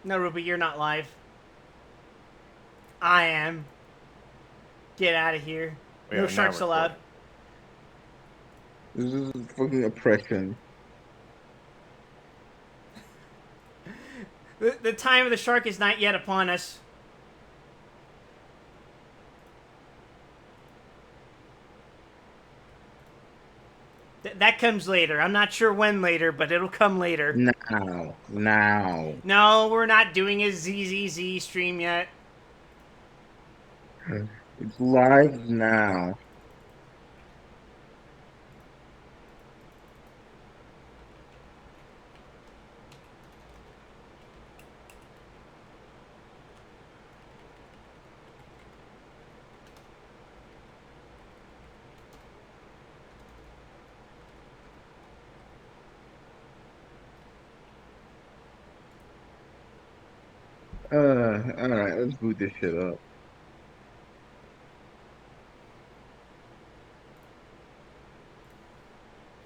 No, Ruby, you're not live. I am. Get out of here. We No are now sharks allowed. recording. This is fucking oppression. The time of the shark is not yet upon us. That comes later. I'm not sure when later, but it'll come later. Now. No, we're not doing a ZZZ stream yet. It's live now. Alright, let's boot this shit up.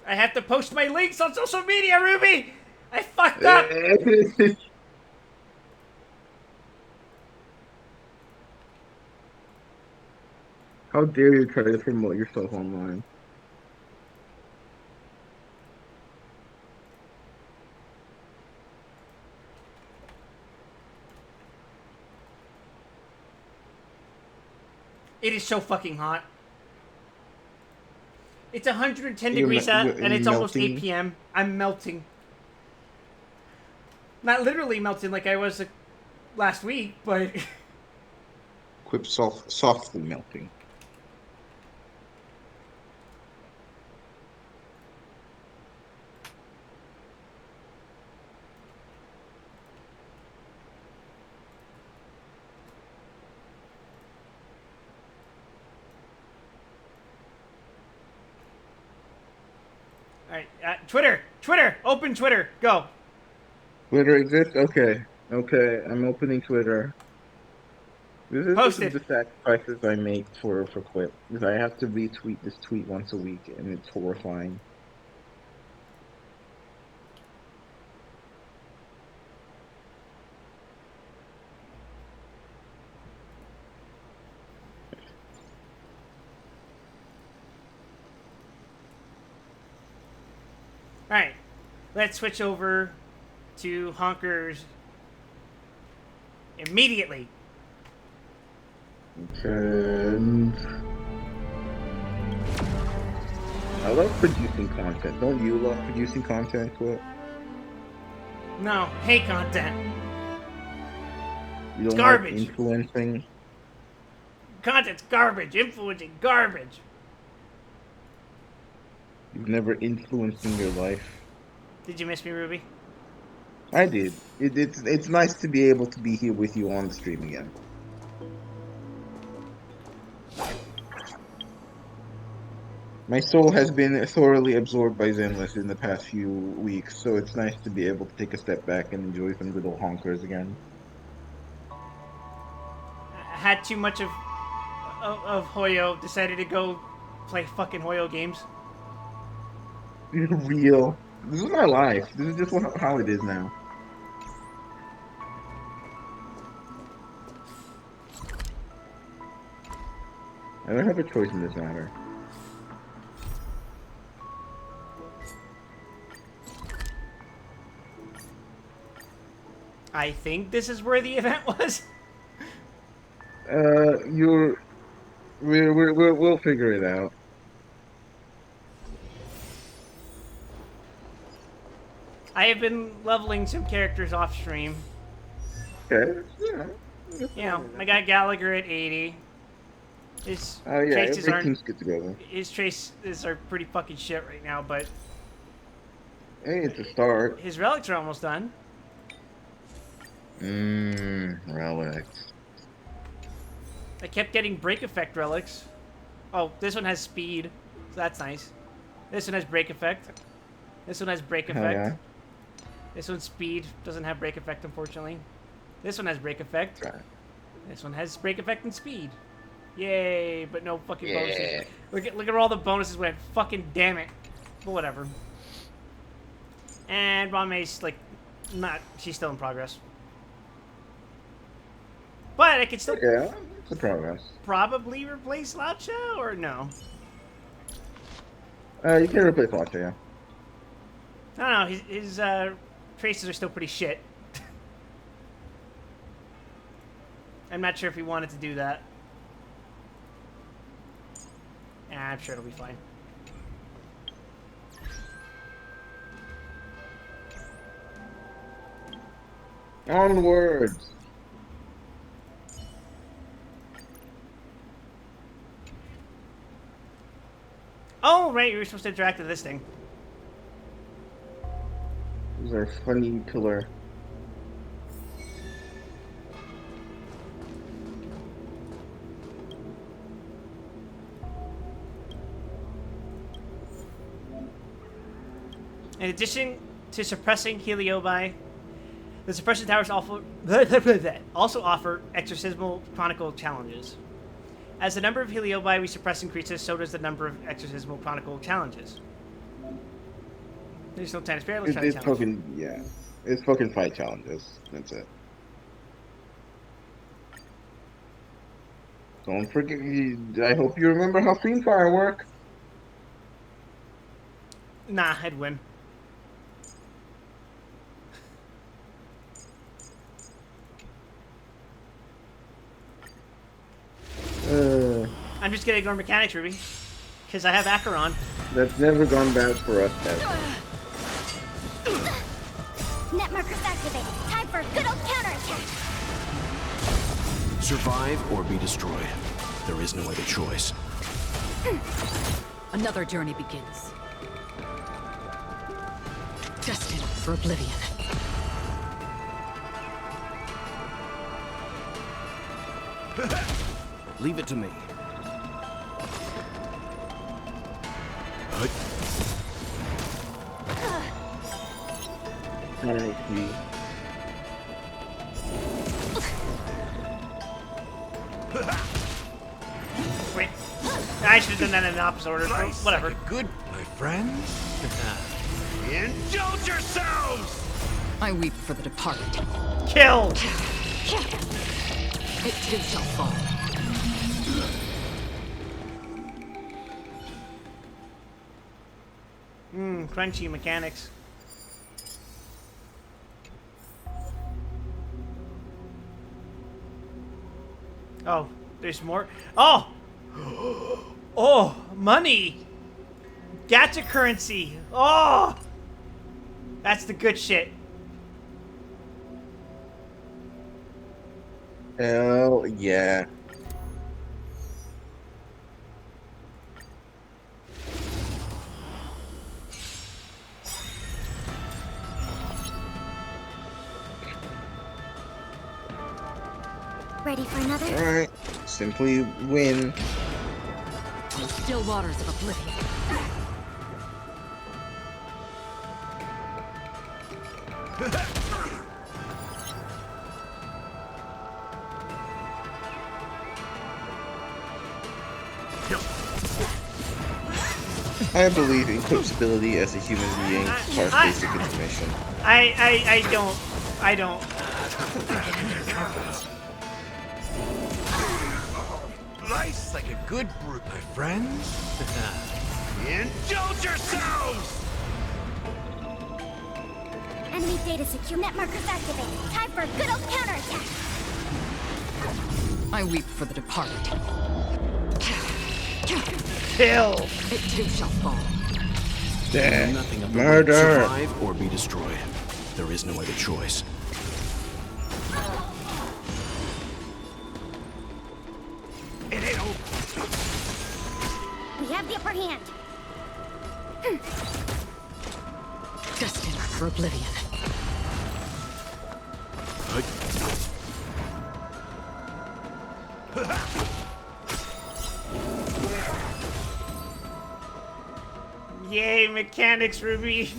I have to post my links on social media, Ruby! I fucked up! How dare you try to promote yourself online? It is so fucking hot. It's 110 You're, degrees out, you're and it's almost 8 melting. p.m. I'm melting. Not literally melting like I was last week, but Quip softly melting. Alright, Twitter! Open Twitter! Go! Twitter exists? Okay, I'm opening Twitter. This Post is it! the sacrifices I make for Quip. Because I have to retweet this tweet once a week, and it's horrifying. Alright, let's switch over to Honkers immediately. And I love producing content. Don't you love producing content, Quip? No, hate content. You It's don't like garbage. influencing? Content's garbage. Influencing garbage. You've never influenced in your life? Did you miss me, Ruby? I did. It's nice to be able to be here with you on the stream again. My soul has been thoroughly absorbed by Zenless in the past few weeks, so it's nice to be able to take a step back and enjoy some good old honkers again. I had too much of Hoyo. Decided to go play fucking Hoyo games. Real. This is my life. This is just how it is now. I don't have a choice in this matter. I think this is where the event was. You're we'll figure it out. I have been leveling some characters off stream. Okay. Yeah. You know, I got Gallagher at 80. His Oh yeah, traces every aren't. team's good together. His traces are pretty fucking shit right now, but Hey, it's a start. his relics are almost done. Relics. I kept getting break effect relics. Oh, this one has speed, so that's nice. This one has break effect. This one has break Hell effect. yeah. This one's speed, doesn't have break effect, unfortunately. This one has break effect. Right. This one has break effect and speed. Yay, but no fucking Yeah. bonuses. Look at all the bonuses went. Fucking damn it. But whatever. And Ron May's, like, not, she's still in progress. But I could still Yeah, it's a progress. probably replace Lacha, or no? You can replace Lacha, yeah. I don't know. His traces are still pretty shit. I'm not sure if he wanted to do that. I'm sure it'll be fine. Onwards. Oh, right. You were supposed to interact with this thing. These are funny pillar. In addition to suppressing Heliobi, the suppression towers also offer exorcismal chronicle challenges. As the number of Heliobi we suppress increases, so does the number of exorcismal chronicle challenges. There's no time to spare. Let's try the It's challenge. fucking, yeah. It's fucking fight challenges. That's it. Don't forget, I hope you remember how Fiend Fire work. Nah, I'd win. I'm just gonna ignore mechanics, Ruby. Because I have Acheron. That's never gone bad for us, ever. Net markers activated. Time for a good old counterattack. Survive or be destroyed. There is no other choice. Another journey begins. Destined for oblivion. Leave it to me. Alright, Wait. I should have done that in the opposite order. So whatever. Good, my friends. Indulge yourselves! I weep for the departed. Kill! It too shall fall. Crunchy mechanics. Oh, there's more. Oh! Oh, money! Gacha currency! Oh! That's the good shit. Hell yeah. Ready for another? Alright. Simply win. The still waters of oblivion. I believe in coachability as a human being, part basic information. I don't. Life's like a good brew, my friends. Indulge yourselves! Enemy data secure. Net markers activated. Time for a good old counterattack. I weep for the departed. Kill! It too shall fall. Damn. Nothing of the Murder. Survive or be destroyed. There is no other choice. It ain't over. We have the upper hand. Destined for oblivion. Yay, mechanics, Ruby.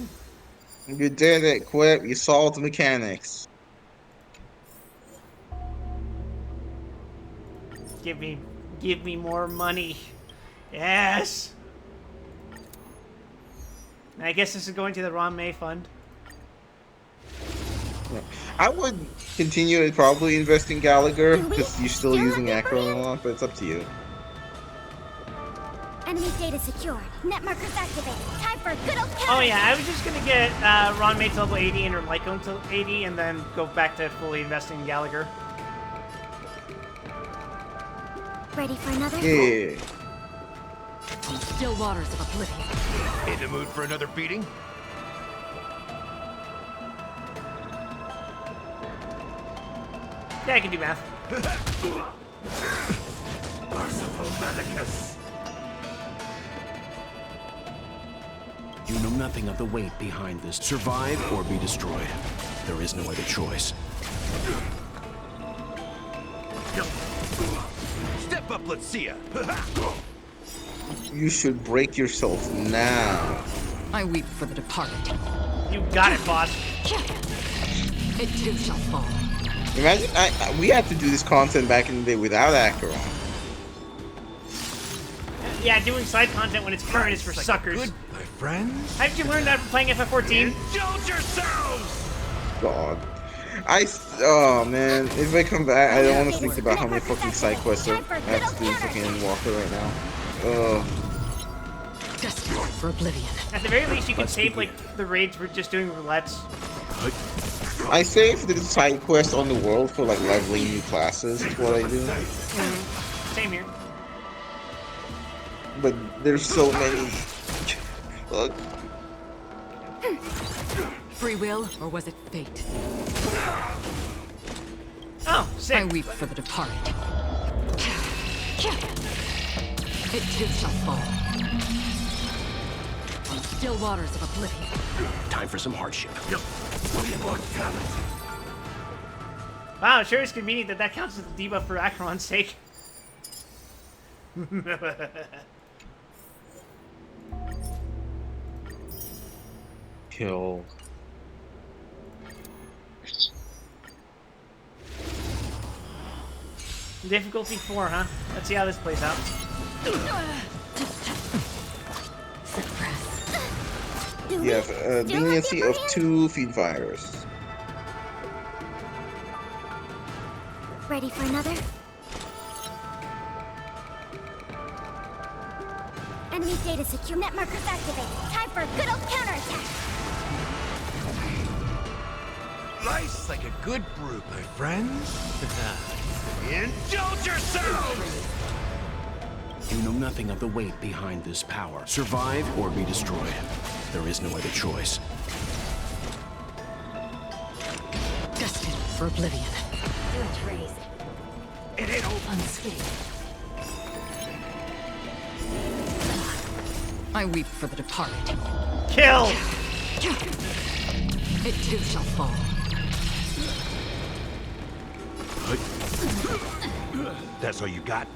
You did it, Quip. You solved the mechanics. Give me more money. Yes. I guess this is going to the Ron May fund. I would continue to probably invest in Gallagher Do we because you're still still using have Acron a Abraham? lot, but it's up to you. Enemy data secure. Net markers activated. Time for a good old counterattack. Oh yeah, I was just gonna get Ron May to level 80 and Lyco to 80, and then go back to fully investing in Gallagher. Ready for another? Yeah. On the still waters of oblivion. In the mood for another beating? Yeah, I can do math. Merciful Medicus. You know nothing of the weight behind this. Survive or be destroyed. There is no other choice. Step up, let's see ya. You should break yourself now. I weep for the departed. You got it, boss. It too shall fall. Imagine we had to do this content back in the day without Acheron. Yeah, doing side content when it's current is for suckers. Good, my friends. Haven't you learned that from playing FF14? Indulge yourselves! God. Oh man, if I come back, I don't want to think about how many fucking side quests I have to do in fucking Walker right now. Destined for oblivion. At the very least, you can Let's save begin. like the raids for just doing roulettes. I save the side quest on the world for like leveling new classes. Is what I do. Same here. But there's so many. Look. Free will, or was it fate? Oh, sick. I weep for the departed. It too shall fall. On the still waters of oblivion. Time for some hardship. Wow, it sure is convenient that that counts as a debuff for Acheron's sake. Kill. Difficulty 4, huh? Let's see how this plays out. Do we You have still have the leniency upper of hand? 2 feed fires. Ready for another? Enemy data secure. Net markers activated. Time for a good old counterattack. Life's like a good brew, my friends. Indulge yourselves! You know nothing of the weight behind this power. Survive or be destroyed. There is no other choice. Destined for oblivion. It ain't over. Unscathed. I weep for the departed. Kill! It too shall fall. That's all you got?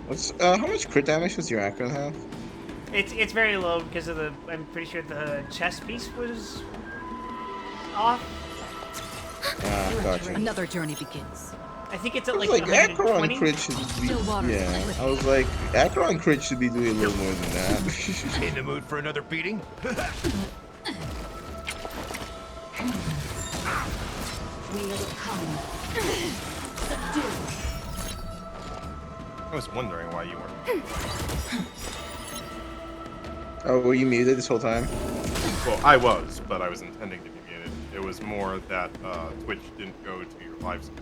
What's how much crit damage does your Acron have? It's very low because of the. I'm pretty sure the chest piece was off. Gotcha. Another journey begins. I think it's at I was like like, Acron 120. crit should be. Still waters. Yeah, I was like, Acron crit should be doing a little more than that. In the mood for another beating? I was wondering why you weren't. Oh, were you muted this whole time? Well, I was, but I was intending to be muted. It was more that Twitch didn't go to your live stream.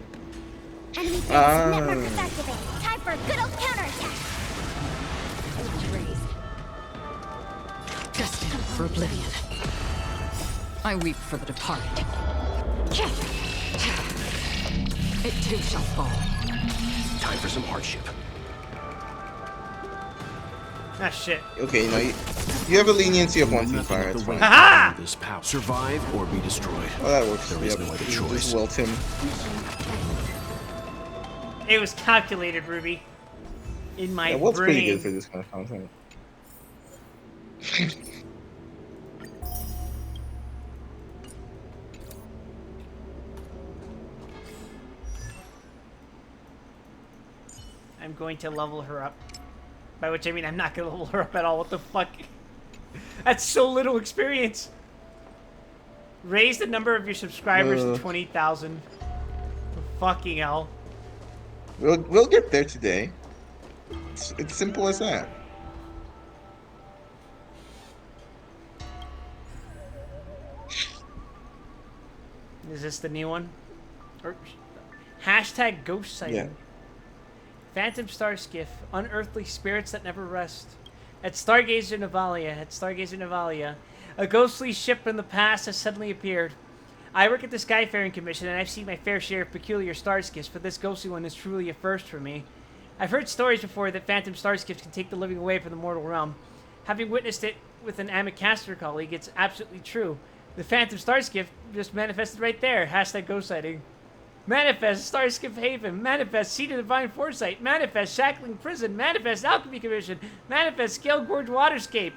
Enemy data net markers activated. Time for a good old counterattack. Destined for oblivion. I weep for the departed. It too shall fall. Time for some hardship. Ah, shit. Okay, no, you have a leniency of 1 feed Nothing fire. of It's the fine. weight Ha-ha! behind this power. Survive or be destroyed. Oh, that works. There is Yep. no other You choice. Just wilt him. It was calculated, Ruby. In my Yeah, wilt's brain. pretty good for this kind of content. I'm going to level her up. By which I mean I'm not going to level her up at all. What the fuck? That's so little experience. Raise the number of your subscribers to Ugh. 20,000. Fucking hell. We'll get there today. It's simple as that. Is this the new one? Or, hashtag ghost sighting. Yeah. Phantom star skiff. Unearthly spirits that never rest. At Stargazer Navalia, a ghostly ship from the past has suddenly appeared. I work at the Skyfaring Commission, and I've seen my fair share of peculiar star skiffs, but this ghostly one is truly a first for me. I've heard stories before that phantom star skiffs can take the living away from the mortal realm. Having witnessed it with an Amicaster colleague, it's absolutely true. The phantom star skiff just manifested right there. Hashtag ghost sighting. Manifest Starskip Haven. Manifest Seat of Divine Foresight. Manifest Shackling Prison. Manifest Alchemy Commission. Manifest Scale Gorge Waterscape.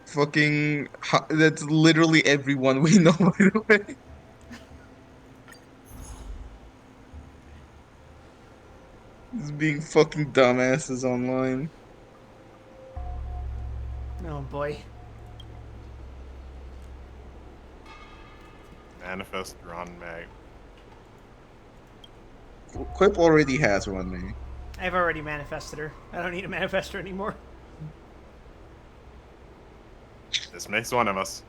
Fucking, that's literally everyone we know, by the way. Just being fucking dumbasses online. Oh boy. Manifest Ron Mag. Quip already has one, man. I've already manifested her. I don't need to manifest her anymore. This makes one of us.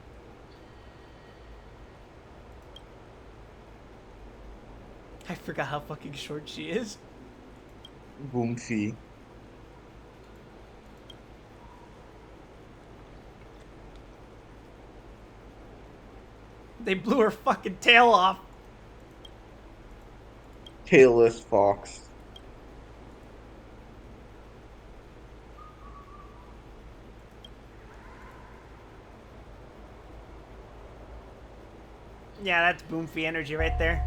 I forgot how fucking short she is. Boom fee. They blew her fucking tail off. Tailless fox. Yeah, that's boomfy energy right there.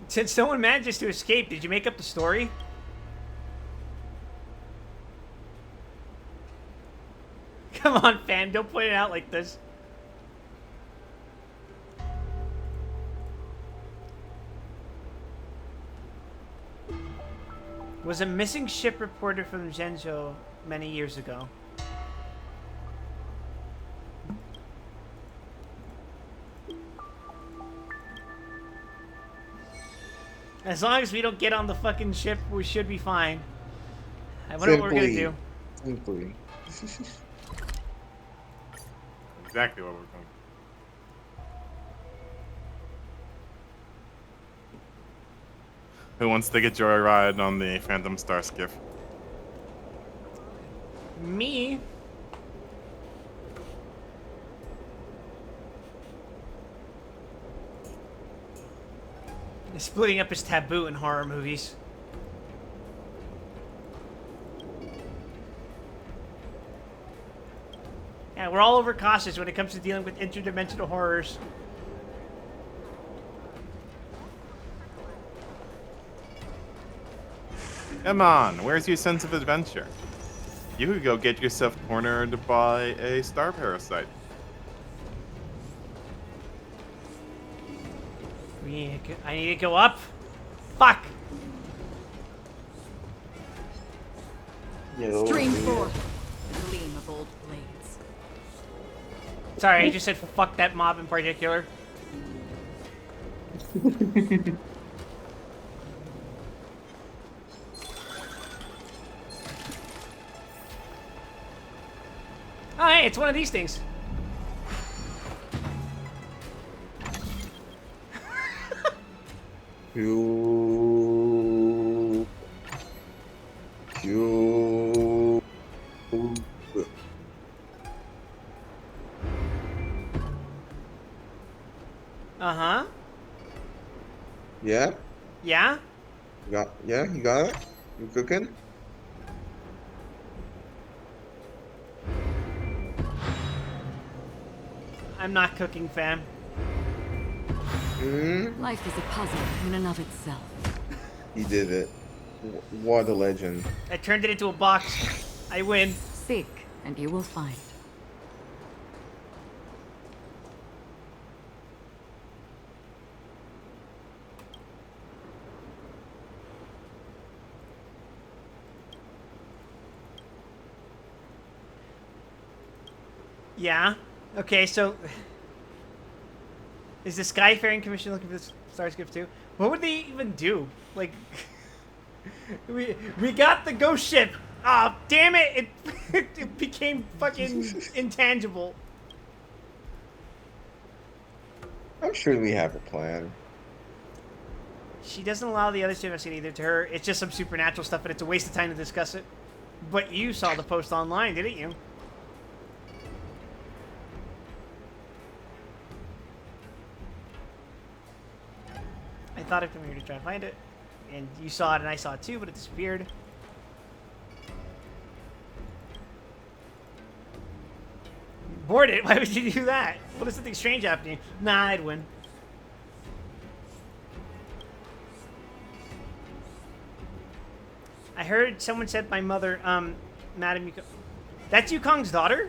Since someone manages to escape, did you make up the story? Come on, fam, don't point it out like this. Was a missing ship reported from Zhenzhou many years ago. As long as we don't get on the fucking ship, we should be fine. I wonder what we're gonna do. Simply. Exactly what we're going. Who wants to get joyride on the Phantom Star Skiff? Me? Splitting up is taboo in horror movies. Yeah, we're all overcautious when it comes to dealing with interdimensional horrors. Come on, where's your sense of adventure? You could go get yourself cornered by a star parasite. I need to go up. Fuck. Yo, Stream dude. forth the gleam of old blades. Sorry, I just said fuck that mob in particular. Oh, hey, it's one of these things. You. Uh-huh. Yeah? Yeah? You got it? You cooking? I'm not cooking, fam. Life is a puzzle in and of itself. He did it. What a legend. I turned it into a box. I win. Seek, and you will find. Yeah. Okay, so is the Skyfaring Commission looking for the Stars gift too? What would they even do? Like, we got the ghost ship. Ah, damn it! It became fucking intangible. I'm sure we have a plan. She doesn't allow the others to investigate either. To her, it's just some supernatural stuff, and it's a waste of time to discuss it. But you saw the post online, didn't you? I thought I'd come here to try and find it. And you saw it, and I saw it too, but it disappeared. Board it? Why would you do that? What if something strange happened to you? Nah, I'd win. I heard someone said my mother, Madam Yukong. That's Yukong's daughter?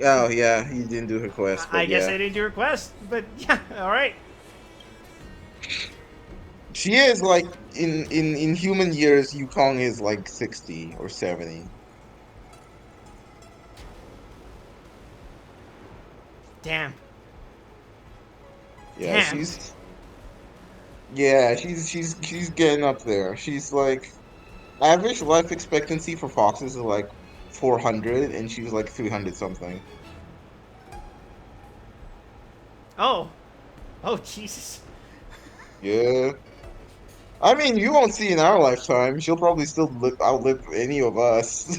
Oh yeah, you didn't do her quest. But I guess yeah. I didn't do her quest, but yeah, alright. She is like in human years. Yukong is like 60 or 70. Damn. Yeah, Damn. she's getting up there. She's like average life expectancy for foxes is like 400, and she's like 300 something. Oh. Oh, Jesus. Yeah. I mean, you won't see in our lifetime. She'll probably still outlive any of us.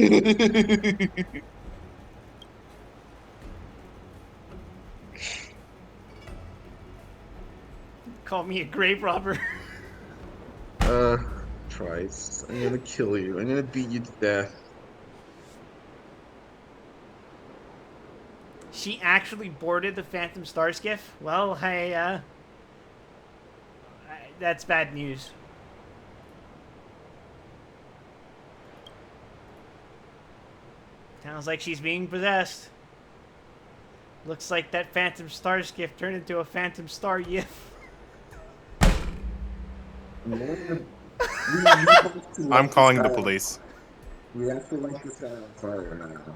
Call me a grave robber. Christ. I'm gonna kill you. I'm gonna beat you to death. She actually boarded the Phantom Star skiff? Well, that's bad news. Sounds like she's being possessed. Looks like that Phantom Star skiff turned into a Phantom Star Yif. I'm calling the police. We have to light this guy on fire now.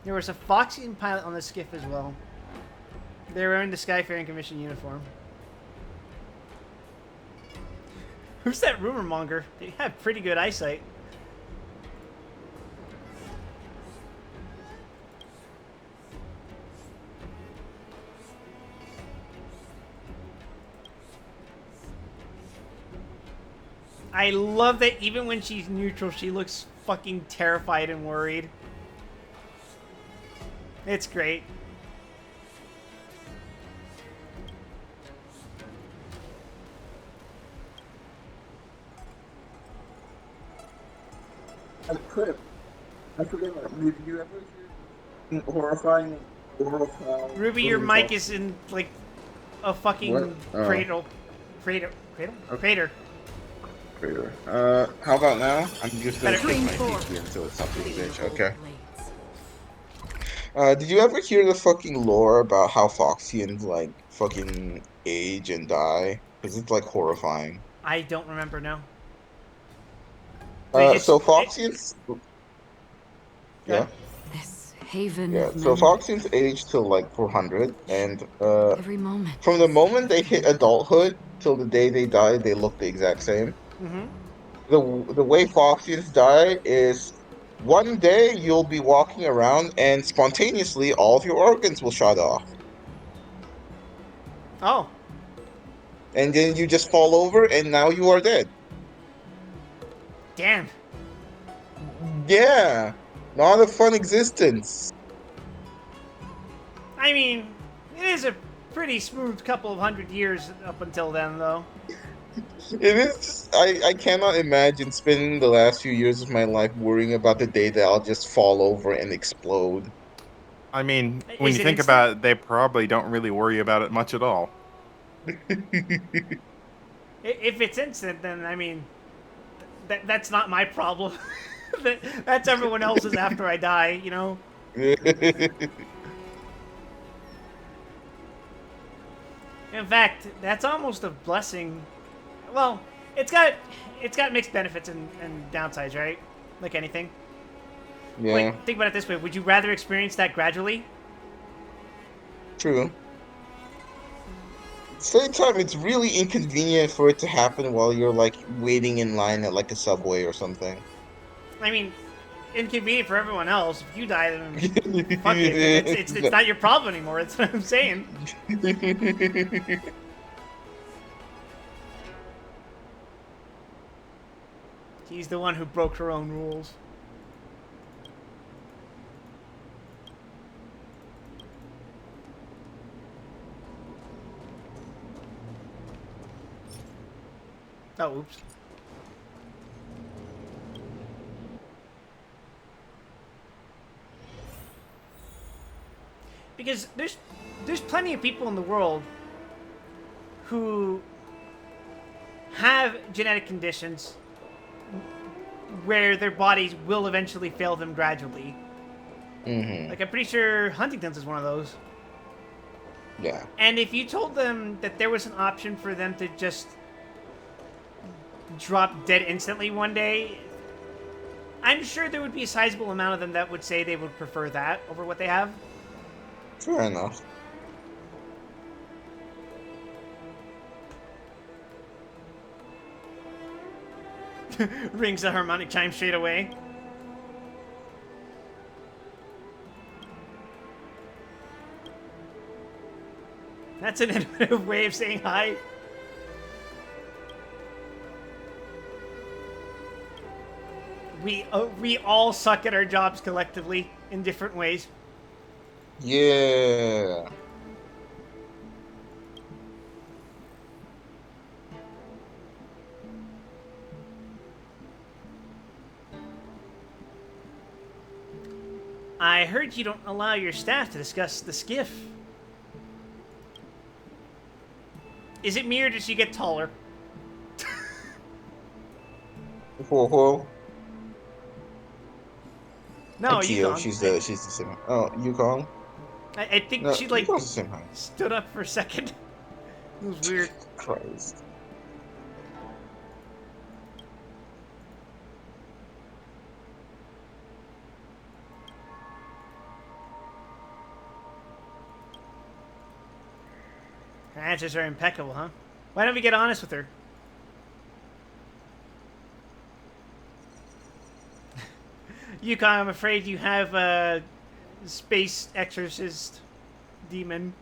There was a Foxian pilot on the skiff as well. They were wearing the Skyfaring Commission uniform. Who's that rumor monger? They have pretty good eyesight. I love that even when she's neutral, she looks fucking terrified and worried. It's great. I forget. Did you ever hear horrifying oral sound? Ruby, your mic is in like a fucking What? Oh. cradle. Crater. Crater. How about now? I'm just gonna Better. take my PC until it's up to the bitch. Okay. Did you ever hear the fucking lore about how Foxians like fucking age and die? Because it's like horrifying. I don't remember now. Wait, So Foxians. Yeah. This haven. Yeah. of So memory. Foxians age till like 400, and Every moment. from the moment they hit adulthood till the day they die, they look the exact same. Mm-hmm. The way Foxians die is one day you'll be walking around and spontaneously all of your organs will shut off. Oh. And then you just fall over and now you are dead. Damn. Yeah. Not a fun existence. I mean, it is a pretty smooth couple of 100 years up until then, though. It is. I cannot imagine spending the last few years of my life worrying about the day that I'll just fall over and explode. I mean, when Is you it think instant? about it, they probably don't really worry about it much at all. If it's instant, then, I mean, that's not my problem. That's everyone else's after I die, you know? In fact, that's almost a blessing. Well, it's got mixed benefits and downsides, right? Like anything. Yeah, Like, think about it this way: would you rather experience that gradually? true. At the same time, it's really inconvenient for it to happen while you're like waiting in line at like a subway or something. I mean, inconvenient for everyone else. If you die, then fuck it. Then it's not your problem anymore. That's what I'm saying. He's the one who broke her own rules. Oh, oops. Because there's plenty of people in the world who have genetic conditions where their bodies will eventually fail them gradually. Like, I'm pretty sure Huntington's is one of those. Yeah. And if you told them that there was an option for them to just drop dead instantly one day, I'm sure there would be a sizable amount of them that would say they would prefer that over what they have. Fair enough. Rings the harmonic chime straight away. That's an innovative way of saying hi. We all suck at our jobs collectively in different ways. Yeah. I heard you don't allow your staff to discuss the skiff. Is it me or does she get taller? Whoa, whoa. No, Kyo, Yukon. she's the same. Oh, Yukon. I think No, she like Yukon's the same height. stood up for a second. It was weird. Christ. Her answers are impeccable, huh? Why don't we get honest with her? Yukon, I'm afraid you have a space exorcist demon.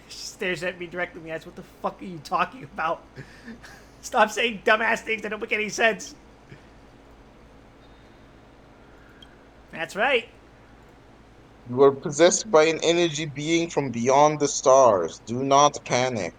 She stares at me directly and asks, "What the fuck are you talking about?" Stop saying dumbass things that don't make any sense. That's right. You are possessed by an energy being from beyond the stars. Do not panic.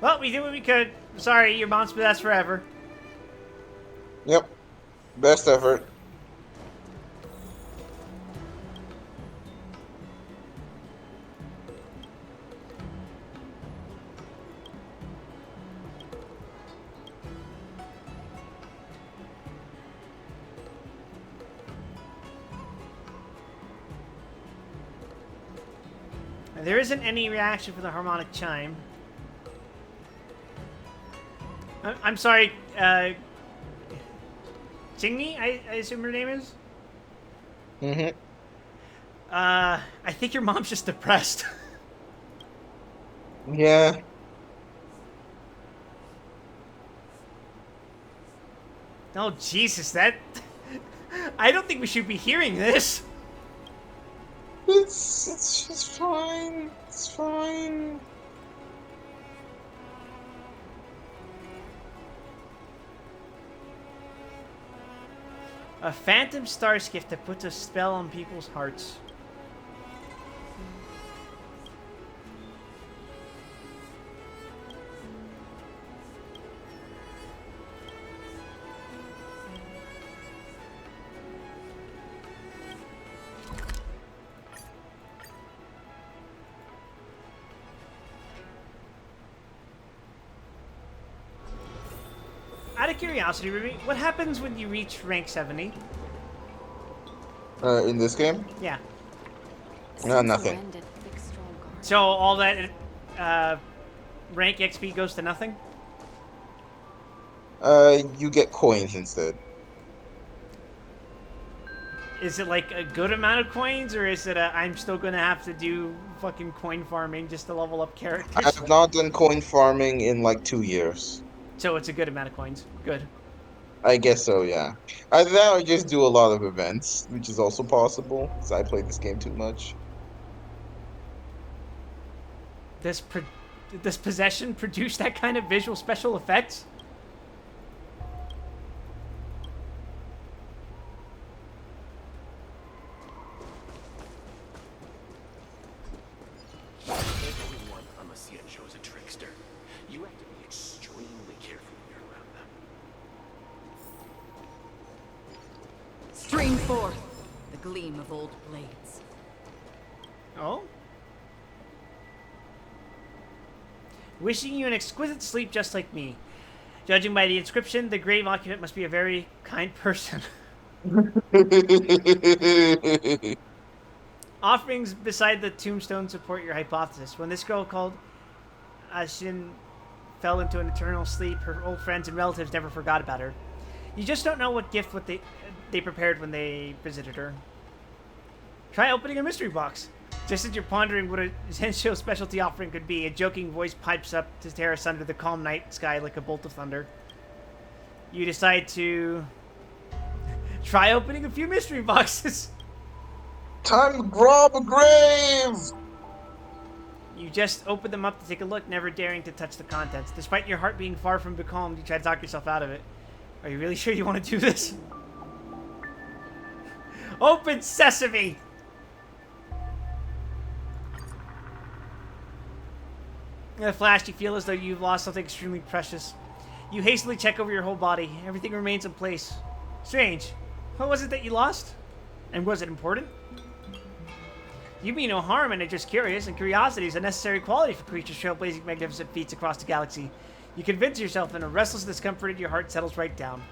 Well, we did what we could. Sorry, your mom's possessed forever. Yep. Best effort. There isn't any reaction for the harmonic chime. I'm sorry, Jingmi, I assume her name is? Mm-hmm. I think your mom's just depressed. Yeah. Oh, Jesus, that... I don't think we should be hearing this. It's just fine. It's fine. A phantom star skiff that puts a spell on people's hearts. Out of curiosity, Ruby, what happens when you reach rank 70? In this game? Yeah. Nothing. So all that rank XP goes to nothing? You get coins instead. Is it like a good amount of coins, or is it I'm still gonna have to do fucking coin farming just to level up I characters? have not done coin farming in like 2 years. So it's a good amount of coins. Good. I guess so, yeah. Either that or just do a lot of events, which is also possible, because I play this game too much. Does possession produce that kind of visual special effects? Everyone on the show is a trickster. You have to be extremely careful when you're around them. Stream forth the gleam of old blades. Oh? Wishing you an exquisite sleep just like me. Judging by the inscription, the grave occupant must be a very kind person. Offerings beside the tombstone support your hypothesis. When this girl called Ashin fell into an eternal sleep, her old friends and relatives never forgot about her. You just don't know what gift they prepared when they visited her. Try opening a mystery box. Just as you're pondering what a Zensho specialty offering could be, a joking voice pipes up to tear us under the calm night sky like a bolt of thunder. You decide to try opening a few mystery boxes. Time to rob a grave! You just open them up to take a look, never daring to touch the contents. Despite your heart being far from becalmed, you try to talk yourself out of it. Are you really sure you want to do this? Open sesame! In a flash, you feel as though you've lost something extremely precious. You hastily check over your whole body. Everything remains in place. Strange. What was it that you lost? And was it important? You mean no harm and are just curious, and curiosity is a necessary quality for creatures trailblazing magnificent feats across the galaxy. You convince yourself, and a restless discomfort in your heart settles right down.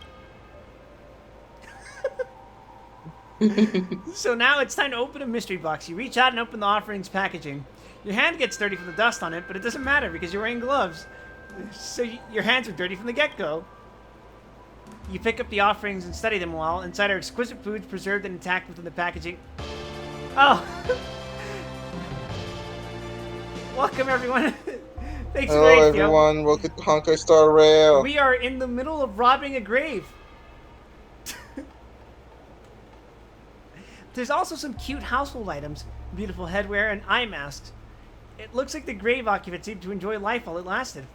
So now it's time to open a mystery box. You reach out and open the offering's packaging. Your hand gets dirty from the dust on it, but it doesn't matter because you're wearing gloves. So your hands are dirty from the get-go. You pick up the offerings and study them a while. Inside are exquisite foods preserved and intact within the packaging. Oh! Welcome, everyone. Thanks for Hello, waiting, everyone. Welcome to Honkai Star Rail. We are in the middle of robbing a grave. There's also some cute household items, beautiful headwear, and eye masks. It looks like the grave occupant seemed to enjoy life while it lasted.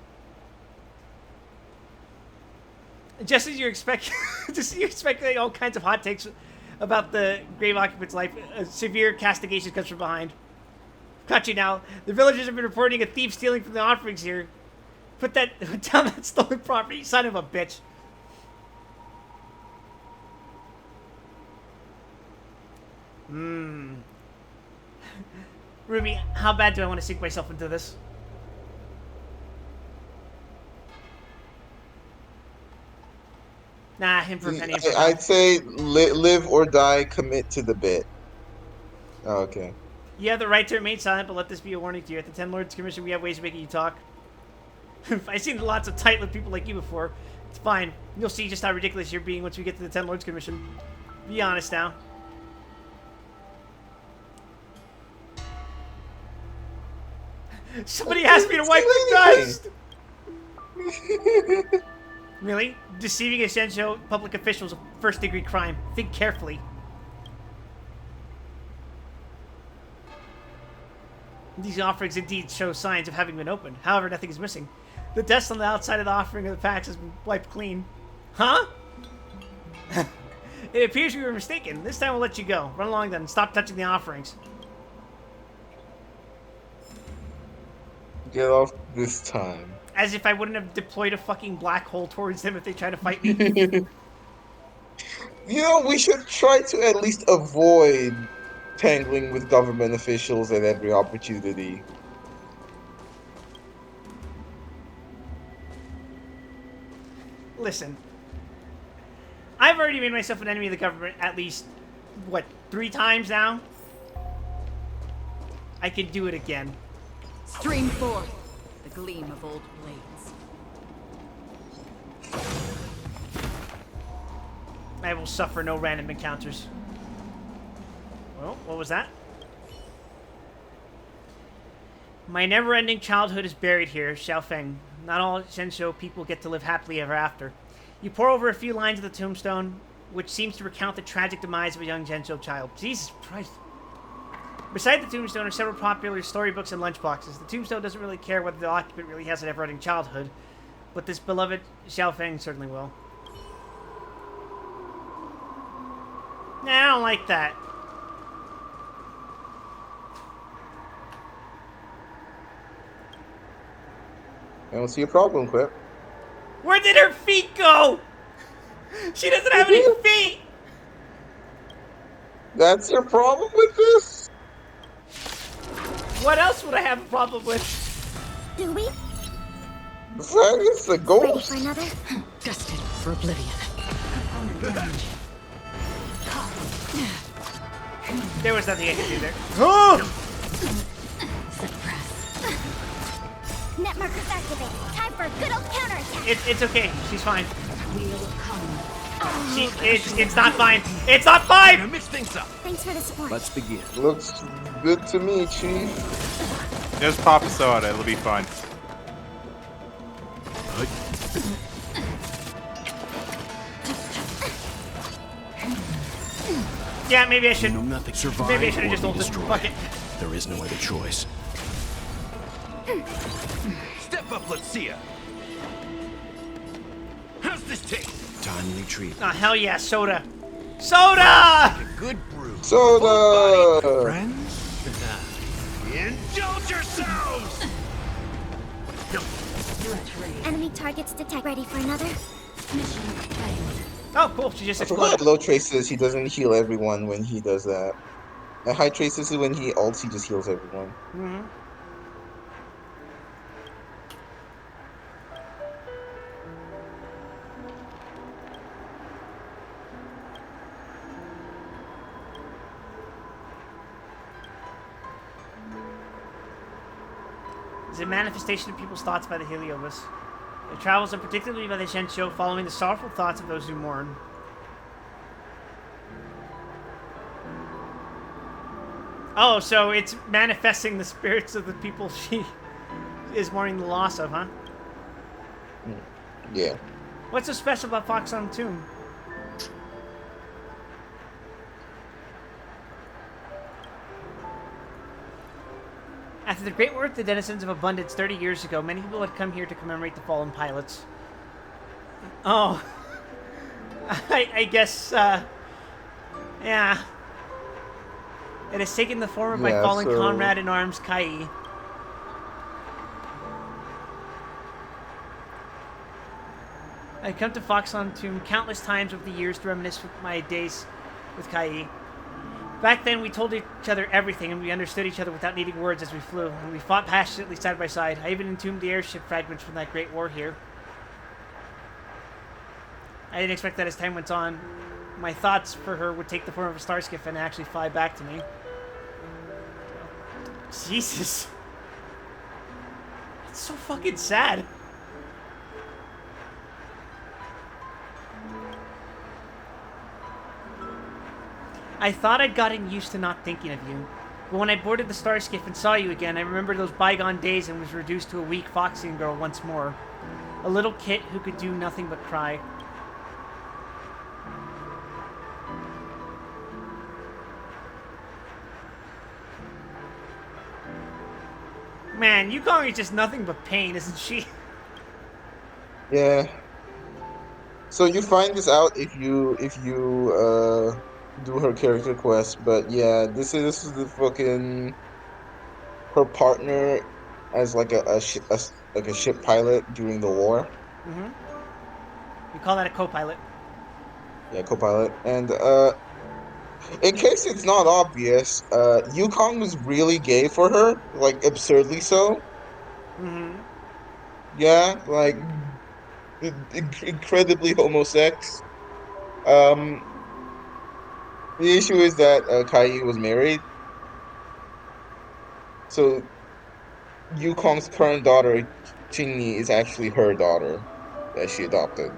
Just as you expect, all kinds of hot takes about the grave occupant's life, a severe castigation comes from behind. Got you now. The villagers have been reporting a thief stealing from the offerings here. Put down that stolen property, you son of a bitch. Ruby, how bad do I want to sink myself into this? Nah, him for a penny. I'd say live or die, commit to the bit. Oh, okay. You have the right to remain silent, but let this be a warning to you. At the Ten Lords Commission, we have ways of making you talk. I've seen lots of tight-lipped people like you before. It's fine. You'll see just how ridiculous you're being once we get to the Ten Lords Commission. Be honest now. Somebody asked me to wipe the dust! Really? Deceiving essential public officials is a first-degree crime. Think carefully. These offerings indeed show signs of having been opened. However, nothing is missing. The dust on the outside of the offering of the packs has been wiped clean. Huh? It appears we were mistaken. This time we'll let you go. Run along then and stop touching the offerings. Get off this time. As if I wouldn't have deployed a fucking black hole towards them if they try to fight me. You know, we should try to at least avoid tangling with government officials at every opportunity. Listen, I've already made myself an enemy of the government at least, what, 3 times now? I could do it again. Stream forth the gleam of old blades. I will suffer no random encounters. Well, what was that? My never-ending childhood is buried here, Xiaofeng. Not all Zhensho people get to live happily ever after. You pore over a few lines of the tombstone, which seems to recount the tragic demise of a young Zhensho child. Jesus Christ. Beside the tombstone are several popular storybooks and lunchboxes. The tombstone doesn't really care whether the occupant really has a never-ending childhood, but this beloved Xiaofeng certainly will. Nah, I don't like that. I don't see a problem, Quip. Where did her feet go? She doesn't have any feet! That's your problem with this? What else would I have a problem with? Do we? That is the Ready ghost. for another? Destined for oblivion. There was nothing I could do there. Oh! Net markers activated. Time for a good old counterattack. It's okay. She's fine. It's not fine. It's not fine! Mix things up. Thanks for the support. Let's begin. Looks good to me, Chief. Just pop a soda, it'll be fine. Yeah, maybe I You should. know nothing. Survive Maybe I should have or just be ulted. destroyed. Fuck it. There is no other choice. Step up, let's see ya. How's this taste? Timely treat. Oh, hell yeah, soda. Soda! Good brew. Soda! Friends? Indulge yourselves! Enemy targets detect. Ready for another? Oh, cool. She just I forgot exploded. at low traces he doesn't heal everyone when he does that. At high traces is when he ults, he just heals everyone. Mm-hmm. Is a manifestation of people's thoughts by the Heliobus. It travels, and particularly by the Zhensho, following the sorrowful thoughts of those who mourn. Oh, so it's manifesting the spirits of the people she is mourning the loss of, huh? Yeah. What's so special about Fox on Tomb? After the great war of the denizens of Abundance 30 years ago, many people had come here to commemorate the fallen pilots. Oh. I guess, yeah. It has taken the form of my Yeah, fallen so- comrade in arms, Kai. I've come to Foxon Tomb countless times over the years to reminisce with my days with Kai. Back then, we told each other everything, and we understood each other without needing words as we flew, and we fought passionately side by side. I even entombed the airship fragments from that great war here. I didn't expect that as time went on, my thoughts for her would take the form of a star skiff and actually fly back to me. Jesus. It's so fucking sad. I thought I'd gotten used to not thinking of you. But when I boarded the star skiff and saw you again, I remembered those bygone days and was reduced to a weak Foxian girl once more. A little kit who could do nothing but cry. Man, Yukong is just nothing but pain, isn't she? Yeah. So you find this out if you do her character quest, but yeah, this is the fucking her partner as like a ship pilot during the war. Mm-hmm. We call that a co-pilot. Yeah, co-pilot. And in case it's not obvious, Yukong was really gay for her, like absurdly so. Mm-hmm. Yeah, like incredibly homosex. Um, the issue is that Kai was married, so Yukong's current daughter, Qingyi, is actually her daughter that she adopted.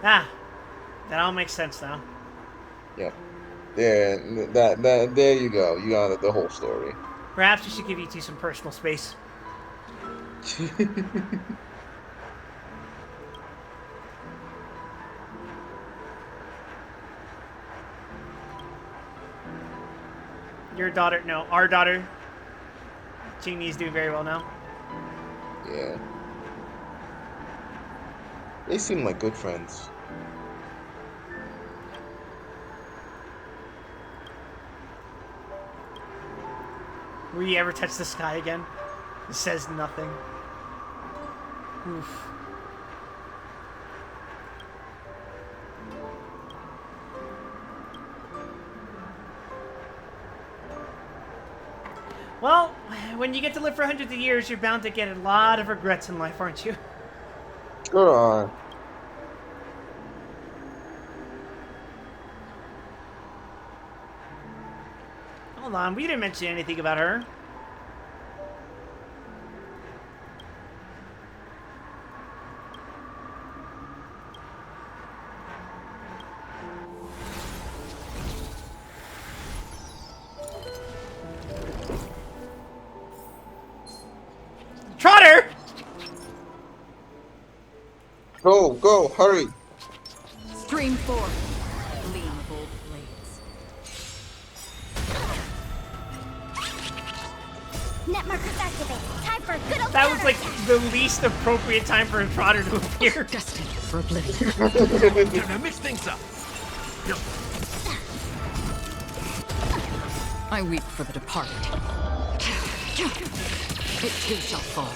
Ah, that all makes sense now. Yep. There, there you go. You got the whole story. Perhaps we should give you two some personal space. Your daughter, no, our daughter. Chingy's doing very well now. Yeah. They seem like good friends. Will you ever touch the sky again? It says nothing. Oof. Well, when you get to live for hundreds of years, you're bound to get a lot of regrets in life, aren't you? Good on. Hold on, we didn't mention anything about her. Trotter! Go, go, hurry. Stream 4. Gleam of old blades. Net markers activated. Time for a good old That was like counterattack. the least appropriate time for a Trotter to appear. Destined for oblivion. Now mix things up. I weep for the departed. It too shall fall.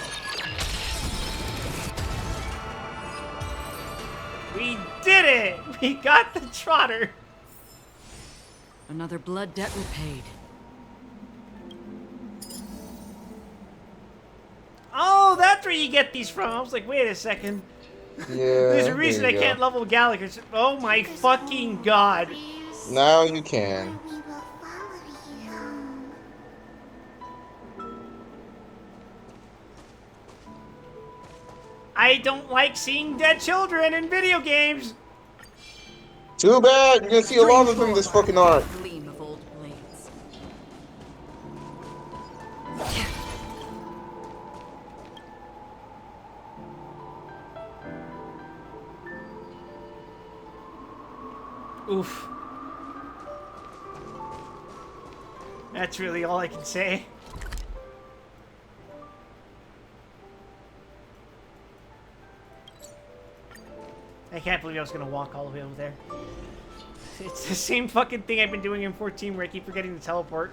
We did it! We got the Trotter! Another blood debt repaid. Oh, that's where you get these from. I was like, wait a second. Yeah. There's a reason there I you can't go. level Gallagher. Oh my fucking god. Now you can. We will follow you. I don't like seeing dead children in video games. Too bad. You're gonna see a lot of them in this fucking arc. Gleam of old blades. Oof. That's really all I can say. I can't believe I was gonna walk all the way over there. It's the same fucking thing I've been doing in 14 where I keep forgetting to teleport.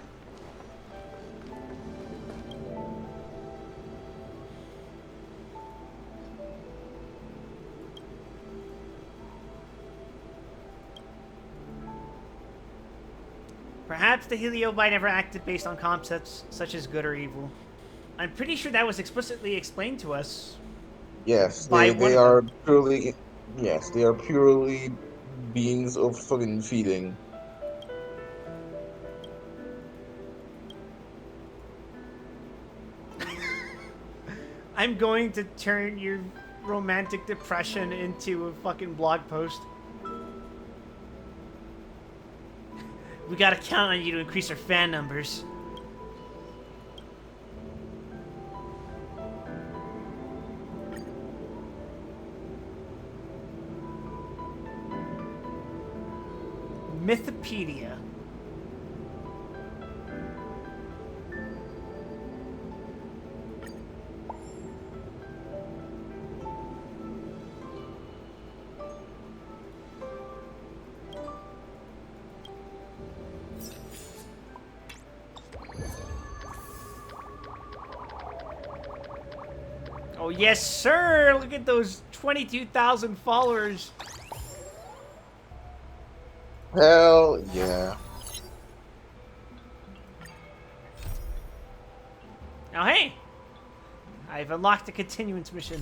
Perhaps the Heliobi never acted based on concepts such as good or evil. I'm pretty sure that was explicitly explained to us. Yes, By one they of are purely. Yes, they are purely beings of fucking feeding. I'm going to turn your romantic depression into a fucking blog post. We gotta count on you to increase our fan numbers. Mythopedia. Oh, yes, sir! Look at those 22,000 followers. Hell yeah. Now, hey! I've unlocked the continuance mission.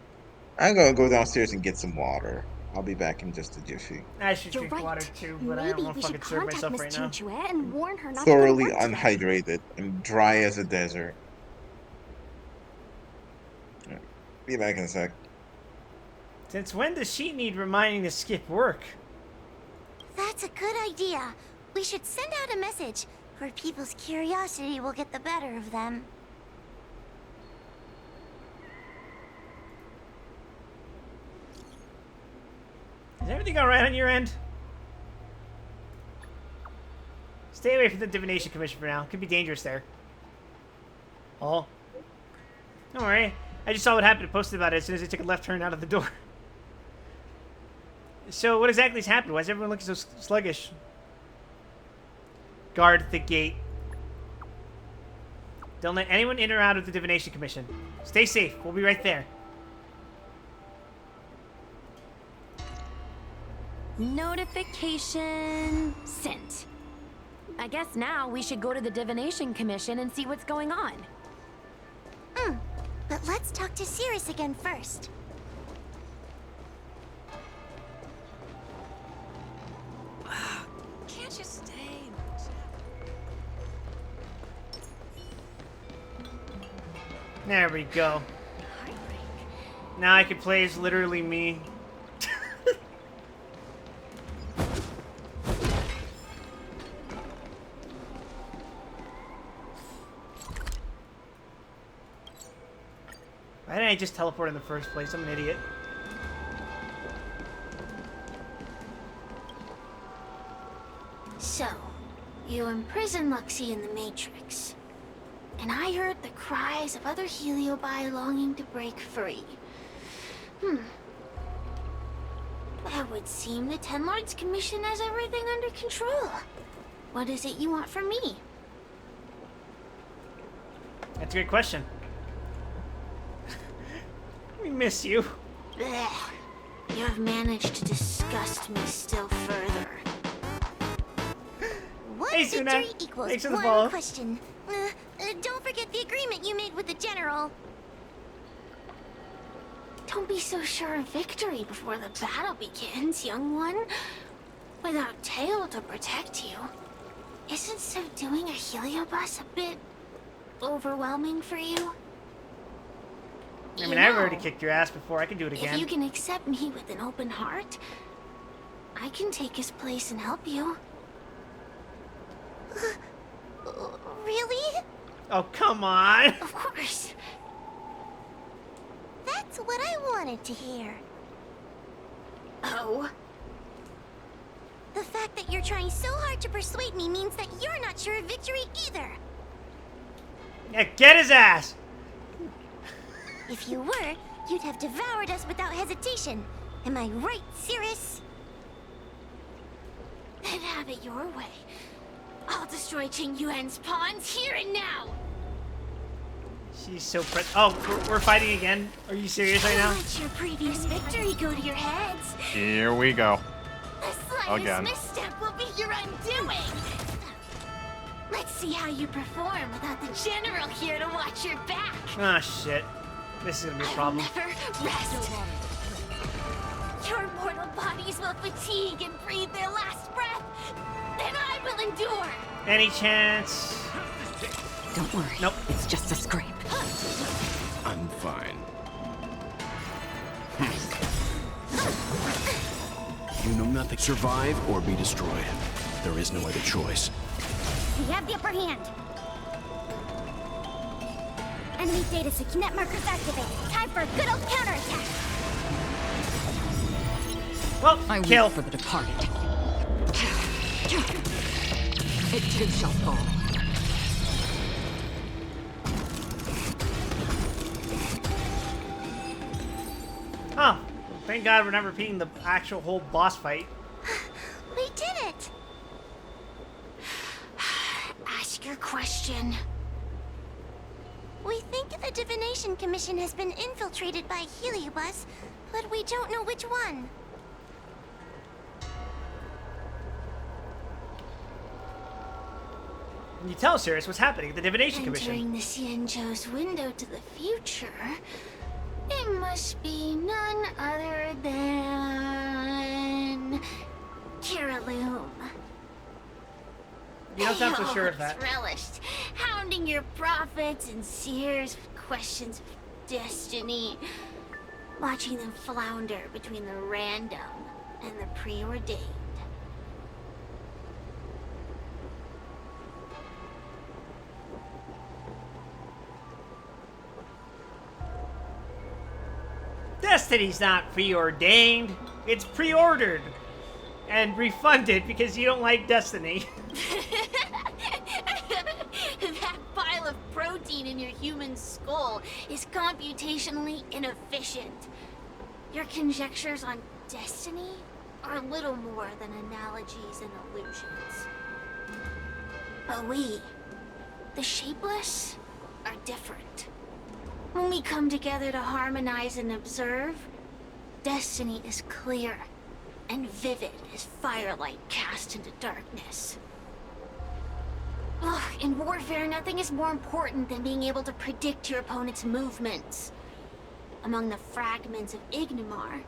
I'm gonna go downstairs and get some water. I'll be back in just a jiffy. I should You're drink right. water too, but I don't Maybe want we to should fucking serve contact myself Miss right now. Tinchuette and warn her not Thoroughly to go to work today. unhydrated. I'm dry as a desert. Be back in a sec. Since when does she need reminding to skip work? That's a good idea. We should send out a message, or people's curiosity will get the better of them. Is everything alright on your end? Stay away from the Divination Commission for now. Could be dangerous there. Oh. Don't worry. I just saw what happened and posted about it as soon as I took a left turn out of the door. So, what exactly has happened? Why is everyone looking so sluggish? Guard the gate. Don't let anyone in or out of the Divination Commission. Stay safe. We'll be right there. Notification sent. I guess now we should go to the Divination Commission and see what's going on. But let's talk to Cirrus again first. Can't you stay? There we go. Now I can play as literally me. Why didn't I just teleport in the first place? I'm an idiot. So, you imprisoned Luxie in the Matrix. And I heard the cries of other Heliobi longing to break free. That would seem the Ten Lords Commission has everything under control. What is it you want from me? That's a good question. We miss you. Blech. You have managed to disgust me still further. One Hey, Suna. victory equals Thanks for the one follow. question. Don't forget the agreement you made with the General. Don't be so sure of victory before the battle begins, young one. Without Tail to protect you, isn't subduing a Heliobus a bit overwhelming for you? I mean, I've already kicked your ass before. I can do it again. If you can accept me with an open heart, I can take his place and help you. Really? Oh, come on. Of course. That's what I wanted to hear. Oh? The fact that you're trying so hard to persuade me means that you're not sure of victory either. Yeah, get his ass. If you were, you'd have devoured us without hesitation. Am I right, Cirrus? Then have it your way. I'll destroy Qing Yuan's pawns here and now. She's so oh, we're fighting again? Are you serious right now? Let your previous victory go to your heads. Here we go. The slightest Again. misstep will be your undoing. Let's see how you perform without the General here to watch your back. Ah, shit. This is gonna be a problem. Never rest. Your mortal bodies will fatigue and breathe their last breath. Then I will endure. Any chance? Don't worry. Nope. It's just a scrape. I'm fine. You know nothing. Survive or be destroyed. There is no other choice. We have the upper hand. Enemy data net markers activated. Time for a good old counterattack. Well, I kill. wait for the departed. It too shall fall. Oh, thank God we're not repeating the actual whole boss fight. We did it. Ask your question. We think the Divination Commission has been infiltrated by Heliobus, but we don't know which one. Can you tell, Cirrus, what's happening at the Divination Commission? Entering the Xianzhou's window to the future It must be none other than Caraloom. You don't sound so sure of that. Relished, hounding your prophets and seers with questions of destiny, watching them flounder between the random and the preordained. Destiny's not preordained. It's pre-ordered and refunded because you don't like Destiny. That pile of protein in your human skull is computationally inefficient. Your conjectures on destiny are little more than analogies and illusions. But we, the shapeless, are different. When we come together to harmonize and observe, destiny is clear and vivid as firelight cast into darkness. Ugh, in warfare, nothing is more important than being able to predict your opponent's movements. Among the fragments of Ignimar,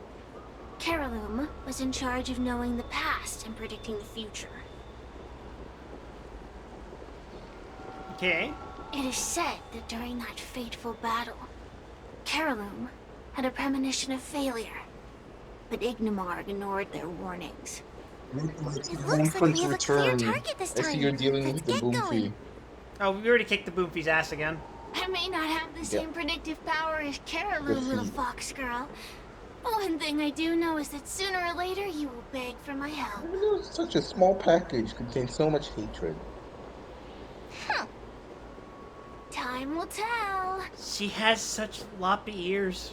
Caraloom was in charge of knowing the past and predicting the future. Okay. It is said that during that fateful battle, Caraloom had a premonition of failure, but Ignimar ignored their warnings. It looks like we have a clear target this I see time. you're dealing Let's with the get boom going. fee. Oh, we already kicked the Boomfie's ass again. I may not have the same predictive power as Caraloom, little fox girl. But one thing I do know is that sooner or later you will beg for my help. Such a small package contains so much hatred. Time will tell. She has such loppy ears.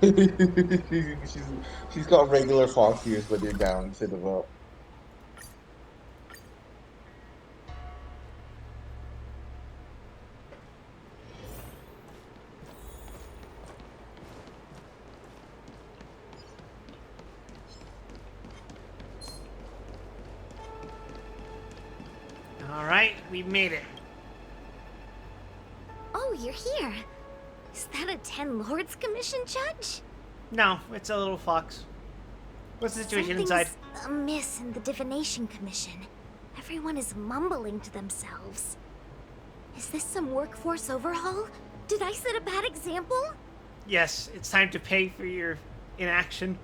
She's got regular fox ears, but they're down instead of up. Alright, we made it. Oh, you're here. Is that a 10 Lords Commission judge? No, it's a little fox. What's the situation inside? Something's amiss in the Divination Commission. Everyone is mumbling to themselves. Is this some workforce overhaul? Did I set a bad example? Yes, it's time to pay for your inaction.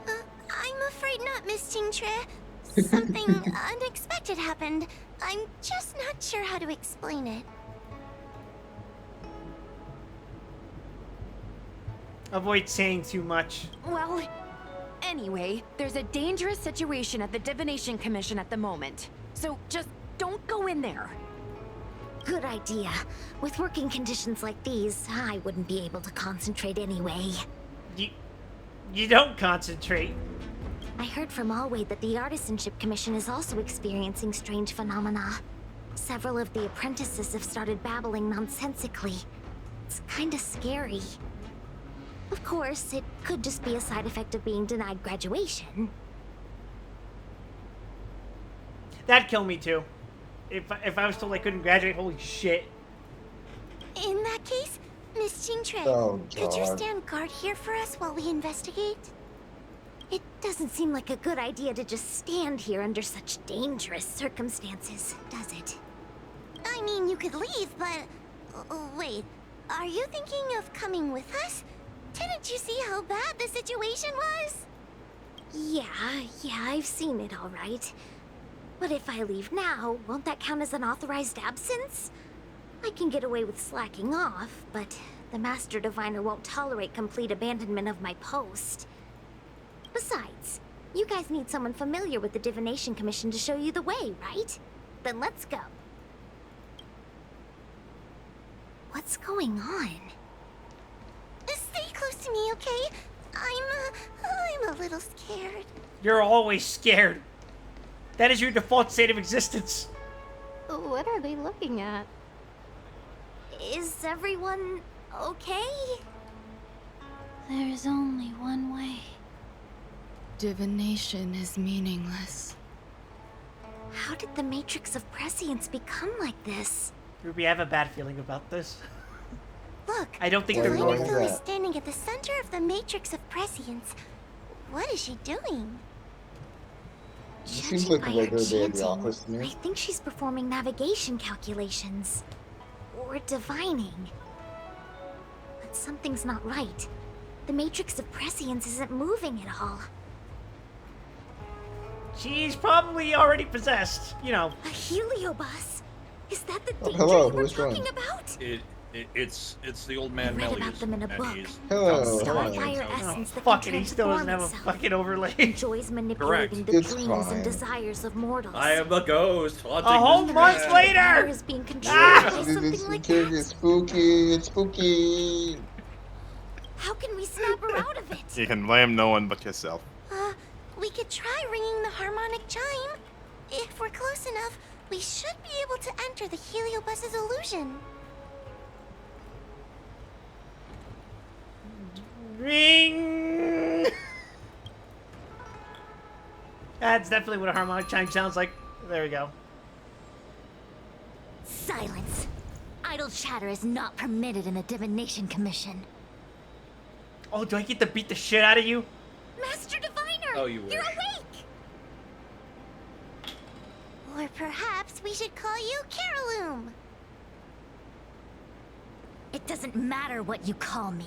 I'm afraid not, Miss Tingtre. Something unexpected happened. I'm just not sure how to explain it. Avoid saying too much. Well, anyway, there's a dangerous situation at the Divination Commission at the moment. So just don't go in there. Good idea. With working conditions like these, I wouldn't be able to concentrate anyway. You don't concentrate. I heard from Alway that the Artisanship Commission is also experiencing strange phenomena. Several of the apprentices have started babbling nonsensically. It's kinda scary. Of course, it could just be a side effect of being denied graduation. That'd kill me too. If I was told I couldn't graduate, holy shit. In that case, Miss Tingtre, Oh, could you God. stand guard here for us while we investigate? It doesn't seem like a good idea to just stand here under such dangerous circumstances, does it? I mean, you could leave, but... wait, are you thinking of coming with us? Didn't you see how bad the situation was? Yeah, I've seen it all right. But if I leave now, won't that count as an authorized absence? I can get away with slacking off, but the Master Diviner won't tolerate complete abandonment of my post. Besides, you guys need someone familiar with the Divination Commission to show you the way, right? Then let's go. What's going on? Stay close to me, okay? I'm a little scared. You're always scared. That is your default state of existence. What are they looking at? Is everyone okay? There's only one way. Divination is meaningless. How did the Matrix of Prescience become like this? Ruby, I have a bad feeling about this. Look, I don't think Why they're is normal. that? Flamingo is standing at the center of the matrix of prescience. What is she doing? It seems Judging like by a her regular day at the chanting, office to I me. think she's performing navigation calculations. Or divining. But something's not right. The matrix of prescience isn't moving at all. She's probably already possessed. You know. A heliobus? Is that the Oh, danger hello, you were who's talking joined? about? It's the old man I read Melius, about them in a and book. he's Hello, come to hello. Starfire Oh, essence that Fuck can it, he still doesn't transform have a itself. fucking overlay. Enjoys manipulating the It's dreams fine. and desires of mortals. I am the ghost haunting A whole this month town. later! Power is being controlled Ah! by This something like character is that. spooky. It's spooky. How can we snap her out of it? You can blame no one but yourself. We could try ringing the harmonic chime. If we're close enough, we should be able to enter the heliobus's illusion. Ring! That's definitely what a harmonic chime sounds like. There we go. Silence. Idle chatter is not permitted in the Divination Commission. Oh, do I get to beat the shit out of you? Master Diviner! Oh, you wish. You're awake! Or perhaps we should call you Caroloom. It doesn't matter what you call me.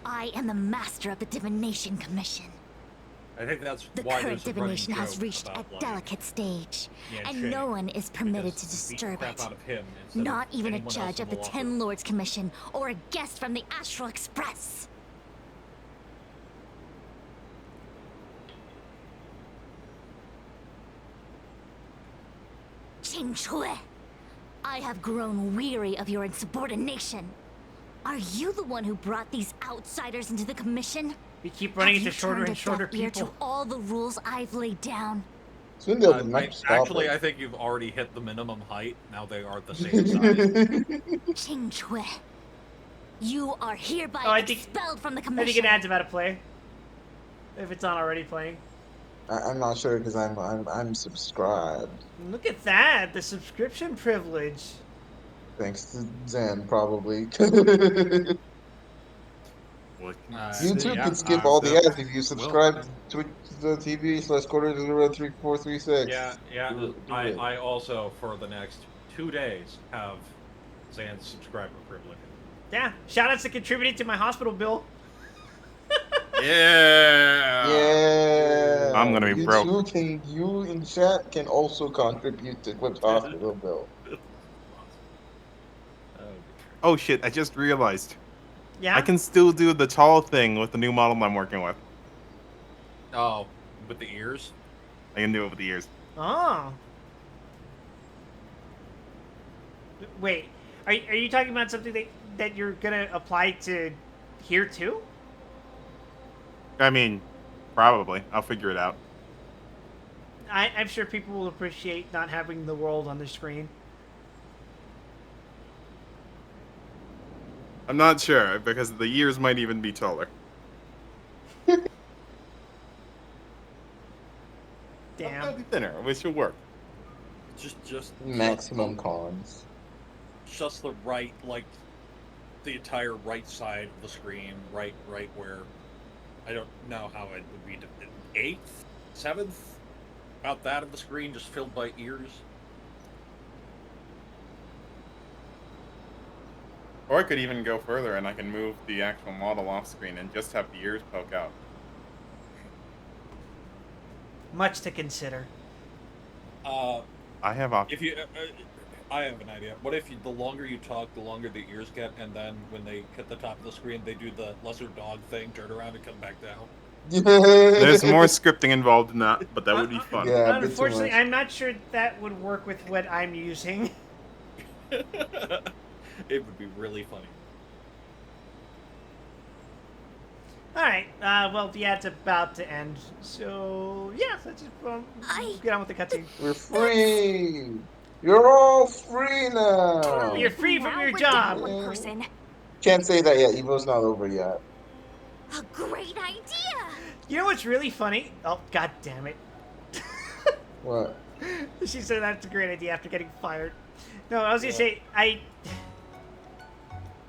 I am the master of the Divination Commission. I think that's The why current there's a running divination has joke reached a about, like, delicate stage, Yan and Shay, no one is permitted to because he beat the disturb crap it. out of him instead Not of even a anyone else judge in of the law. Ten Lords Commission or a guest from the Astral Express. Qing Chui, I have grown weary of your insubordination. Are you the one who brought these outsiders into the commission? We keep running Have into you shorter turned and a shorter deaf ear people. to all the rules I've laid down? Swindle did not stop Actually, it. I think you've already hit the minimum height. Now they are the same size. Qing Chui, you are hereby Oh, I think- expelled from the I commission. think an ad's about to play. If it's not already playing. I'm not sure because I'm subscribed. Look at that, the subscription privilege. Thanks to Zen, probably. What can YouTube yeah, can skip all the so- ads if you subscribe to Twitch.tv/quarter03346. Yeah. Do it. I also, for the next 2 days, have Zan's subscriber privilege. Yeah, shout outs to contributing to my hospital bill. Yeah. Yeah. I'm gonna be you broke. You in chat can also contribute to Clip's hospital bill. Oh shit! I just realized Yeah? I can still do the tall thing with the new model I'm working with. Oh, with the ears? I can do it with the ears. Oh. Wait, are you talking about something that you're gonna apply to here too? I mean, probably. I'll figure it out. I'm sure people will appreciate not having the world on the screen. I'm not sure because the ears might even be taller. Damn. I'll be thinner, which will work. Just Maximum cons. just the right, like, the entire right side of the screen, right where, I don't know how it would be, 8th, 7th, about that of the screen, just filled by ears. Or I could even go further and I can move the actual model off screen and just have the ears poke out. Much to consider. I have options. If you, I have an idea. What if the longer you talk, the longer the ears get, and then when they hit the top of the screen, they do the lesser dog thing, turn around and come back down? There's more scripting involved in that, but that would be fun. Yeah, a bit too Unfortunately, much. I'm not sure that would work with what I'm using. It would be really funny. Alright, well, the ad's about to end. So, yeah, let's just get on with the cutscene. We're free. You're all free now. You're free from Now your we're job. down one person. Can't say that yet. Evo's not over yet. A great idea! You know what's really funny? Oh, god damn it. What? She said that's a great idea after getting fired. No, I was gonna say, I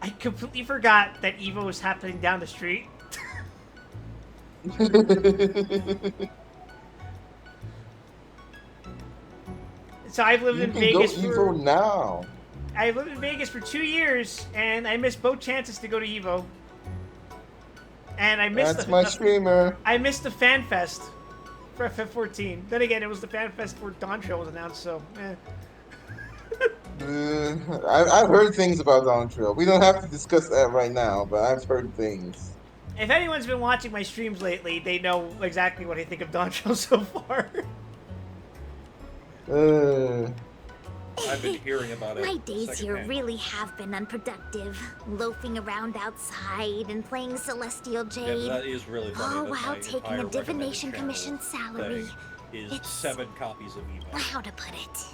I completely forgot that Evo was happening down the street. So I've lived You in can go Vegas for Evo now. I've lived in Vegas for 2 years, and I missed both chances to go to Evo. And I missed That's my streamer. I missed the Fan Fest for FF14. Then again, it was the Fan Fest where Dawn Trail was announced, so I've heard things about Dawn Trail. We don't have to discuss that right now, but I've heard things. If anyone's been watching my streams lately, they know exactly what I think of Dawn Trail so far. I've been hearing about it. My days here secondhand. really have been unproductive. Loafing around outside and playing Celestial Yeah, Jade. that is really funny. All that while my taking entire a divination recommended commission channel salary. thing is It's- 7 copies of Evo. How to put it?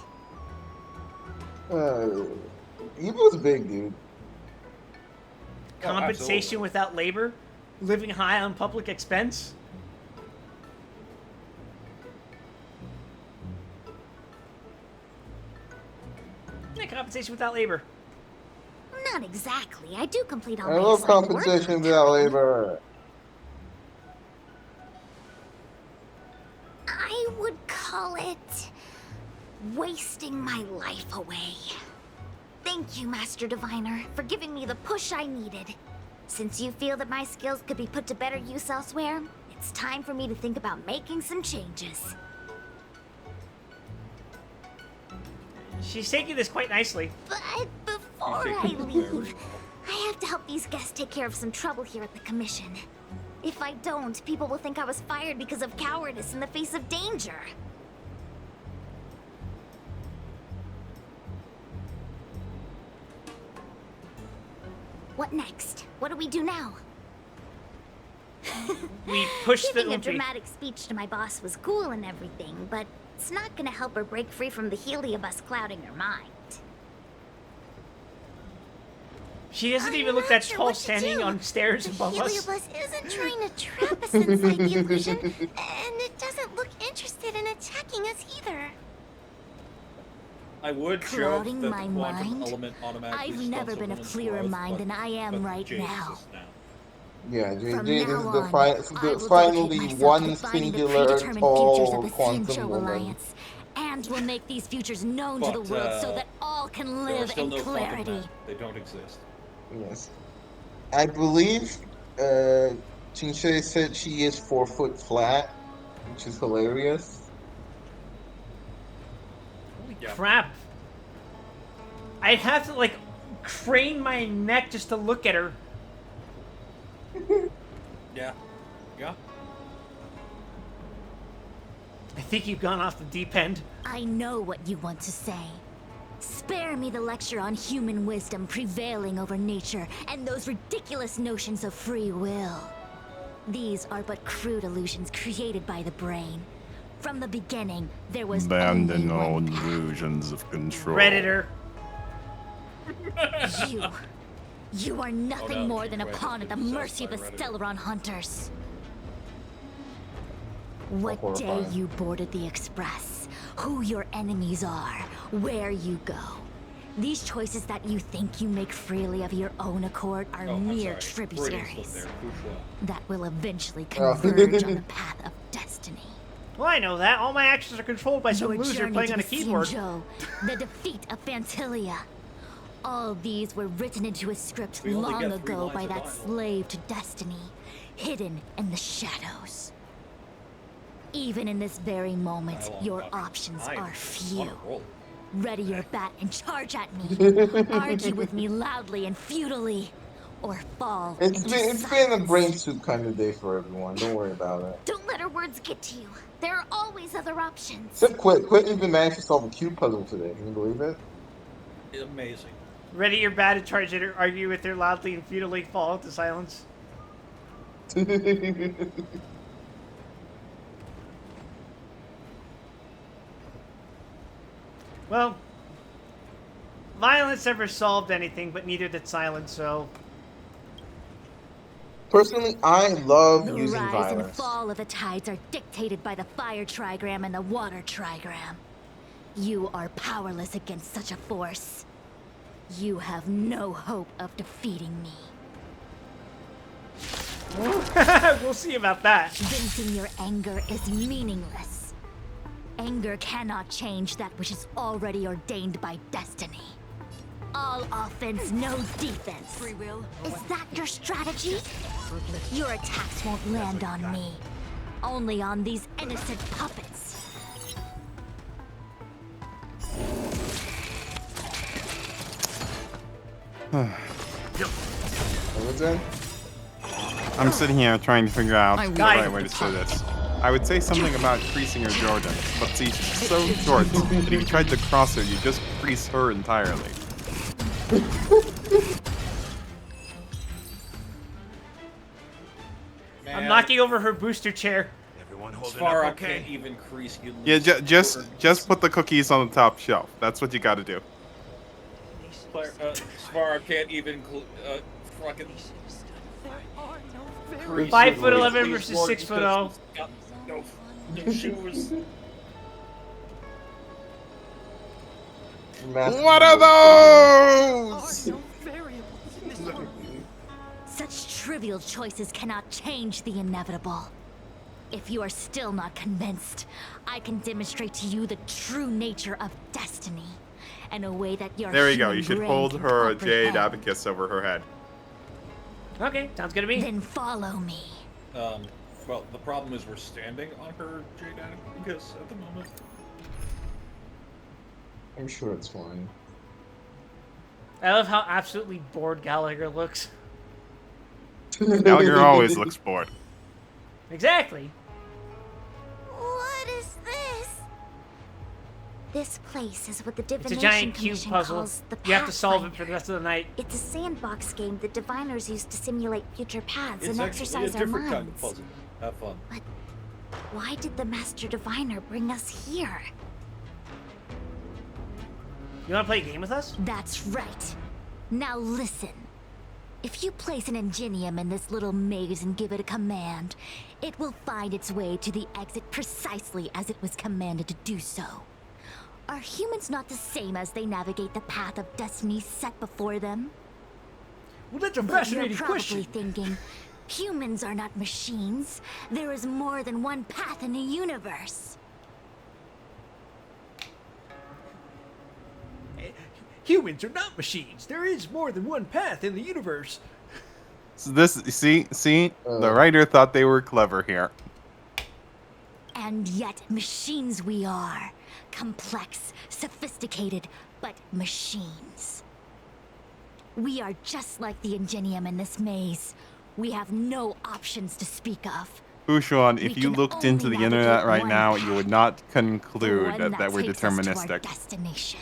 Evo's big, dude. Compensation absolutely. without labor? Living high on public expense? Yeah, compensation without labor. Not exactly. I do complete all I my love assigned work compensation on without time. labor. I would call it wasting my life away. Thank you, Master Diviner, for giving me the push I needed. Since you feel that my skills could be put to better use elsewhere, it's time for me to think about making some changes. She's taking this quite nicely. But before You I think it's very leave, I have to help these guests take care of some trouble here at the Commission. If I don't, people will think I was fired because of cowardice in the face of danger. What next? What do we do now? We push the Giving a Oompy. dramatic speech to my boss was cool and everything, but it's not gonna help her break free from the heliobus clouding her mind. She doesn't even I'm look not that sure tall what to standing do. on stairs The above us. heliobus isn't trying to trap us inside the illusion, and it doesn't look interested in attacking us either. I would joke Clouding that my the quantum mind? element automatically I've never stunts a been a woman's clearer growth, mind but- than I am but right Jade now. exists now. Yeah, Jade, From Jade is now the, on, fi- I the will finally dedicate myself one to defining the singular predetermined futures of tall the quantum Sincho woman. Alliance, and will make these futures known to the But, world so that all can There are live still in no quantum clarity. men. They don't exist. Yes. I believe Chinsei said she is 4 foot flat, which is hilarious. Holy Yeah. crap. I'd have to, like, crane my neck just to look at her. Yeah. Yeah. I think you've gone off the deep end. I know what you want to say. Spare me the lecture on human wisdom prevailing over nature and those ridiculous notions of free will. These are but crude illusions created by the brain. From the beginning, there was only one path. illusions of control. Redditor. You are nothing no, more she's than a right. pawn at the It's mercy of the Redditor. Stellaron hunters. What day horrifying. you boarded the Express, who your enemies are, where you go. These choices that you think you make freely of your own accord are Oh, I'm mere sorry. Freudian slip tributaries there. Bourgeois. that will eventually Oh. converge on the path of destiny. Well, I know that. All my actions are controlled by some Your loser journey playing to on a the keyboard. Sinjo, the defeat of Phantilia. All these were written into a script We only long get 3 ago lines by of that dialogue. slave to destiny, hidden in the shadows. Even in this very moment, Dialogue your options. options I am are on few. a roll. Ready your bat and charge at me. Argue with me loudly and futilely, or fall It's into been a silence. brain soup kind of day for everyone. Don't worry about it. Don't let her words get to you. There are always other options. Except Quit even managed to solve a cube puzzle today. Can you believe it? Amazing. Ready your bad and charge it or argue with her loudly and futilely fall into silence. Well, violence never solved anything, but neither did silence, so... Personally, I love The using rise and violence. fall of the tides are dictated by the fire trigram and the water trigram. You are powerless against such a force. You have no hope of defeating me. We'll see about that. Venting your anger is meaningless. Anger cannot change that which is already ordained by destiny. All offense, no defense. Free will. Is that your strategy? Your attacks won't land on me. Only on these innocent puppets. What was that? I'm sitting here trying to figure out the Guys. right way to say this. I would say something about creasing her Jordan, but she's so short that if you tried to cross her, you just crease her entirely. I'm knocking over her booster chair. As far I can't even crease you. Yeah, just put the cookies on the top shelf. That's what you got to do. As far I can't even fucking. 5'11" versus 6'0". No shoes. What are those? Such trivial choices cannot change the inevitable. If you are still not convinced, I can demonstrate to you the true nature of destiny in a way that your There you go. human You should brain hold can her a jade comprehend. abacus over her head. Okay, sounds good to me. Then follow me. Well, the problem is we're standing on her jade abacus at the moment. I'm sure it's fine. I love how absolutely bored Gallagher looks. Gallagher always looks bored. Exactly. What is this? This place is what the It's a Divination giant cube Commission puzzle. calls the You have to solve it Pathfinder. for the rest of the night. It's a sandbox game that diviners use to simulate future paths It's and actually a exercise our different kind of minds. puzzle. Have fun. Why did the Master Diviner bring us here? You want to play a game with us? That's right. Now listen. If you place an ingenium in this little maze and give it a command, it will find its way to the exit precisely as it was commanded to do so. Are humans not the same as they navigate the path of destiny set before them? Well, that's a But you're fascinating probably question. thinking, humans are not machines. There is more than one path in the universe. Humans are not machines. There is more than one path in the universe. So this, see, the writer thought they were clever here. And yet, machines we are. Complex, sophisticated, but machines. We are just like the ingenium in this maze. We have no options to speak of. Bushuan, if We you can looked into only the internet navigate right one now, path. you would not The conclude one that we're takes us to our deterministic. destination.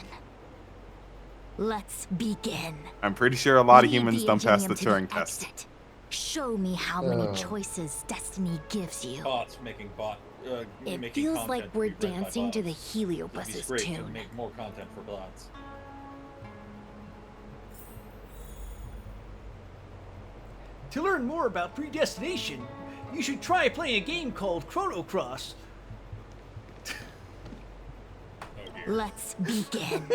Let's begin. I'm pretty sure a lot of Lead humans the don't pass the ingenium to Turing test. exit. Show me how many choices destiny gives you. Bots making It making feels content like to we're be read by dancing to the bots. It'd be Heliobus's great to tune. make more content for bots. To learn more about predestination, you should try playing a game called Chrono Cross. Let's begin.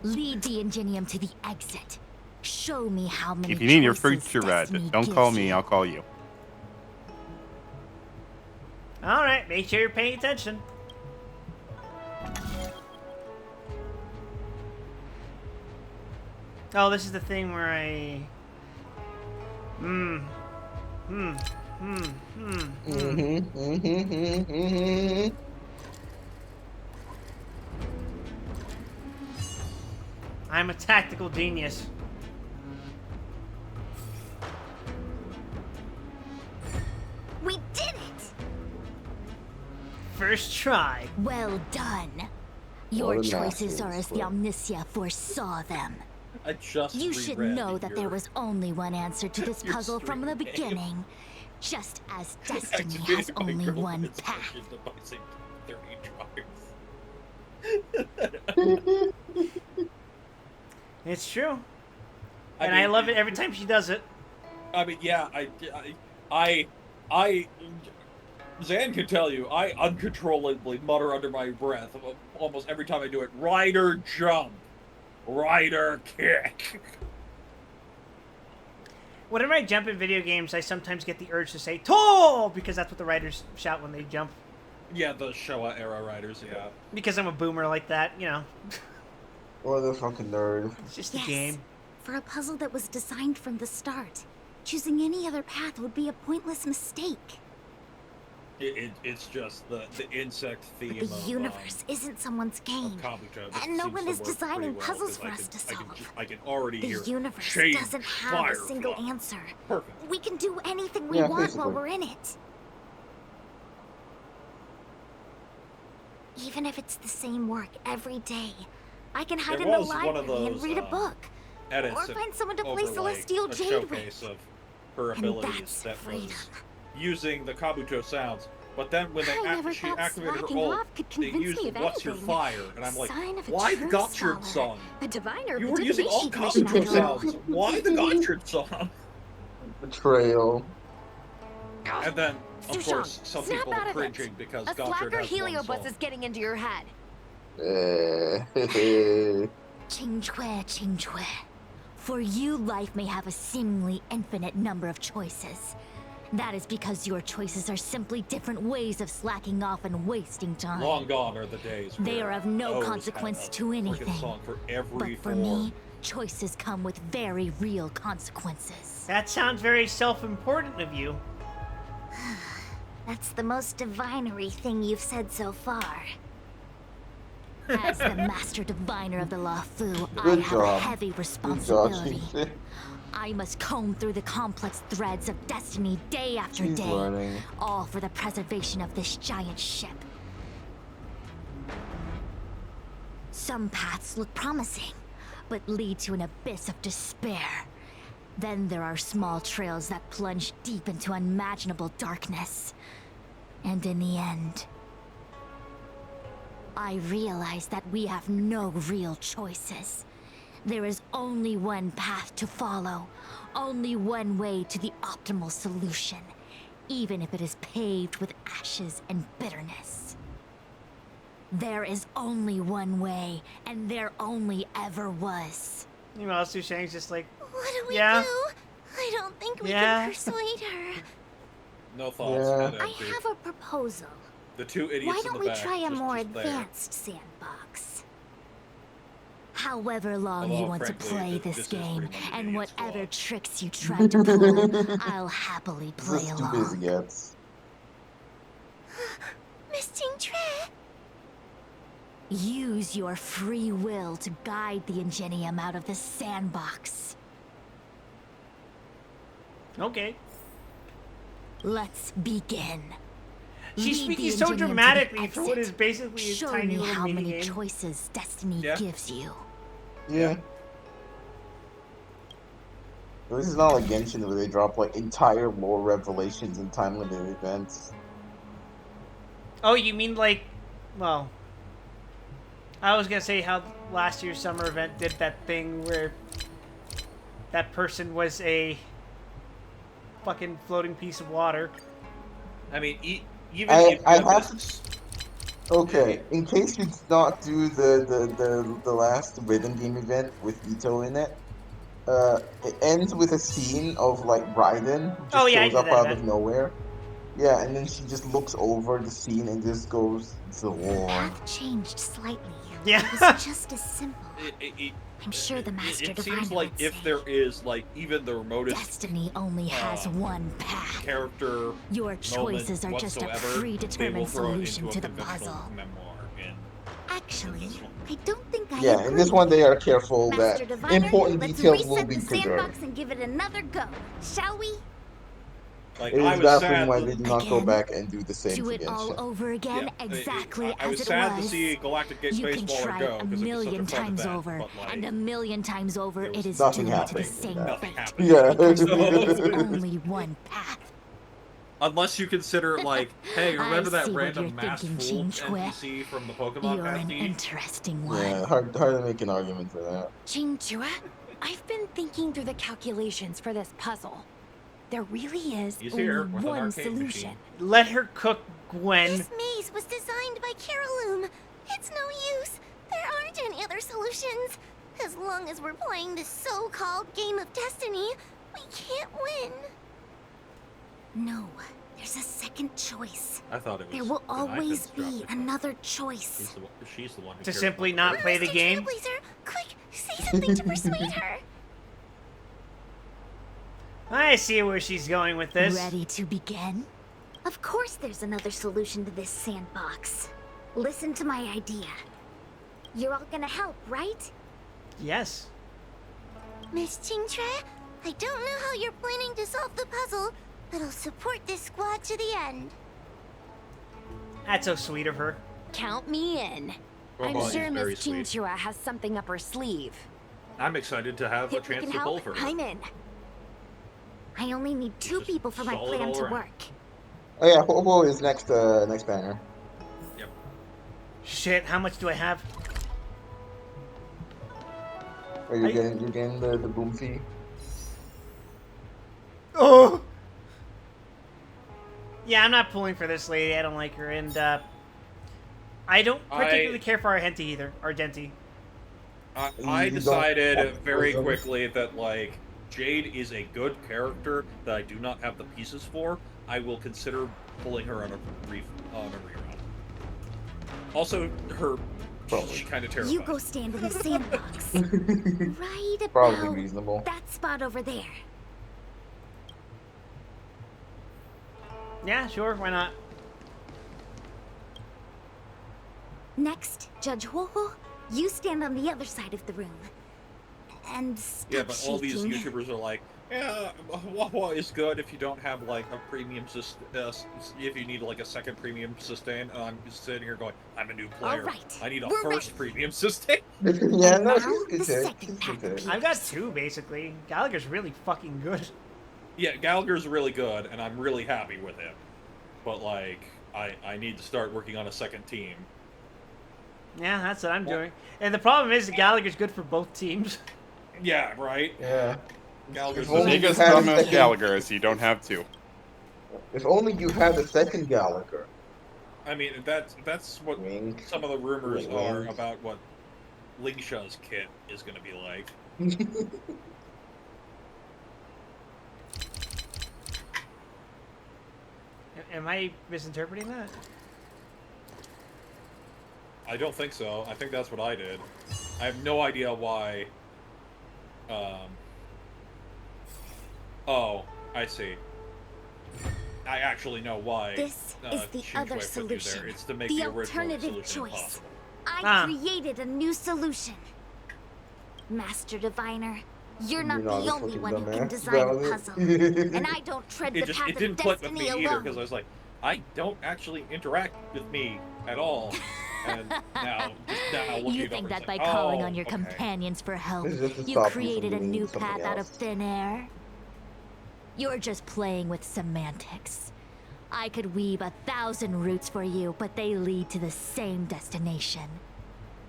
Lead the ingenium to the exit. Show me how many If you need your choices future read, destiny don't gives call me, you. I'll call you. All right, make sure you're paying attention. Oh, this is the thing where I. I'm a tactical genius. We did it! First try. Well done. Your What a choices master are as the stroke. Omniscia foresaw them. I just You should reread know that there your- was only one answer to this your puzzle from the stream name. beginning. Just as destiny Activated has my only girl one is path. mentioned by St. 30 It's true. I And I mean- love it every time she does it. I mean, yeah, Zan can tell you, I uncontrollably mutter under my breath almost every time I do it. Rider jump. Rider kick. Whenever I jump in video games, I sometimes get the urge to say "Toll" because that's what the riders shout when they jump. Yeah, the Showa era riders. Yeah. Because I'm a boomer like that, you know. What a fucking nerd. It's just a Yes, game. for a puzzle that was designed from the start. Choosing any other path would be a pointless mistake. It's just the insect theme But the of, universe isn't someone's game. Kabuto. That And no seems one to is work designing pretty well, puzzles 'cause for us to solve. I can already The hear universe change, doesn't have fire, a single fly. answer. Perfect. We can do anything we Yeah, want basically. while we're in it. Even if it's the same work every day, I can hide There in the was one of library and those, read a book. Edits Or find someone to play over, Celestial like, a Jade showcase with. of her And abilities that's that freedom. was using the Kabuto sounds. But then when I never she thought activated her slacking ult, off could they convince used me of "What's Your anything. Fire?" And I'm like, Sign of a why the true Gottsched scholar. song? A diviner You of were the using all Divination Commission, Kabuto after all. sounds. Why the Gottsched song? Betrayal. And then, of Sushang, course, some snap people out are of it. cringing because A Gottsched slacker has one heliobus song. is getting into your head. Qingque. For you, life may have a seemingly infinite number of choices. That is because your choices are simply different ways of slacking off and wasting time. Long gone are the days. They where are of no O's consequence had a to freaking anything. Song for every But for form. me, choices come with very real consequences. That sounds very self-important of you. That's the most divinery thing you've said so far. As the master diviner of the Luofu, I Good have job. a heavy Good job, responsibility. Shinji. I must comb through the complex threads of destiny day after She's day, learning. all for the preservation of this giant ship. Some paths look promising, but lead to an abyss of despair. Then there are small trails that plunge deep into unimaginable darkness. And in the end, I realize that we have no real choices. There is only one path to follow, only one way to the optimal solution, even if it is paved with ashes and bitterness. There is only one way, and there only ever was. Meanwhile, Sushang's just like, What do we Yeah. do? I don't think we Yeah. can persuade her. No thoughts. Yeah. Head I empty. have a proposal. The two idiots Why in don't the we back, try a just more there. advanced sandbox? However long Although, you want to frankly, this this is game, pretty much an and idiot's whatever fault. tricks you try to pull, I'll happily This play is too busy along. gets. Miss Qingque! Use your free will to guide the Ingenium out of the sandbox. okay. Let's begin. She's Lead speaking the so Ingenium to the dramatically for what exit. is basically a Show tiny me little how mini many game. choices destiny Yeah. gives you. Yeah. This is not like Genshin where they drop like entire lore revelations and time limited events. Oh, you mean like, well, I was gonna say how last year's summer event did that thing where that person was a fucking floating piece of water. I mean, even I if you have have this, Okay, in case you did not do the last rhythm game event with Ito in it, it ends with a scene of like Raiden who just Oh, yeah, I shows did up that out event. of nowhere. Yeah, and then she just looks over the scene and just goes, "The war." Path changed slightly. Yeah. It was just as simple. it, I'm sure the Master it Diviner seems like would if say, there is like even the remotest Destiny only has one path. character Your choices are moment just a whatsoever, they will predetermined throw it solution into to a the conventional puzzle. memoir in Actually, this one. I don't think I Yeah, agree. in this one they are careful Master that Diviner, important let's details will reset be the preserved. sandbox and give it another go, shall we? Like It I is was that sad. reason why they did not go Again? back and do the same Do for it all Genshin. over again, Yeah, exactly I as was it sad was. to see Galactic You can Spaceballer try go it a because it was such million a fun times event, over, but, like, and a million times over there it was is nothing doomed to the happening in same that. nothing fate. happened. Yeah. Because there is So- only one path. Unless you consider like, hey, remember I that see what random you're Mass thinking, Fool Qingque. NPC from the Pokemon You're an pasty? interesting one. Yeah, hard to make an argument for that. Qingque, I've been thinking through the calculations for this puzzle. There really is He's only here with an one arcade solution. machine. Let her cook, Gwen. This maze was designed by Caroloom. It's no use. There aren't any other solutions. As long as we're playing this so-called game of destiny, we can't win. No, there's a second choice. I thought it was. There will the knife always that dropped be it. another choice. She's the one who To cares simply about not play the Mr. game? Trailblazer, quick, say something to persuade her. I see where she's going with this. Ready to begin? Of course there's another solution to this sandbox. Listen to my idea. You're all gonna help, right? Yes. Miss Qingtre, I don't know how you're planning to solve the puzzle, but I'll support this squad to the end. That's so sweet of her. Count me in. I'm Robot sure is very Miss sweet. Chinchua has something up her sleeve. I'm excited to have a If we chance can to pull help, her. I'm in. I only need 2 Just people for my solid plan all to around. work. Oh yeah, Hobo is next next banner. Yep. Shit, how much do I have? Are you getting the boom fee? Oh! Yeah, I'm not pulling for this lady. I don't like her, and I don't particularly care for Argenti either. Argenti. I You decided don't- very quickly that, like, Jade is a good character that I do not have the pieces for. I will consider pulling her on a rerun. Also, she kind of terrifies. You go stand in the sandbox. Right Probably about reasonable. that spot over there. Yeah, sure, why not? Next, Judge Huohuo, you stand on the other side of the room. And stop Yeah, but all these shaking. YouTubers are like, yeah, Wawa is good if you don't have, like, a premium if you need, like, a second premium sustain. And I'm just sitting here going, I'm a new player. right, I need a we're first premium sustain. Yeah, no, Now, she's the good. second She's pack good. appears. I've got 2, basically. Gallagher's really fucking good. Yeah, Gallagher's really good, and I'm really happy with him. But, like, I need to start working on a second team. Yeah, that's what I'm doing. And the problem is that Gallagher's good for both teams. Yeah, right? Yeah. Gallagher's If The only you biggest had a problem with second- Gallagher is you don't have to. If only you had a second Gallagher. I mean, that's what Wink. some of the rumors Wink, are wink. about what Lingsha's kit is going to be like. Am I misinterpreting that? I don't think so. I think that's what I did. I have no idea why. Oh, I see. I actually know why. This is the Shinjuei other put you solution. there. It's to make The the original alternative solution choice. impossible. I created a new solution. Master Diviner, you're not You're not the a only fucking one who can dumbass design a about it. puzzle. And I don't tread the path It of didn't click with destiny me either alone. because I was like, I don't actually interact with me at all. And now looking You it think over, that it's by like, calling oh, on your okay. companions for help, This is just to you stop you from created a doing new something path out of else. thin air? You're just playing with semantics. I could weave 1,000 routes for you, but they lead to the same destination.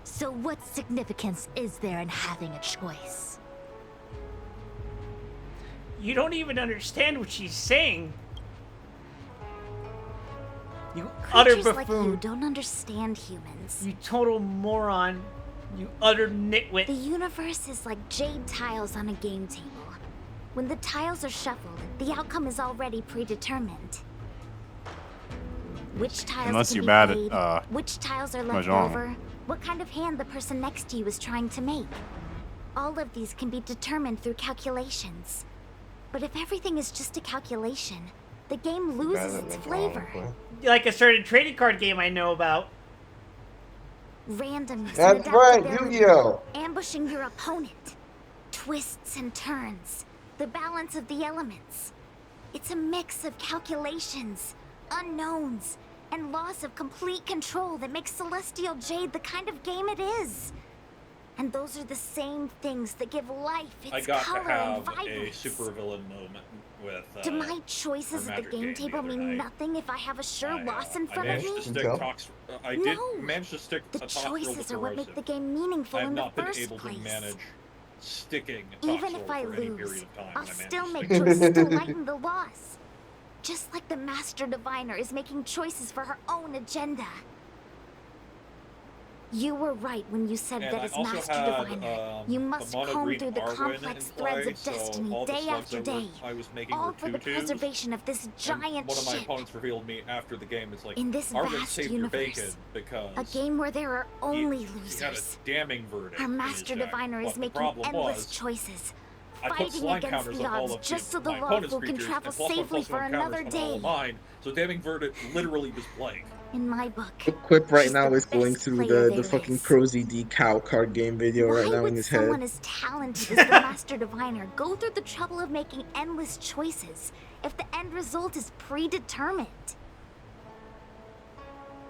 So what significance is there in having a choice? You don't even understand what she's saying. You utter Creatures like you buffoon. don't understand humans. You total moron. You utter nitwit. The universe is like jade tiles on a game table. When the tiles are shuffled, the outcome is already predetermined. Which tiles Unless can you're be bad at, played, which tiles are left Mahjong. over, what kind of hand the person next to you is trying to make. All of these can be determined through calculations. But if everything is just a calculation, the game loses its flavor. Like a certain trading card game I know about. Randomness That's and right, adaptability, Yu-Gi-Oh! ambushing your opponent, twists and turns, the balance of the elements. It's a mix of calculations, unknowns, and loss of complete control that makes Celestial Jade the kind of game it is. And those are the same things that give life its I got to color and have a vibrance. supervillain moment with. Do my choices at the Magic game game table the other mean night. nothing if I have a sure loss in I front of managed me? to stick Tox. I did No. manage to stick The a Tox roll choices with are what make Corrosive. the game meaningful I have in the not been first able place. to manage sticking a Tox Even roll if I for any lose, period of time. I'll and I managed still to make stick choices to lighten the loss. Just like the Master Diviner is making choices for her own agenda. You were right when you said And that I as also Master had Diviner, you the must mono comb green through the Arwen complex in threads play, of so destiny all the day slugs after day, I was making all were for the 2/2s. preservation of this And giant one of my ship. opponents revealed me after the game. It's like, In this Arwen vast saved your bacon universe, because a game where there are only he had a losers. damning verdict. Our in his Master deck. Diviner But is the making problem endless was, choices, I put fighting slime against counters the on all odds of just so the my lawful opponent's can creatures, travel and +1/+1 safely for another counters on all day. of mine. So damning verdict literally was blank. In my book, Quip right she's now the is going best through player the there fucking is. Prosy D cow card game video right Why now in would his someone head. as talented as the Master Diviner go through the trouble of making endless choices if the end result is predetermined?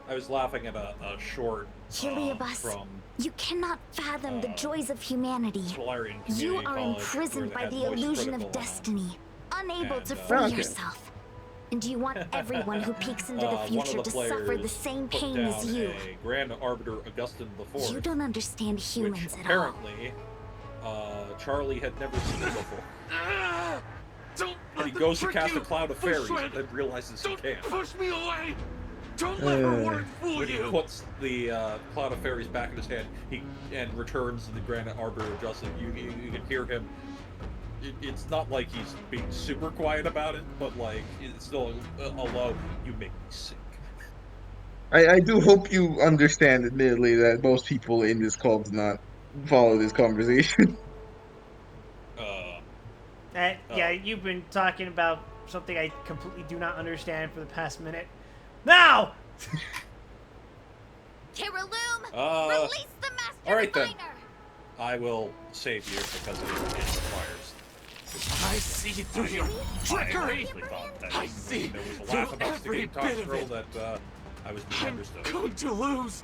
I was laughing at a short Heliobus, from you cannot fathom the joys of humanity. Solarian You Community are College, imprisoned where by they the had voice illusion critical of on. destiny, unable And, to free okay. yourself. And you want everyone who peeks into the One of future the to suffer the players same put pain down as you. a Grand Arbiter Augustine IV, You don't understand which humans at all. apparently Charlie had never seen before. Don't And he goes to cast a cloud of fairies, and then realizes he can't. push me away! Don't let her word fool When he you! puts the cloud of fairies back in his hand, and returns the Grand Arbiter Augustine, you can hear him. It's not like he's being super quiet about it, but like it's still a low. You make me sick. I do hope you understand, admittedly, that most people in this call do not follow this conversation. Yeah, you've been talking about something I completely do not understand for the past minute. Now! Terraloom, release the Master All right then. Diviner! I will save you because it requires. I see through your trickery! I see There was a through laugh about the every game talk bit of scroll it! that I was I'm misunderstood. going to lose!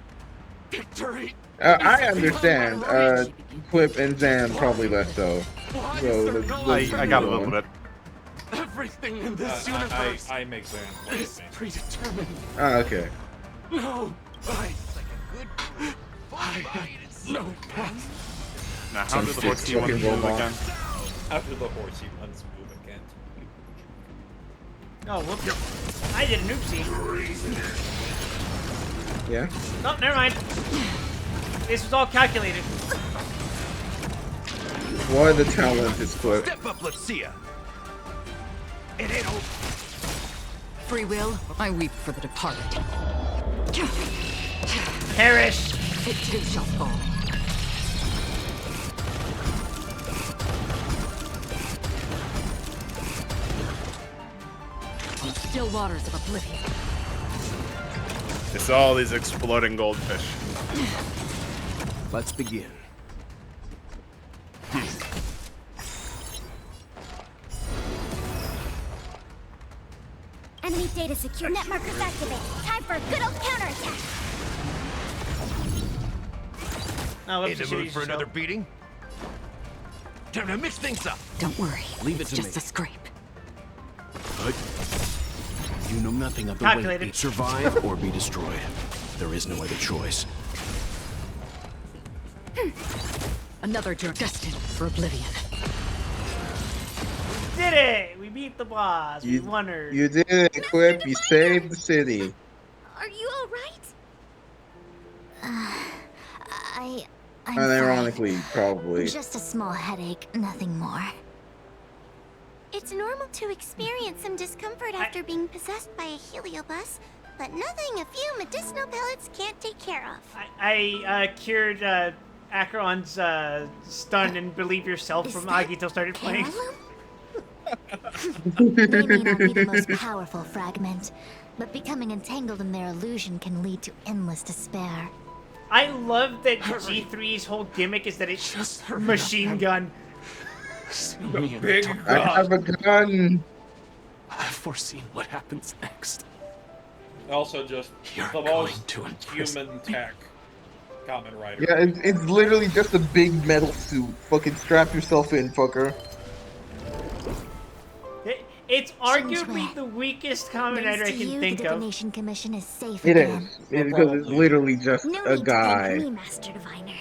Victory! I understand. Quip and Zan probably less so. Why So is there the- no I got a little bit. Everything in this universe I make Zan play is with me. predetermined. Ah, okay. No, I no path. Now, how did the Some horsey one fucking move robot. again? After the horsey runs move again. Oh, whoops. I did an oopsie. Yeah? Oh, never mind. This was all calculated. What a talent is Quip. Step up, let's see ya. It ain't over. Free will, I weep for the departed. Perish! It too shall fall. On still waters of oblivion. It's all these exploding goldfish. Let's begin. Enemy data secure. Net markers activated. Time for a good old counterattack. Oh, In the mood for another beating? Time to mix things up. Don't worry, Leave it it's to just me. a scrape. Good. You know nothing of the Calculated. way. Survive or be destroyed. There is no other choice. Another you're destined for oblivion. Did it! We beat the boss. We won her. You did it, Quip. You saved the city. Are you alright? I'm Unironically, fine. probably. Just a small headache, nothing more. It's normal to experience some discomfort after being possessed by a heliobus, but nothing a few medicinal pellets can't take care of. I cured Acheron's stun and believe yourself Is from that Agito started playing. They may not be the most powerful fragment, but becoming entangled in their illusion can lead to endless despair. I love that G3's whole gimmick is that it's machine gun. Big I have a gun. I've foreseen what happens next. Also, just You're the going most to imprison human tech Kamen Rider. Yeah, it's literally just a big metal suit. Fucking strap yourself in, fucker. It's arguably Shinjue. the weakest Kamen Rider I Thanks to can you, think the of. Divination Commission is safe It again. is. Because it's literally just No a need guy. to thank me, Master Diviner.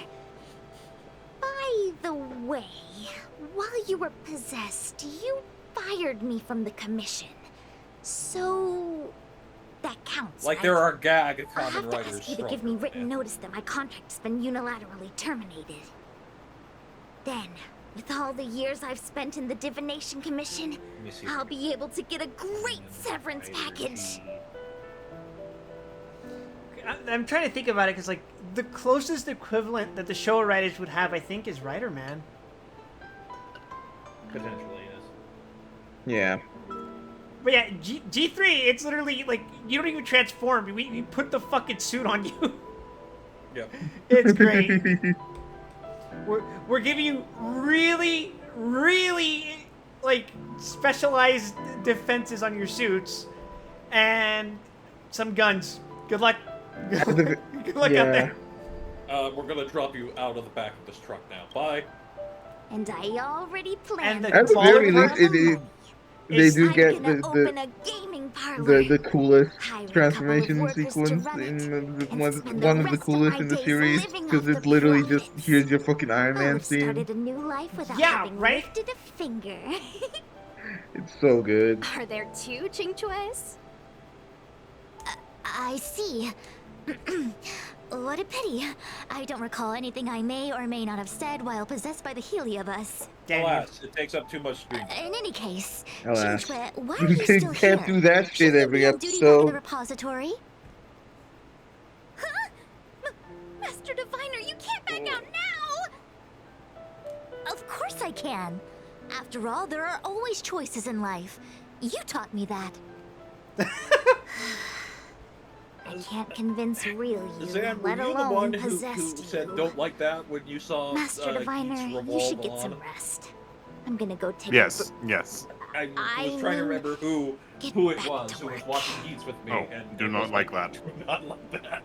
By the way, while you were possessed, you fired me from the commission. So, That counts, Like right? there are gag I'll common have to writers. ask you to give me written notice that my contract's been unilaterally terminated. Then, with all the years I've spent in the Divination Commission, I'll be able to get a great severance package. I'm trying to think about it because, like, the closest equivalent that the show writers would have, I think, is Writer Man. Potentially, yes. Yeah. But yeah, G3, it's literally like you don't even transform. We put the fucking suit on you. Yep. It's great. We're giving you really, really like specialized defenses on your suits and some guns. Good luck. Good luck out there. We're gonna drop you out of the back of this truck now. Bye. And I already planned. And At the very least, they do get the coolest transformation sequence in one of the coolest in the series, because it's literally just here's your fucking Iron Man scene. Started a new life without Yeah, having right? lifted a finger. It's so good. Are there two Chingchues? I see. What a pity. I don't recall anything I may or may not have said while possessed by the Heliobus. Alas, it takes up too much screen. In any case, Alas. Chingchue, why are you still Can't here? do that shit Shouldn't every you be on duty back in the episode. repository? Huh? Master Diviner, you can't back out now! Of course I can. After all, there are always choices in life. You taught me that. I can't convince real you, Zan, were let you the one alone who possessed said you. don't like that when you saw Master Diviner, Geeks you revolve should get on? some rest. I'm gonna go take Yes, yes. I was I trying to will remember who get it back was to who was work. watching Geeks with me. Oh, and do it not was like that. Do not like that.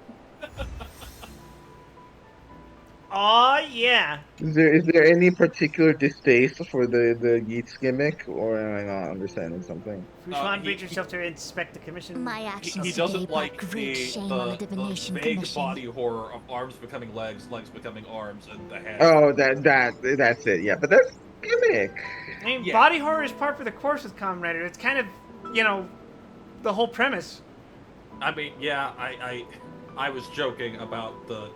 Oh yeah. Is there any particular distaste for the Yeats gimmick, or am I not understanding something? Fushan brings herself to inspect the commission. My actions He today doesn't like brought great the, shame on the the Divination vague Commission. body horror of arms becoming legs, legs becoming arms, and the head. Oh, that's it. Yeah, but that's gimmick. I mean, Yeah. body horror is part of the course with Kamen Rider. It's kind of, you know, the whole premise. I mean, yeah, I was joking about the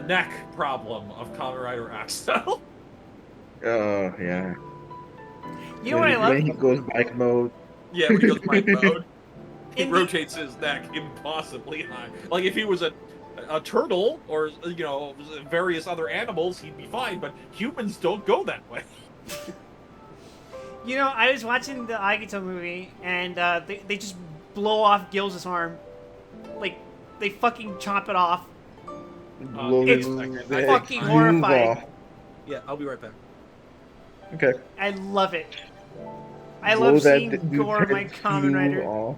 neck problem of Kamen Rider Axel. Oh yeah. You know what I love? When he goes bike mode. Yeah, when he goes bike mode, he In the- rotates his neck impossibly high. Like if he was a turtle or various other animals, he'd be fine. But humans don't go that way. You know, I was watching the Agito movie, and they just blow off Gills' arm. Like, they fucking chop it off. It's fucking horrifying. Yeah, I'll be right back. Okay. I love it. I Blow love that seeing dude's gore of my head Kamen too Rider. off.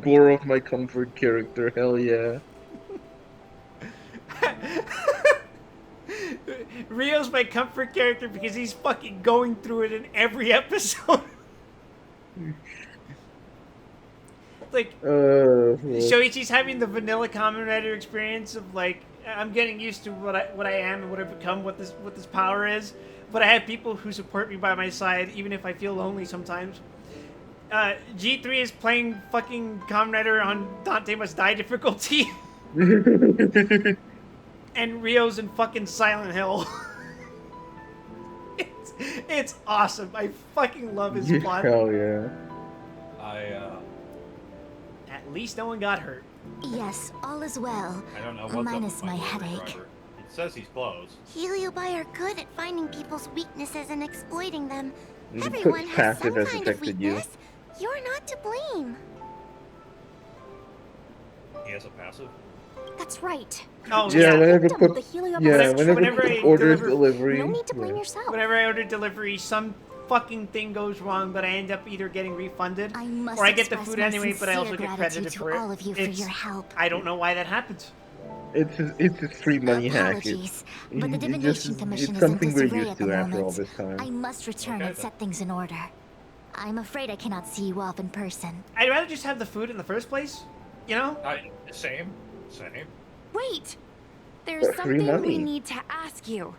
Gore of my comfort character, hell yeah. Rio's my comfort character because he's fucking going through it in every episode. Like, Shoichi's having the vanilla Kamen Rider experience of like, I'm getting used to what I am and what I've become, what this power is, but I have people who support me by my side even if I feel lonely sometimes. G3 is playing fucking Kamen Rider on Dante Must Die difficulty. And Rio's in fucking Silent Hill. it's awesome. I fucking love his plot. Hell yeah. At least no one got hurt. Yes, all is well. I don't know what's Minus up with my Kamen headache. Rider. It says he's close. Heliobi are good at finding people's weaknesses and exploiting them. Quick Everyone has passive some has kind of affected you. weakness. You're not to blame. He has a passive. That's right. Oh Yeah, whenever Victim put of the Heliobus whenever I orders deliver- delivery. No need to blame yeah. yourself. Whenever I order delivery, some fucking thing goes wrong, but I end up either getting refunded I must or I get the express food my anyway, but I also sincere get gratitude credited to for it. all of you for your help. I don't know why that happens. It's a free money hack. Apologies, but the It Divination just- Commission it's is in something we're disarray used at the to after all moment. this time. I must return and set things in order. I'm afraid I cannot see you off in person. I'd rather just have the food in the first place, you know? Same. Wait! There's For free something we money. need to ask you.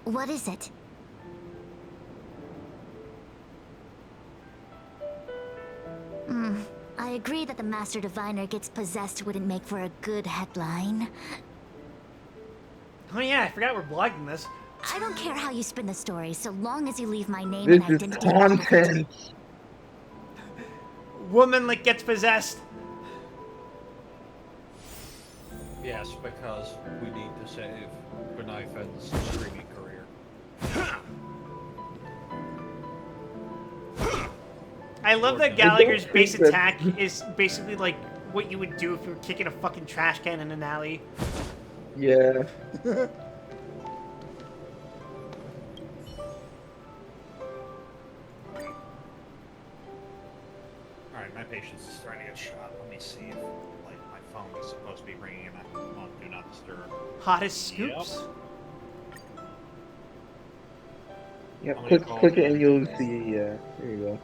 What is it? agree that the Master Diviner gets possessed wouldn't make for a good headline. Oh yeah, I forgot we're blogging this. I don't care how you spin the story, so long as you leave my name This and is identity out of it. content. Woman like gets possessed. Yes, because we need to save Benifen's streaming career. I love that Gallagher's base attack is basically like what you would do if you were kicking a fucking trash can in an alley. Yeah. Alright, my patience is starting to get shot. Let me see if like my phone is supposed to be ringing and I'm on Do Not Disturb. Hottest scoops. Yep. Click it and you'll see. Yeah. There you go.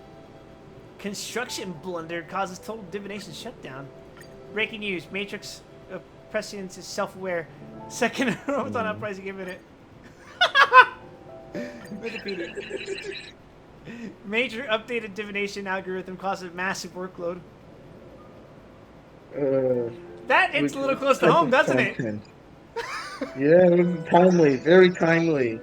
Construction blunder causes total divination shutdown. Breaking news: Matrix Prescience is self-aware. Second Roboton uprising imminent. Wikipedia. Major updated divination algorithm causes massive workload. That hits a little close to home, doesn't it? Yeah, it was timely. Very timely.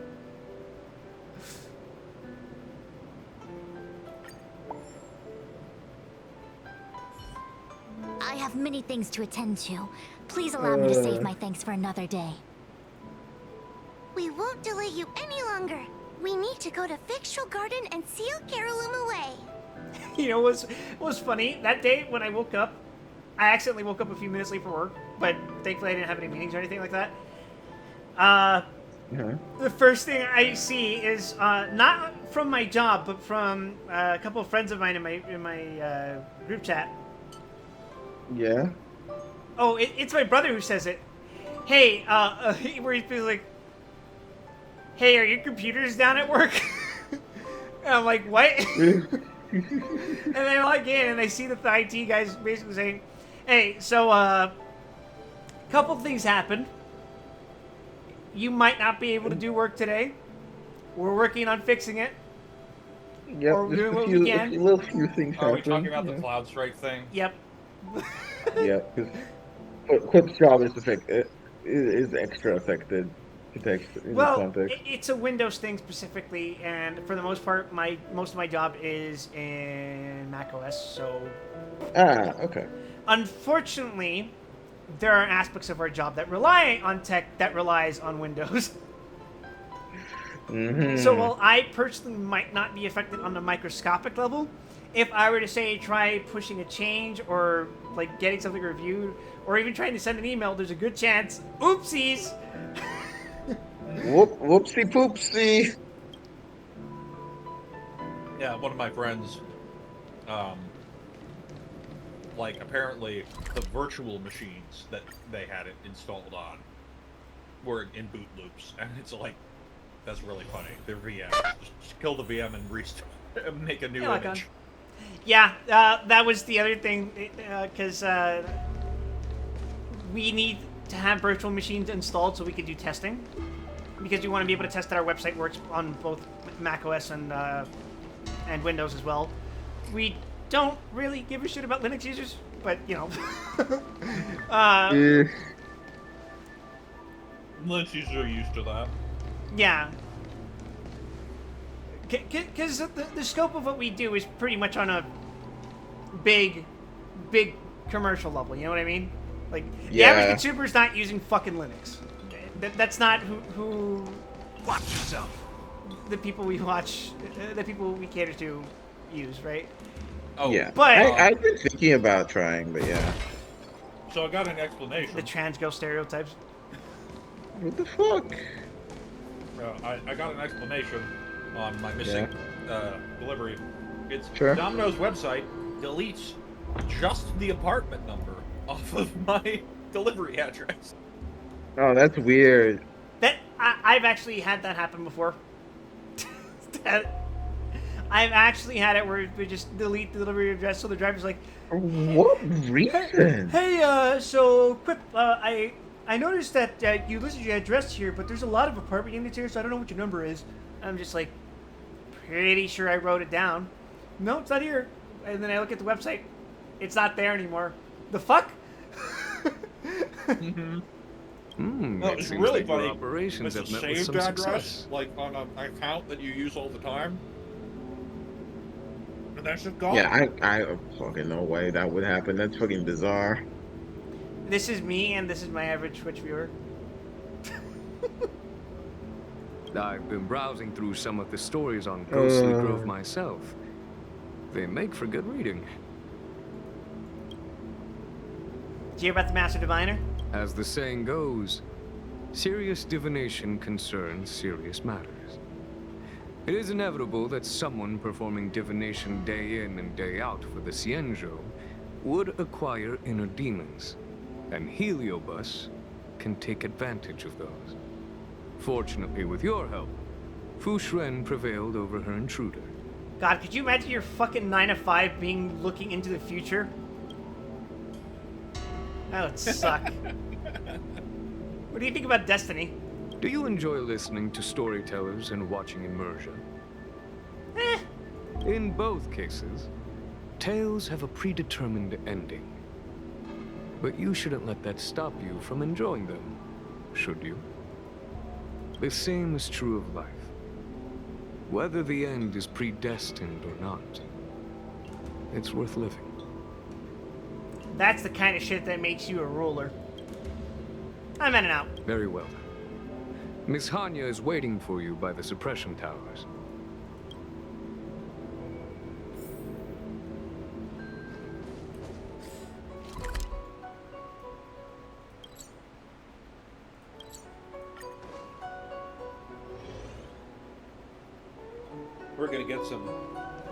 I have many things to attend to. Please allow me to save my thanks for another day. We won't delay you any longer. We need to go to Victual Garden and seal Carolum away. You know what was funny? That day when I woke up, I accidentally woke up a few minutes late for work, but thankfully I didn't have any meetings or anything like that. The first thing I see is not from my job, but from a couple of friends of mine in my group chat. Yeah. Oh, it's my brother who says it. Hey, where he's like, "Hey, are your computers down at work?" And I'm like, "What?" And then I log in and I see that the IT guy's basically saying, "Hey, so a couple things happened. You might not be able to do work today. We're working on fixing it. Yep. Or we're doing what few, we can." a little few things Are we happen. talking about the Cloud Strike thing? Yep. Yeah, because Quip's job is to fix it. Is extra affected context in Well, context. it's a Windows thing specifically, and for the most part, most of my job is in Mac OS. So, Okay. unfortunately, there are aspects of our job that rely on tech that relies on Windows. So while I personally might not be affected on the microscopic level, if I were to say try pushing a change or like getting something reviewed or even trying to send an email, there's a good chance, oopsies. Whoopsie poopsie. Yeah, one of my friends, like apparently the virtual machines that they had it installed on were in boot loops, and it's like, that's really funny. They're VM. Just kill the VM and restart, make a new image. Yeah, that was the other thing, because we need to have virtual machines installed so we can do testing. Because we want to be able to test that our website works on both Mac OS and Windows as well. We don't really give a shit about Linux users, but, you know. Linux users are used to that. Yeah. Because the scope of what we do is pretty much on a big commercial level, you know what I mean? Like, the average consumer's not using fucking Linux. That's not who... Watch yourself. The people we watch, the people we cater to use, right? Oh, yeah. But I've been thinking about trying, but yeah. So I got an explanation. The trans girl stereotypes. What the fuck? I got an explanation on my missing delivery. It's Domino's website deletes just the apartment number off of my delivery address. Oh, that's weird. I've actually had that happen before. I've actually had it where we just delete the delivery address, so the driver's like, "What reason?" Hey, so Quip, I noticed that you listed your address here, but there's a lot of apartment units here, so I don't know what your number is. I'm just like, pretty sure I wrote it down. No, it's not here. And then I look at the website. It's not there anymore. The fuck? No, It it's seems really like your funny. operations It's a have met with saved some address, success. like on an account that you use all the time, and that's just gone. Yeah, I fucking no way that would happen. That's fucking bizarre. This is me, and this is my average Twitch viewer. I've been browsing through some of the stories on Ghostly Grove myself. They make for good reading. Did you hear about the Master Diviner? As the saying goes, serious divination concerns serious matters. It is inevitable that someone performing divination day in and day out for the Cienjo would acquire inner demons, and Heliobus can take advantage of those. Fortunately, with your help, Fu Shren prevailed over her intruder. God, could you imagine your fucking 9 to 5 being looking into the future? That would suck. What do you think about Destiny? Do you enjoy listening to storytellers and watching immersion? In both cases, tales have a predetermined ending. But you shouldn't let that stop you from enjoying them, should you? The same is true of life. Whether the end is predestined or not, it's worth living. That's the kind of shit that makes you a ruler. I'm in and out. Very well. Miss Hanya is waiting for you by the suppression towers. We're gonna get some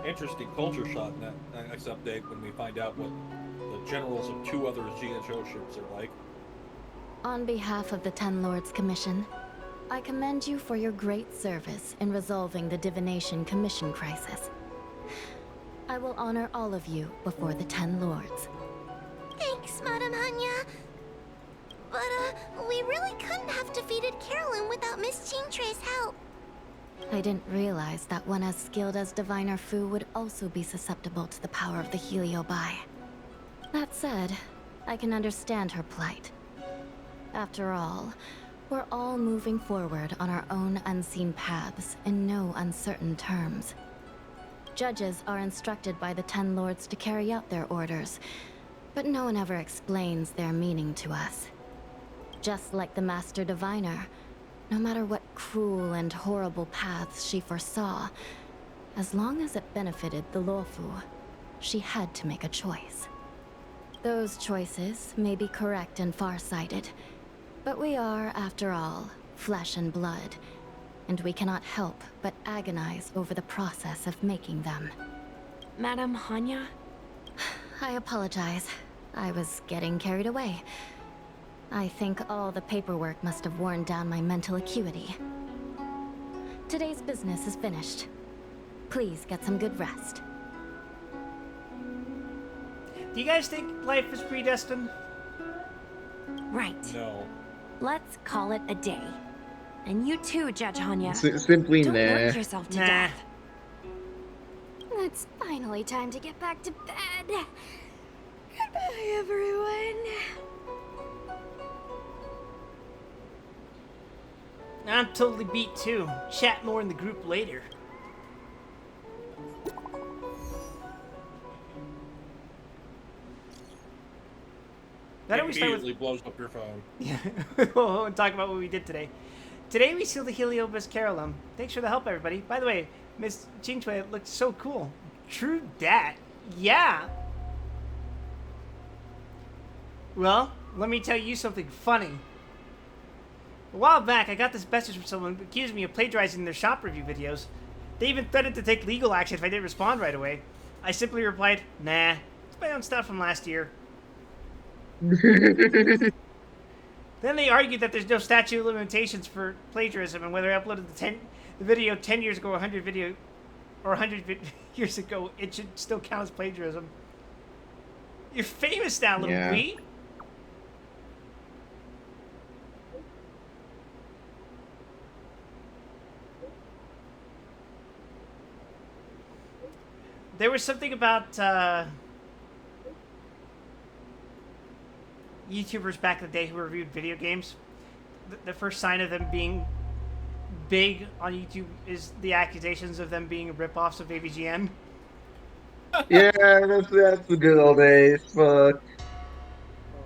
interesting culture shot in that next update when we find out what the generals of 2 other GHO ships are like. On behalf of the Ten Lords Commission, I commend you for your great service in resolving the Divination Commission crisis. I will honor all of you before the Ten Lords. Thanks, Madame Hanya. But, we really couldn't have defeated Carolyn without Miss Chingtre's help. I didn't realize that one as skilled as Diviner Fu would also be susceptible to the power of the Heliobi. That said, I can understand her plight. After all, we're all moving forward on our own unseen paths in no uncertain terms. Judges are instructed by the Ten Lords to carry out their orders, but no one ever explains their meaning to us. Just like the Master Diviner, no matter what cruel and horrible paths she foresaw, as long as it benefited the Luofu, she had to make a choice. Those choices may be correct and far-sighted, but we are, after all, flesh and blood, and we cannot help but agonize over the process of making them. Madame Hanya? I apologize. I was getting carried away. I think all the paperwork must have worn down my mental acuity. Today's business is finished. Please get some good rest. Do you guys think life is predestined? Right. No. Let's call it a day. And you too, Judge Hanya. Simply Don't nah. work yourself to death. It's finally time to get back to bed. Goodbye, everyone. I'm totally beat too. Chat more in the group later. Why don't we start with... Immediately blows up your phone. Yeah, we'll talk about what we did today. Today we sealed the Heliobus Carolum. Thanks for the help, everybody. By the way, Miss Qingcui looked so cool. True dat. Yeah. Well, let me tell you something funny. A while back, I got this message from someone who accused me of plagiarizing their shop review videos. They even threatened to take legal action if I didn't respond right away. I simply replied, nah, it's my own stuff from last year. Then they argued that there's no statute of limitations for plagiarism, and whether I uploaded the video 10 years ago or 100 years ago, it should still count as plagiarism. You're famous now, little wee. There was something about YouTubers back in the day who reviewed video games, the first sign of them being big on YouTube is the accusations of them being ripoffs of AVGN. Yeah, that's the good old days. Fuck.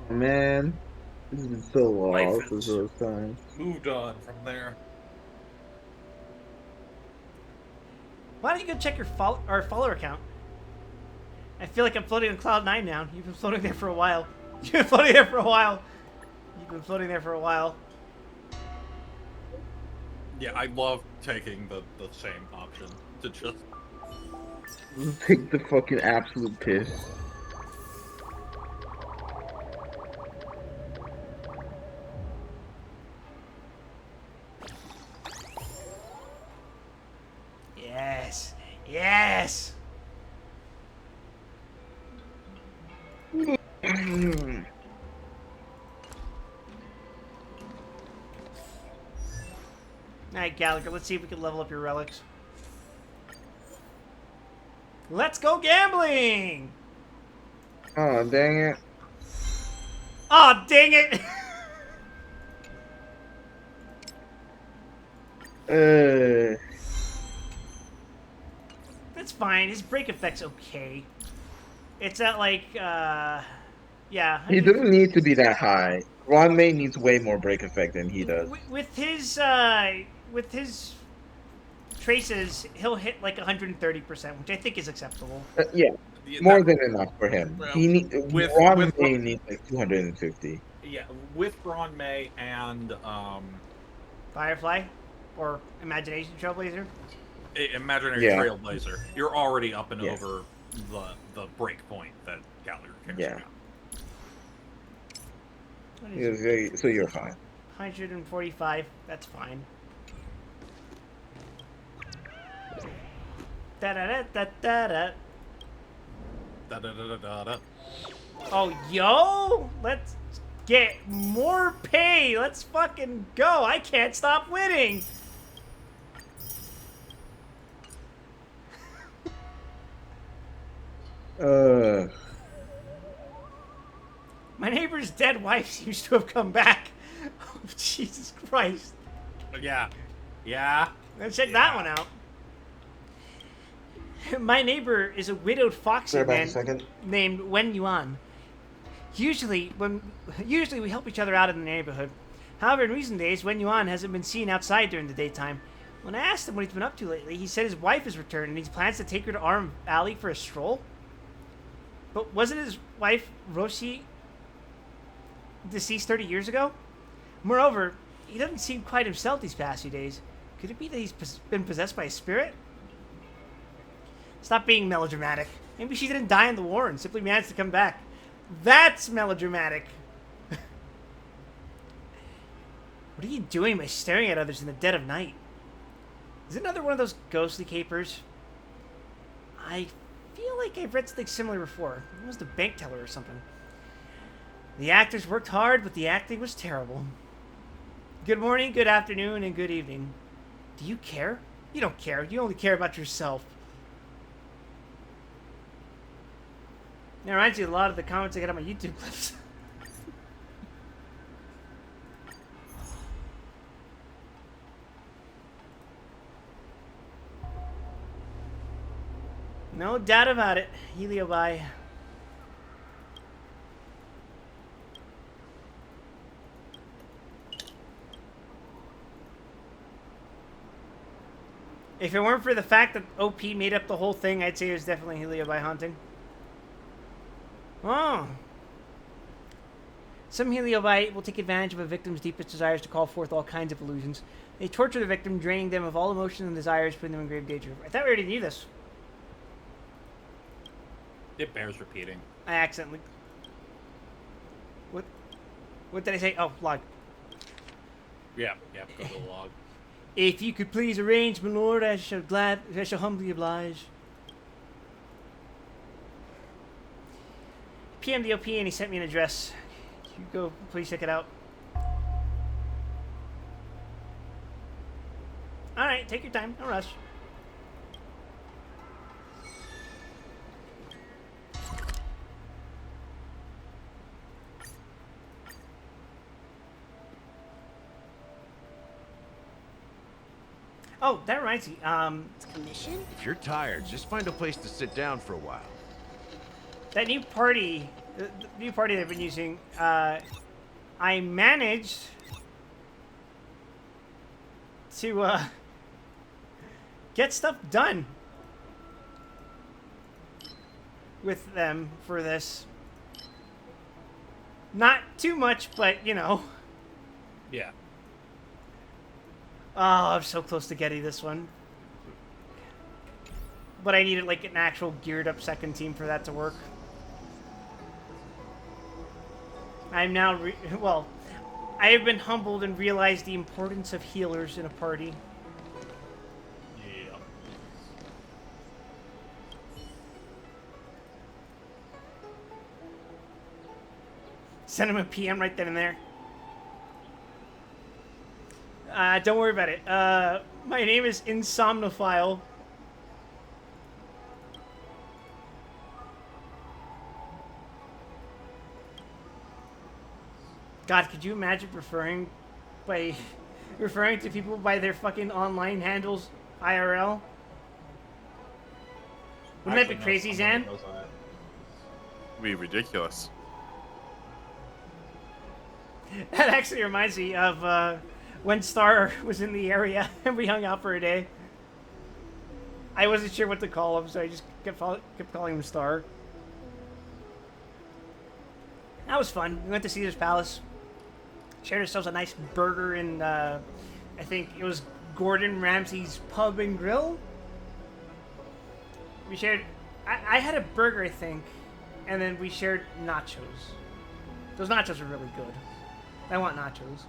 Oh man, this has been so Life long since has those times. moved on from there. Why don't you go check your follower account? I feel like I'm floating on cloud 9 now. You've been floating there for a while. You've been floating there for a while. You've been floating there for a while. Yeah, I love taking the same option to just Take the fucking absolute piss. Yes. Yes. Alright, Gallagher, let's see if we can level up your relics. Let's go gambling! Oh, dang it. Oh, dang it! That's fine. His break effect's okay. It's at like, yeah. He doesn't need to be that high. Ron May needs way more break effect than he does. With his traces, he'll hit like 130%, which I think is acceptable. Yeah, more than enough for him. Well, Ron May needs like 250. Yeah, with Ron May and Firefly, or Imagination Trailblazer. Imaginary Trailblazer, you're already up and over the break point that Gallagher cares about. So you're fine. 145. That's fine. Da da da da da da. Da da da da da. Oh, yo! Let's get more pay! Let's fucking go! I can't stop winning! My neighbor's dead wife seems to have come back. Oh, Jesus Christ. Yeah. Yeah. Let's check that one out. My neighbor is a widowed foxy man named Wen Yuan. Usually we help each other out in the neighborhood. However, in recent days, Wen Yuan hasn't been seen outside during the daytime. When I asked him what he's been up to lately, he said his wife has returned and he plans to take her to Arm Alley for a stroll. But wasn't his wife, Roshi, deceased 30 years ago? Moreover, he doesn't seem quite himself these past few days. Could it be that he's been possessed by a spirit? Stop being melodramatic. Maybe she didn't die in the war and simply managed to come back. That's melodramatic. What are you doing by staring at others in the dead of night? Is it another one of those ghostly capers? I feel like I've read something similar before. It was the bank teller or something. The actors worked hard, but the acting was terrible. Good morning, good afternoon, and good evening. Do you care? You don't care. You only care about yourself. That reminds me of a lot of the comments I get on my YouTube clips. No doubt about it. Heliobi. If it weren't for the fact that OP made up the whole thing, I'd say it was definitely Heliobi haunting. Oh. Some Heliobi will take advantage of a victim's deepest desires to call forth all kinds of illusions. They torture the victim, draining them of all emotions and desires, putting them in grave danger. I thought we already knew this. It bears repeating. I accidentally... What did I say? Oh, log. Yeah, go to the log. If you could please arrange, my lord, I shall humbly oblige. PM the OP and he sent me an address. You go, please check it out. Alright, take your time, no rush. Oh, that reminds me. Commission? If you're tired, just find a place to sit down for a while. That new party, the new party they've been using, I managed to get stuff done with them for this. Not too much, but you know. Yeah. Oh, I'm so close to getting this one. But I needed like an actual geared up second team for that to work. I'm now, well, I have been humbled and realized the importance of healers in a party. Yeah. Send him a PM right then and there. Don't worry about it. My name is Insomnophile. God, could you imagine referring to people by their fucking online handles IRL? Wouldn't that be crazy, Zan? It'd be ridiculous. That actually reminds me of when Star was in the area and we hung out for a day. I wasn't sure what to call him, so I just kept calling him Star. That was fun. We went to Caesar's Palace. Shared ourselves a nice burger in, I think it was Gordon Ramsay's Pub and Grill. We shared, I had a burger, I think, and then we shared nachos. Those nachos are really good. I want nachos.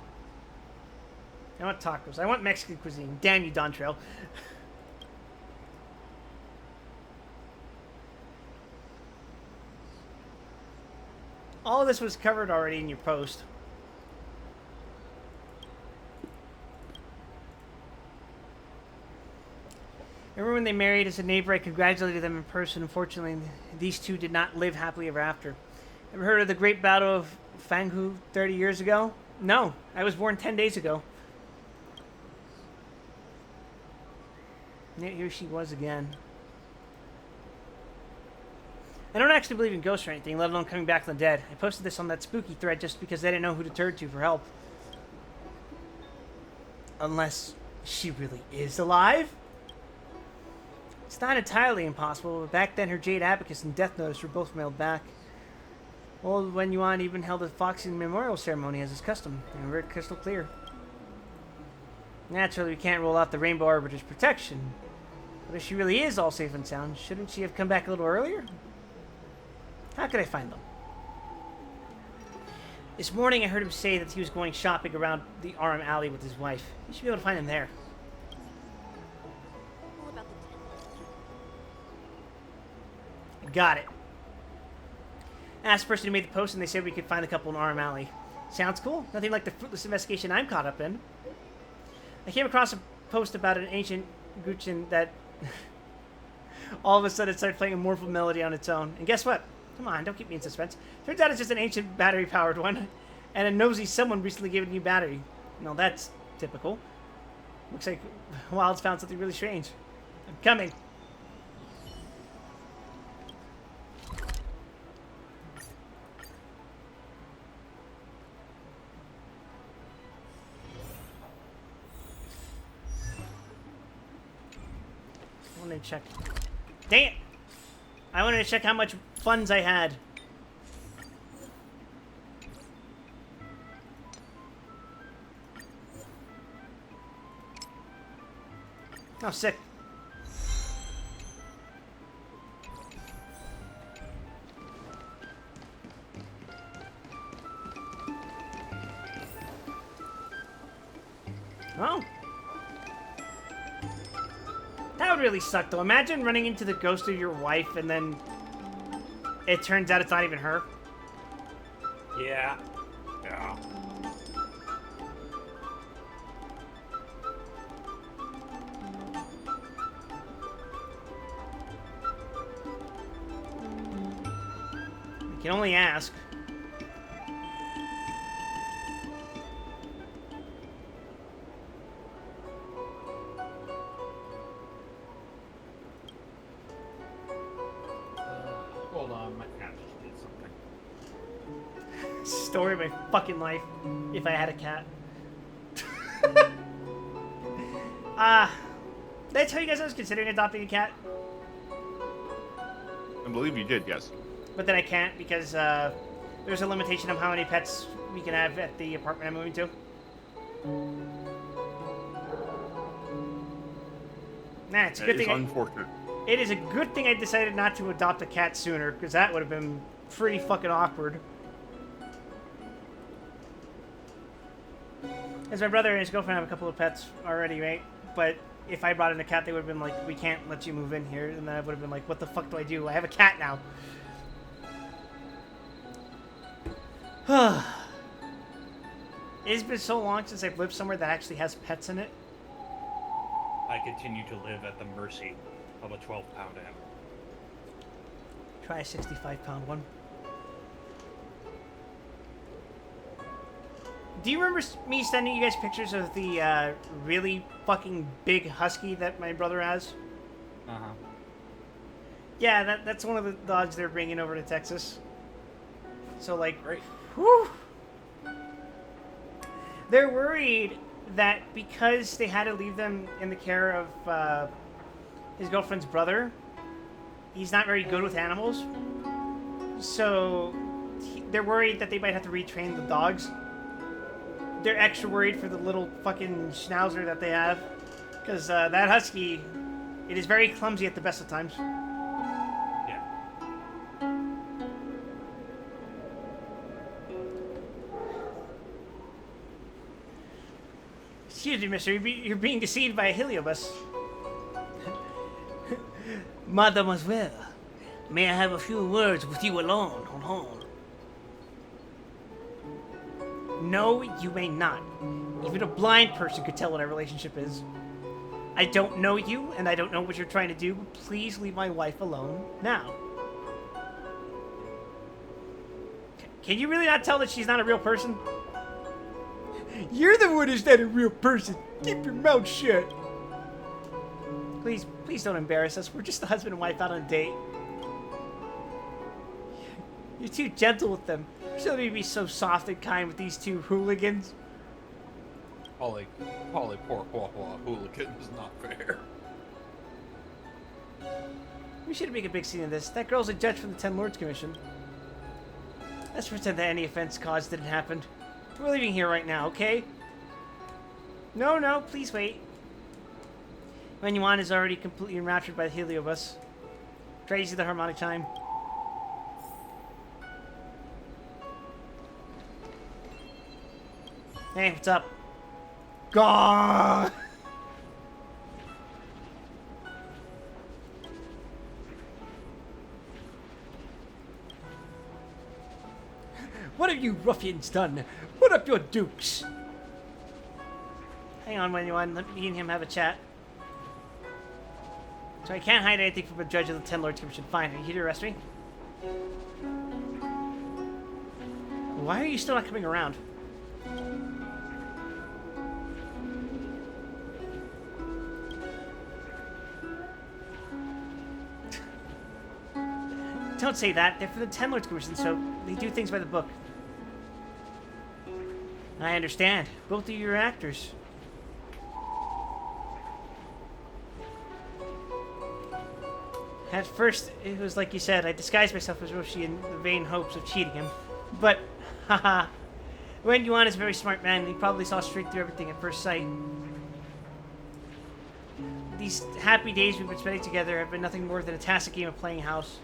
I want tacos. I want Mexican cuisine. Damn you, Don Trail. All of this was covered already in your post. Remember when they married as a neighbor, I congratulated them in person. Unfortunately, these two did not live happily ever after. Ever heard of the Great Battle of Fanghu 30 years ago? No, I was born 10 days ago. Yeah, here she was again. I don't actually believe in ghosts or anything, let alone coming back from the dead. I posted this on that spooky thread just because I didn't know who to turn to for help. Unless she really is alive? It's not entirely impossible, but back then her Jade Abacus and Death Notice were both mailed back. Old Wen Yuan even held a Foxy memorial ceremony as his custom, and we're crystal clear. Naturally, we can't rule out the Rainbow Arbiter's protection, but if she really is all safe and sound, shouldn't she have come back a little earlier? How could I find them? This morning I heard him say that he was going shopping around the Aram Alley with his wife. You should be able to find him there. Got it. Asked the person who made the post and they said we could find a couple in Aram Alley. Sounds cool. Nothing like the fruitless investigation I'm caught up in. I came across a post about an ancient Guchin that all of a sudden started playing a mournful melody on its own. And guess what? Come on, don't keep me in suspense. Turns out it's just an ancient battery-powered one. And a nosy someone recently gave it a new battery. No, that's typical. Looks like Wild's found something really strange. I'm coming. I wanted to check. Dang it! I wanted to check how much funds I had. Oh, sick. Oh. That would really suck, though. Imagine running into the ghost of your wife and then it turns out it's not even her. Yeah. Yeah. I can only ask. Hold on, my cat just did something. Story of my fucking life. If I had a cat. Did I tell you guys I was considering adopting a cat? I believe you did, yes. But then I can't because there's a limitation of how many pets we can have at the apartment I'm moving to. Nah, it's a good thing. Unfortunate. It is a good thing I decided not to adopt a cat sooner, because that would have been pretty fucking awkward. As my brother and his girlfriend have a couple of pets already, right? But if I brought in a cat, they would have been like, we can't let you move in here. And then I would have been like, what the fuck do I do? I have a cat now. It's been so long since I've lived somewhere that actually has pets in it. I continue to live at the mercy of a 12-pound animal. Try a 65-pound one. Do you remember me sending you guys pictures of the really fucking big husky that my brother has? Uh-huh. Yeah, that's one of the dogs they're bringing over to Texas. So, like, Great. Whew. They're worried that because they had to leave them in the care of his girlfriend's brother, he's not very good with animals. So they're worried that they might have to retrain the dogs. They're extra worried for the little fucking schnauzer that they have. Because that husky, it is very clumsy at the best of times. Yeah. Excuse me, mister. You're being deceived by a heliobus. Mademoiselle, may I have a few words with you alone? Hold on. No, you may not. Even a blind person could tell what our relationship is. I don't know you, and I don't know what you're trying to do. Please leave my wife alone now. Can you really not tell that she's not a real person? You're the one who's not a real person. Keep your mouth shut. Please don't embarrass us. We're just the husband and wife out on a date. You're too gentle with them. You still need to be so soft and kind with these two hooligans. Poor hooligan is not fair. We shouldn't make a big scene of this. That girl's a judge from the Ten Lords Commission. Let's pretend that any offense caused didn't happen. We're leaving here right now, okay? No, please wait. Wen Yuan is already completely enraptured by the heliobus. Try using the harmonic chime. Hey, what's up? Gah! What have you ruffians done? Put up your dukes! Hang on, Wen Yuan. Let me and him have a chat. So I can't hide anything from a judge of the Ten Lords Commission. Fine, are you here to arrest me? Why are you still not coming around? Don't say that. They're for the Ten Lords Commission, so they do things by the book. I understand. Both of you are actors. At first, it was like you said, I disguised myself as Roshi in the vain hopes of cheating him. But, haha. Wen Yuan is a very smart man, and he probably saw straight through everything at first sight. These happy days we've been spending together have been nothing more than a tacit game of playing house.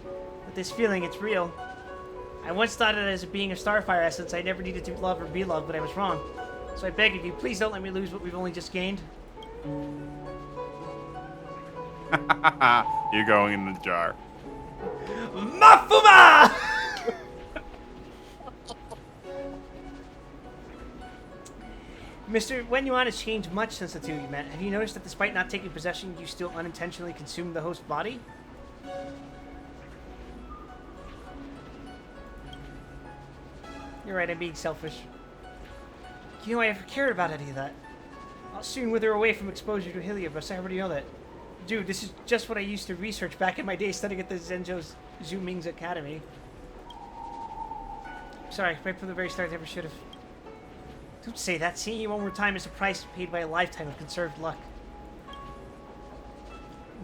But this feeling, it's real. I once thought it as being a Starfire essence. I never needed to love or be loved, but I was wrong. So I beg of you, please don't let me lose what we've only just gained. You're going in the jar. Mafuma! Mr. Wen Yuan has changed much since the two of you met. Have you noticed that despite not taking possession, you still unintentionally consumed the host's body? You're right, I'm being selfish. You know, I never cared about any of that. I'll soon wither away from exposure to heliobus. I already know that. Dude, this is just what I used to research back in my day studying at the Zenjo Zuming's Academy. Sorry, right from the very start I never should have. Don't say that. Seeing you one more time is a price paid by a lifetime of conserved luck.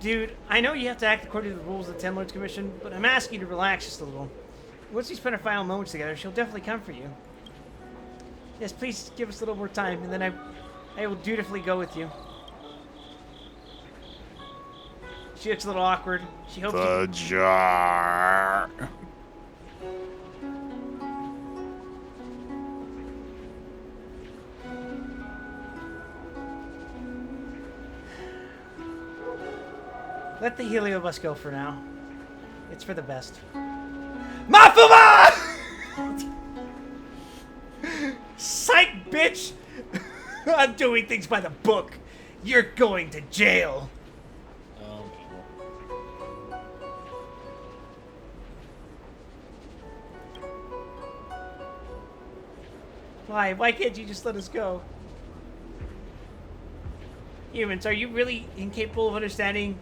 Dude, I know you have to act according to the rules of the Ten Lords Commission, but I'm asking you to relax just a little. Once we spend our final moments together, she'll definitely come for you. Yes, please give us a little more time, and then I will dutifully go with you. She looks a little awkward. She hopes The jar. Let the Heliobus go for now. It's for the best. Mafuma! Psych, bitch! I'm doing things by the book. You're going to jail. Why? Why can't you just let us go? Humans, are you really incapable of understanding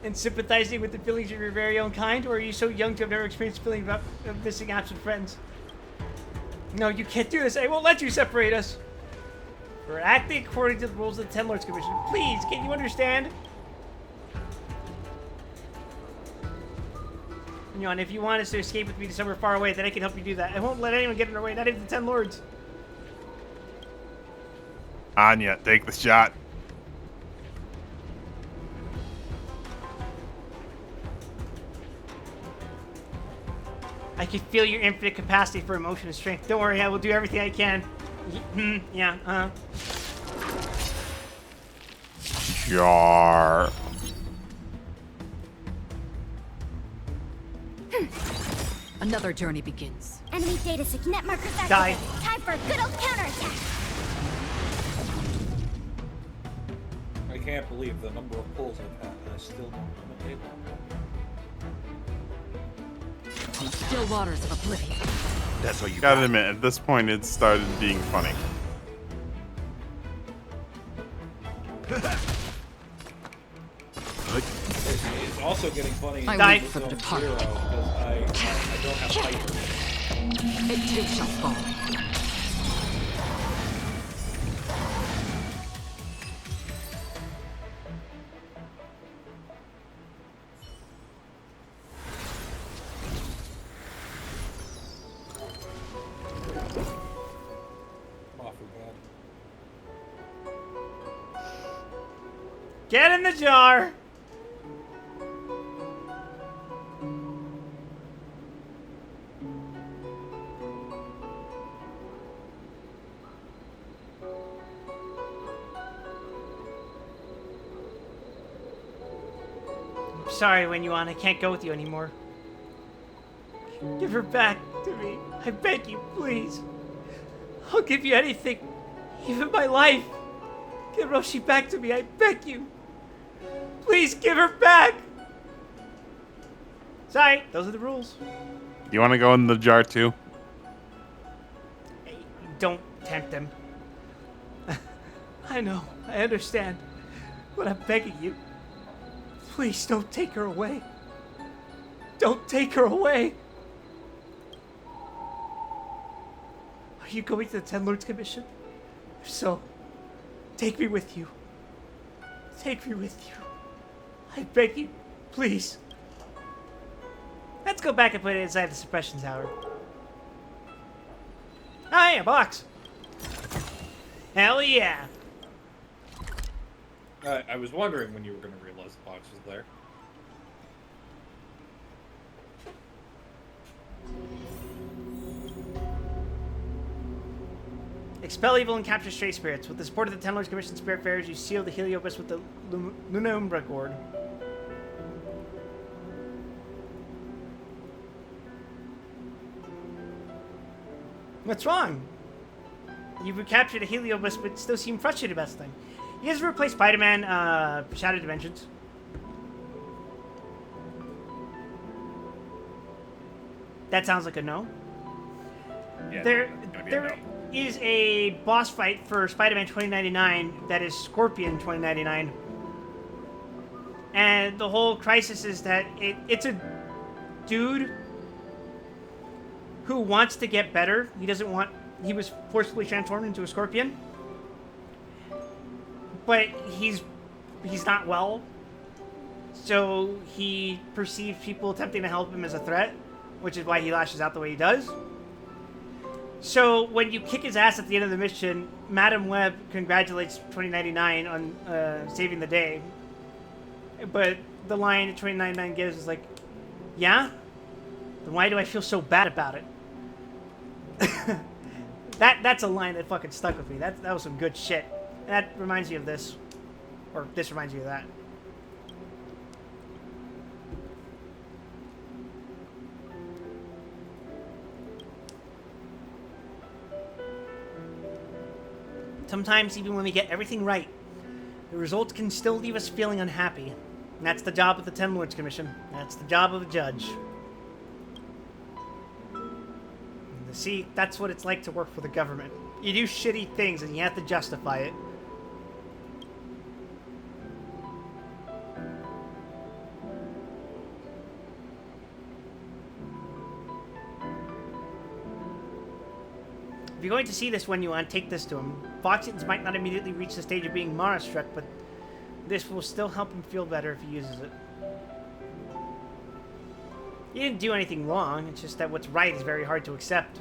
and sympathizing with the feelings of your very own kind? Or are you so young to have never experienced feeling about missing absent friends? No, you can't do this. I won't let you separate us. We're acting according to the rules of the Ten Lords Commission. Please, can you understand? And if you want us to escape with me to somewhere far away, then I can help you do that. I won't let anyone get in our way, not even the Ten Lords. Anya, take the shot. I can feel your infinite capacity for emotion and strength. Don't worry, I will do everything I can. Yeah, Jar. Another journey begins. Enemy data signet markers Die. activated. Time for a good old counterattack. I can't believe the number of pulls I've had and I still don't have a table. On the still waters of oblivion. That's what you gotta admit, at this point it started being funny. It's also getting funny. I Died. wait for the depart. Because I don't have hyper. It too shall fall. Get in the jar! I'm sorry, Wenyuan, I can't go with you anymore. Give her back to me. I beg you, please. I'll give you anything, even my life. Get Roshi back to me, I beg you. Please give her back! Sorry, those are the rules. You wanna go in the jar too? Hey, don't tempt them. I know, I understand. But I'm begging you. Please don't take her away. Don't take her away! Are you going to the Ten Lords Commission? If so, take me with you. Take me with you. I beg you, please. Let's go back and put it inside the suppression tower. Oh yeah, box. Hell yeah. I was wondering when you were going to realize the box was there. Expel evil and capture stray spirits. With the support of the Ten Lords Commission Spirit Bearers, you seal the Heliobus with the Luna Umbra Gourd. What's wrong? You've recaptured a Heliobus, but still seem frustrated about something. You guys ever play Spider-Man, Shattered Dimensions? That sounds like a no. Yeah, There is a boss fight for Spider-Man 2099 that is Scorpion 2099. And the whole crisis is that it's a dude who wants to get better. He was forcibly transformed into a scorpion. But he's not well. So he perceives people attempting to help him as a threat, which is why he lashes out the way he does. So when you kick his ass at the end of the mission, Madam Web congratulates 2099 on saving the day. But the line that 2099 gives is like, yeah? Then why do I feel so bad about it? That's a line that fucking stuck with me. That was some good shit. And that reminds me of this. Or this reminds me of that. Sometimes, even when we get everything right, the results can still leave us feeling unhappy. And that's the job of the Ten Lords Commission. That's the job of a judge. And see, that's what it's like to work for the government. You do shitty things and you have to justify it. If you're going to see this when you want, take this to him. Foxians might not immediately reach the stage of being Mara-struck, but this will still help him feel better if he uses it. He didn't do anything wrong, it's just that what's right is very hard to accept.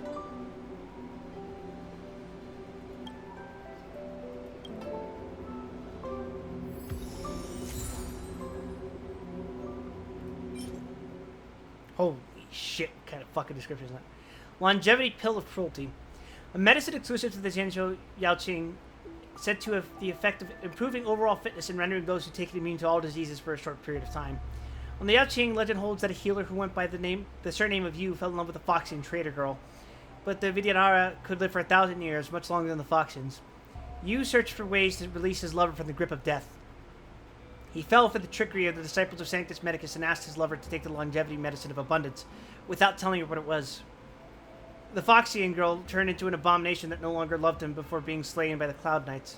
Holy shit, what kind of fucking description is that? Longevity Pill of Cruelty. A medicine exclusive to the Zhenzhou Yaoqing, said to have the effect of improving overall fitness and rendering those who take it immune to all diseases for a short period of time. On the Yaoqing, legend holds that a healer who went by the surname of Yu fell in love with a Foxian trader girl. But the Vidyadhara could live for 1,000 years, much longer than the Foxians. Yu searched for ways to release his lover from the grip of death. He fell for the trickery of the disciples of Sanctus Medicus and asked his lover to take the longevity medicine of abundance, without telling her what it was. The Foxian girl turned into an abomination that no longer loved him before being slain by the Cloud Knights.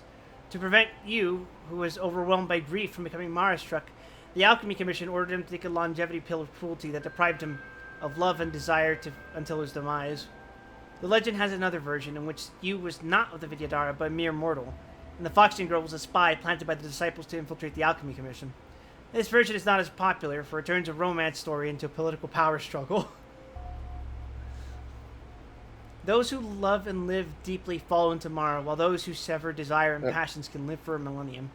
To prevent Yu, who was overwhelmed by grief from becoming Mara-struck, the Alchemy Commission ordered him to take a longevity pill of cruelty that deprived him of love and desire until his demise. The legend has another version in which Yu was not of the Vidyadhara, but a mere mortal, and the Foxian girl was a spy planted by the disciples to infiltrate the Alchemy Commission. This version is not as popular, for it turns a romance story into a political power struggle. Those who love and live deeply fall into Mara, while those who sever desire and passions can live for a millennium.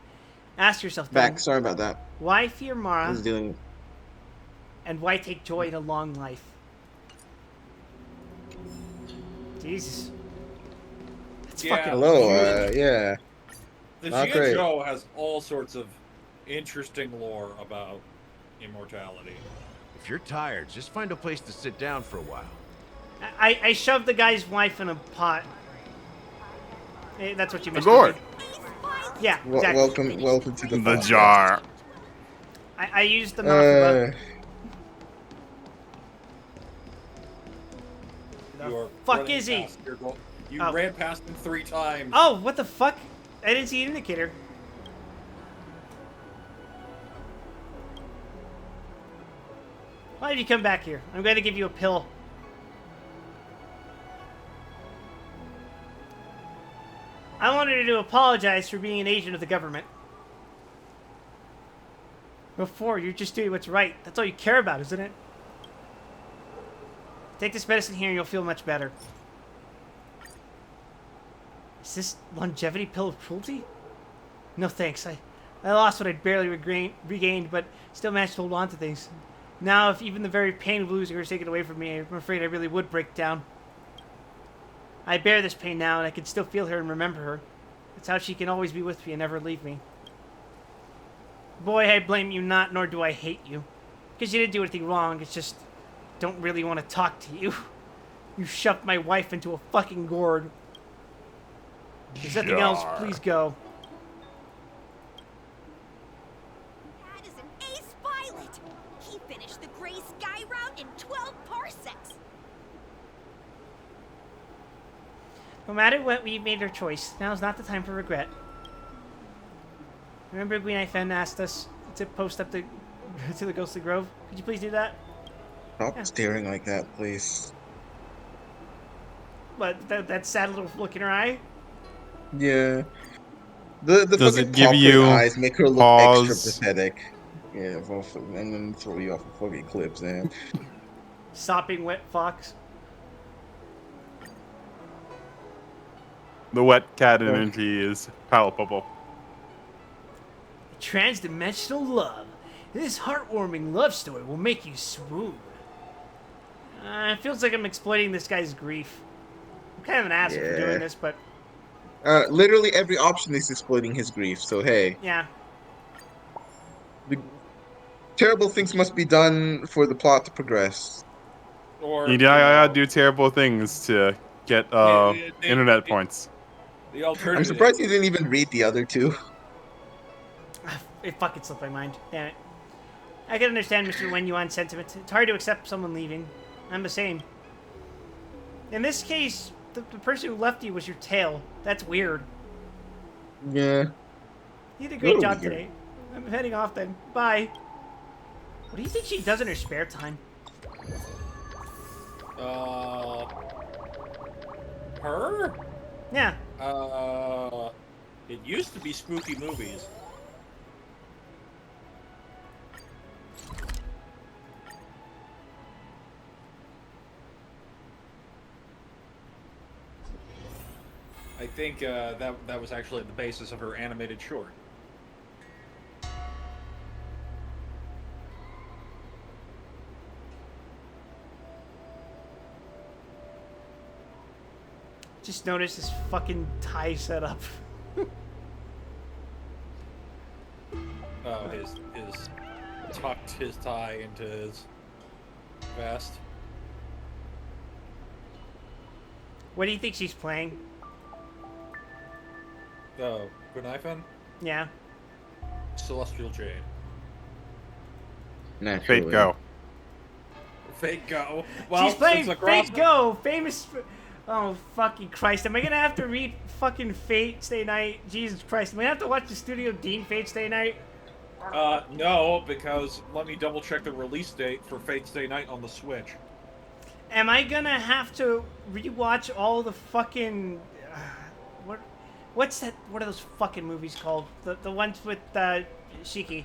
Ask yourself, then, Sorry about that. Why fear Mara? I was dealing with... And why take joy in a long life? Jesus. That's fucking Hello, yeah. The Not great. Zhenzhou has all sorts of interesting lore about immortality. If you're tired, just find a place to sit down for a while. I shoved the guy's wife in a pot. That's what you missed. The gourd. Yeah, exactly. Welcome to the jar. I used the mouth. The fuck is he? You ran past him 3 times. Oh, what the fuck? I didn't see an indicator. Why did you come back here? I'm going to give you a pill. I wanted to apologize for being an agent of the government. Before, you're just doing what's right. That's all you care about, isn't it? Take this medicine here and you'll feel much better. Is this longevity pill of cruelty? No thanks. I lost what I'd barely regained, but still managed to hold on to things. Now, if even the very pain of losing her is taken away from me, I'm afraid I really would break down. I bear this pain now, and I can still feel her and remember her. That's how she can always be with me and never leave me. Boy, I blame you not, nor do I hate you. Because you didn't do anything wrong, it's just... don't really want to talk to you. You shoved my wife into a fucking gourd. If there's nothing else, please go. That is an ace pilot! He finished the Gray Sky route in 12 parsecs! No matter what, we've made our choice. Now's not the time for regret. Remember Gwen Fen asked us to post up to to the Ghostly Grove. Could you please do that? Stop staring like that, please. But that sad little look in her eye. Yeah. The Does fucking it give popcorn you eyes make her look extra pause? pathetic. Yeah, well, I'm gonna throw you off a fucking cliff, Sam. Sopping wet fox. The wet cat energy is palpable. Transdimensional love. This heartwarming love story will make you swoon. It feels like I'm exploiting this guy's grief. I'm kind of an asshole for doing this, but Literally every option is exploiting his grief, so hey. yeah. The terrible things must be done for the plot to progress. Or You gotta do terrible things to get internet points. The I'm alternative. surprised you didn't even read the other two. It fucking slipped my mind. Damn it. I can understand Mr. Wen Yuan's sentiment. It's hard to accept someone leaving. I'm the same. In this case, the person who left you was your tail. That's weird. Yeah. You did a great Little job weird. today. I'm heading off then. Bye. What do you think she does in her spare time? Her? Yeah. It used to be spooky movies. I think that was actually the basis of her animated short. Just noticed this fucking tie setup. Oh, his tucked his tie into his vest. What do you think she's playing? Oh, Gunaifen? Yeah. Celestial Jade. Naturally. Fate Go. Fate Go. Well, She's playing since the Fate Go, famous. Oh fucking Christ! Am I gonna have to read fucking Fate Stay Night? Jesus Christ! Am I gonna have to watch the Studio Dean Fate Stay Night? No, because let me double check the release date for Fate Stay Night on the Switch. Am I gonna have to rewatch all the fucking what's that? What are those fucking movies called? The ones with Shiki.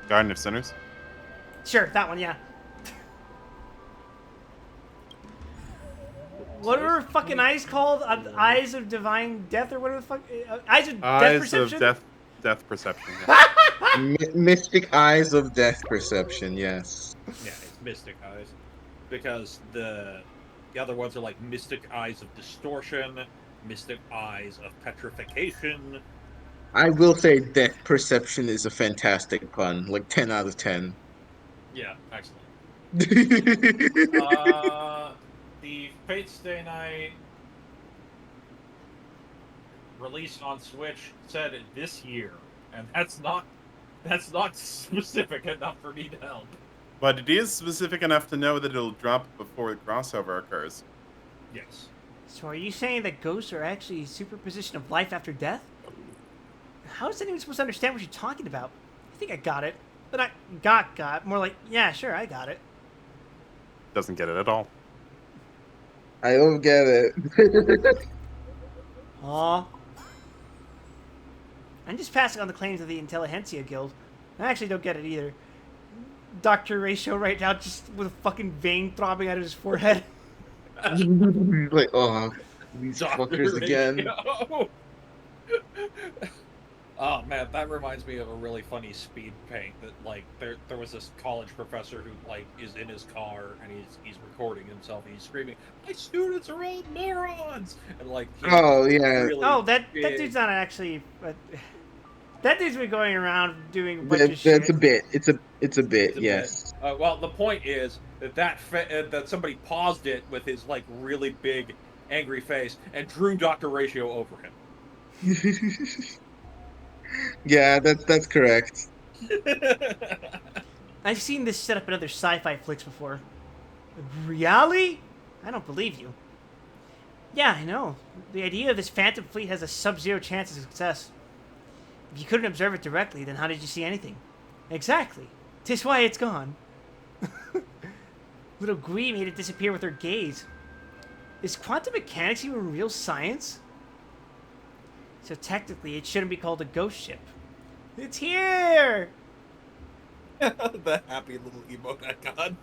Garden of Sinners. Sure, that one. Yeah. What are her fucking eyes called? Eyes of Divine Death or whatever the fuck? Eyes of Death Perception? Of death perception. Yeah. Mystic Eyes of Death Perception, yes. Yeah, it's Mystic Eyes. Because the other ones are like Mystic Eyes of Distortion, Mystic Eyes of Petrification. I will say Death Perception is a fantastic pun. Like 10 out of 10. Yeah, excellent. The Fate Stay Night release on Switch said this year, and that's not specific enough for me to help. But it is specific enough to know that it'll drop before the crossover occurs. Yes. So are you saying that ghosts are actually a superposition of life after death? How is anyone supposed to understand what you're talking about? I think I got it. But I got. More like, yeah, sure, I got it. Doesn't get it at all. I don't get it. Aw. I'm just passing on the claims of the Intelligentsia Guild. I actually don't get it either. Dr. Ratio right now just with a fucking vein throbbing out of his forehead. Like, oh, these Dr. fuckers again. Radio. Oh man, that reminds me of a really funny speed paint that like there was this college professor who like is in his car and he's recording himself and he's screaming, "My students are all morons!" And like Oh yeah. really that dude's not actually. That dude's been going around doing a bunch of shit. That's a bit. It's a bit. Yes. Well, the point is that somebody paused it with his like really big angry face and drew Dr. Ratio over him. Yeah, that's correct. I've seen this set up in other sci-fi flicks before. Really? I don't believe you. Yeah, I know. The idea of this Phantom Fleet has a sub-zero chance of success. If you couldn't observe it directly, then how did you see anything? Exactly. 'Tis why it's gone. Little Gui made it disappear with her gaze. Is quantum mechanics even real science? So technically, it shouldn't be called a ghost ship. It's here! The happy little emote icon.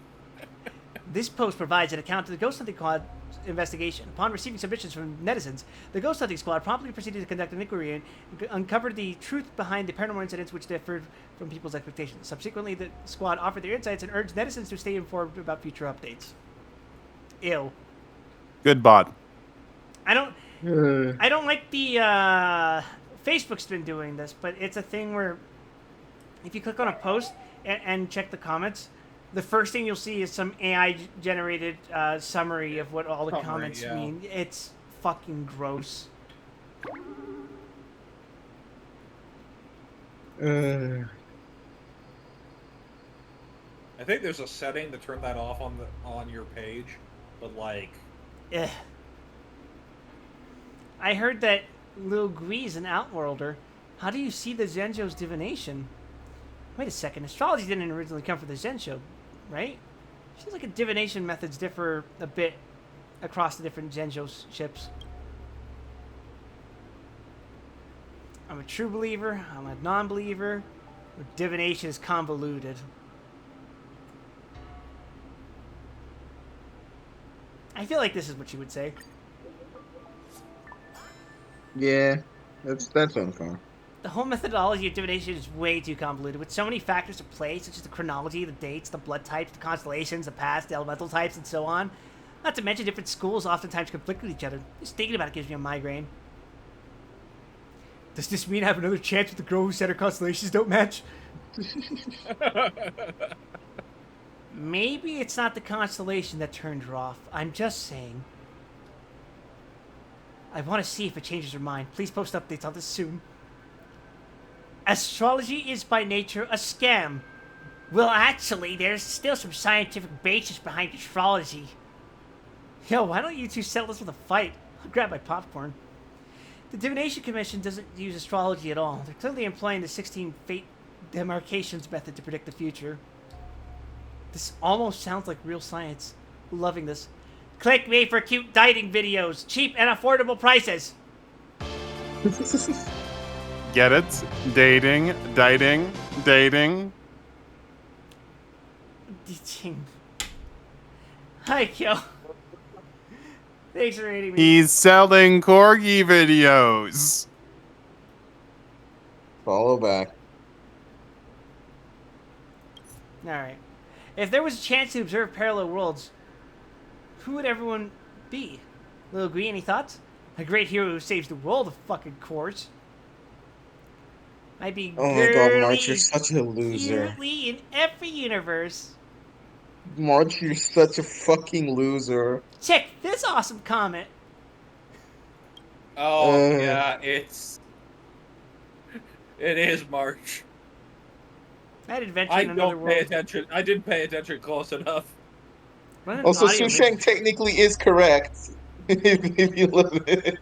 This post provides an account of the Ghost Hunting Squad investigation. Upon receiving submissions from netizens, the Ghost Hunting Squad promptly proceeded to conduct an inquiry and uncover the truth behind the paranormal incidents which differed from people's expectations. Subsequently, the squad offered their insights and urged netizens to stay informed about future updates. Ew. Good bot. I don't like the Facebook's been doing this, but it's a thing where if you click on a post and check the comments, the first thing you'll see is some AI-generated summary of what all the comments mean. It's fucking gross. I think there's a setting to turn that off on your page, but like. I heard that Lil Gui's an Outworlder. How do you see the Zenjo's divination? Wait a second. Astrology didn't originally come from the Zensho, right? Seems like divination methods differ a bit across the different Zensho ships. I'm a true believer. I'm a non-believer. Divination is convoluted. I feel like this is what you would say. Yeah, that's unfair. The whole methodology of divination is way too convoluted, with so many factors at play, such as the chronology, the dates, the blood types, the constellations, the past, the elemental types, and so on. Not to mention different schools oftentimes conflict with each other. Just thinking about it gives me a migraine. Does this mean I have another chance with the girl who said her constellations don't match? Maybe it's not the constellation that turned her off. I'm just saying. I want to see if it changes her mind. Please post updates on this soon. Astrology is by nature a scam. Well, actually, there's still some scientific basis behind astrology. Yo, why don't you two settle this with a fight? I'll grab my popcorn. The Divination Commission doesn't use astrology at all. They're clearly employing the 16 fate demarcations method to predict the future. This almost sounds like real science. Loving this. Click me for cute dieting videos. Cheap and affordable prices. Get it? Dating, dating, dating. Dating. Hi, Kyo. Thanks for rating me. He's selling corgi videos. Follow back. Alright. If there was a chance to observe parallel worlds, who would everyone be? Lil Green, any thoughts? A great hero who saves the world, of fucking course. Might be Oh my god, March, you're such a loser. in every universe. March, you're such a fucking loser. Check this awesome comment. Oh, yeah, it is March. That adventure I in another don't pay world. attention. I didn't pay attention close enough. Also, Susheng technically is correct. if you look at it.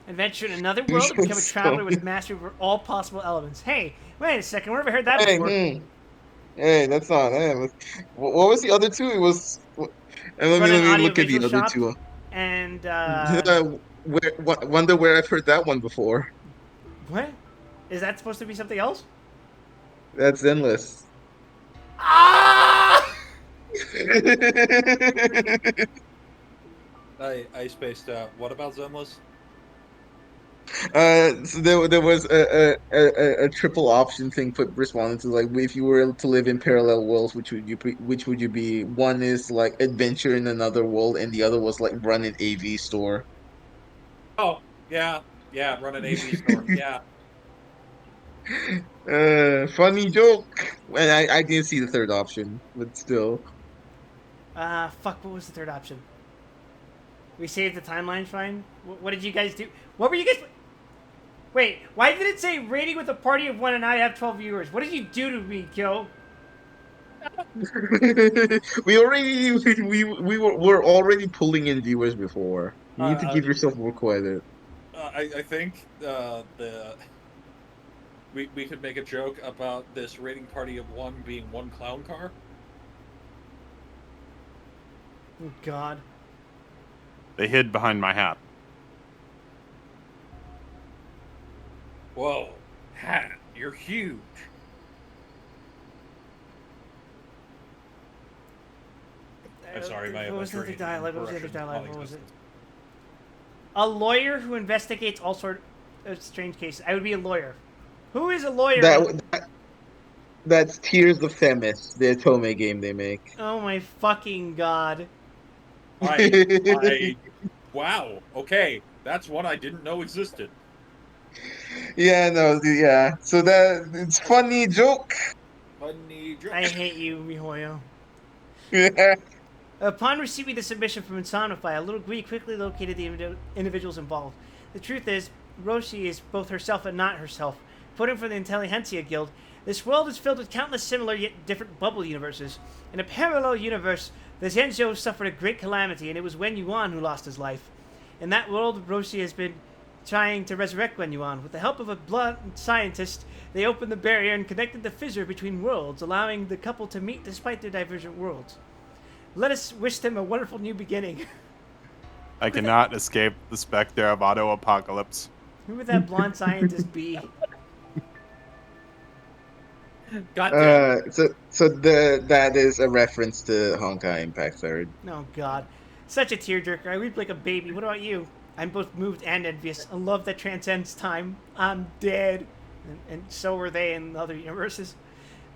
Adventure in another world to become a traveler with mastery over all possible elements. Hey, wait a second. Where have I heard that before? Hey, that's not. What was the other two? It was. Let me look at the other two. And wonder where I've heard that one before. What? Is that supposed to be something else? That's endless. Ah! I spaced out. What about Zenless? So there was a triple option thing put responding to, like, if you were to live in parallel worlds, which would you be? One is like adventure in another world, and the other was like run an AV store. Oh yeah, run an AV store. Yeah. Funny joke. And I didn't see the third option, but still. Fuck. What was the third option? We saved the timeline fine. What did you guys do? What were you guys? Wait, why did it say rating with a party of 1 and I have 12 viewers? What did you do to me, Kyo? we were already pulling in viewers before. You need to give yourself more credit. I think we could make a joke about this raiding party of one being one clown car. Oh, God. They hid behind my hat. Whoa, hat, you're huge. I'm sorry, my What was the other Australian dialogue? What was the other Russian dialogue? What colleagues was it? A lawyer who investigates all sort of strange cases. I would be a lawyer. Who is a lawyer? That's Tears of Themis, the Otome game they make. Oh my fucking God. Wow. Okay, that's one I didn't know existed. Yeah, no, yeah. So it's funny joke. Funny joke. I hate you, Mihoyo. Yeah. Upon receiving the submission from Insomnify, a little Greek quickly located the individuals involved. The truth is, Roshi is both herself and not herself. Quoting from the Intelligentsia Guild, this world is filled with countless similar yet different bubble universes. In a parallel universe, the Zenjo suffered a great calamity, and it was Wen Yuan who lost his life. In that world, Roshi has been trying to resurrect Wen Yuan. With the help of a blood scientist, they opened the barrier and connected the fissure between worlds, allowing the couple to meet despite their divergent worlds. Let us wish them a wonderful new beginning. I cannot escape the specter of auto apocalypse. Who would that blonde scientist be? That is a reference to Honkai Impact Third. Oh God, such a tearjerker. I weep like a baby. What about you? I'm both moved and envious. A love that transcends time. I'm dead, and so were they in other universes.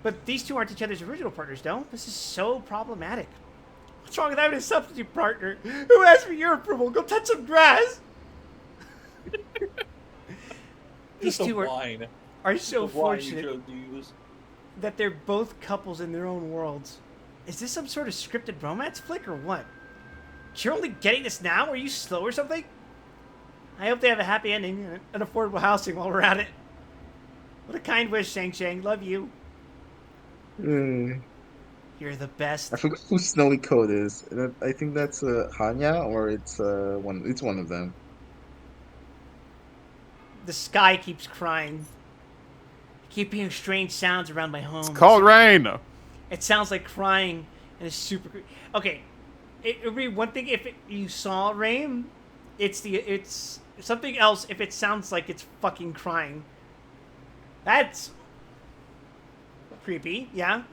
But these two aren't each other's original partners, no? This is so problematic. What's wrong with having a substitute partner? Who asked for your approval? Go touch some grass. These two are so fortunate that they're both couples in their own worlds. Is this some sort of scripted romance flick or what? You're only getting this now? Are you slow or something? I hope they have a happy ending and affordable housing while we're at it. What a kind wish, Shang Shang. Love you. You're the best. I forgot who Snowy Code is. I think that's Hanya, or it's one of them. The sky keeps crying. I keep hearing strange sounds around my home. It's called rain. It sounds like crying, and it's super. Okay, it would be one thing if you saw rain. It's something else if it sounds like it's fucking crying. That's creepy. Yeah.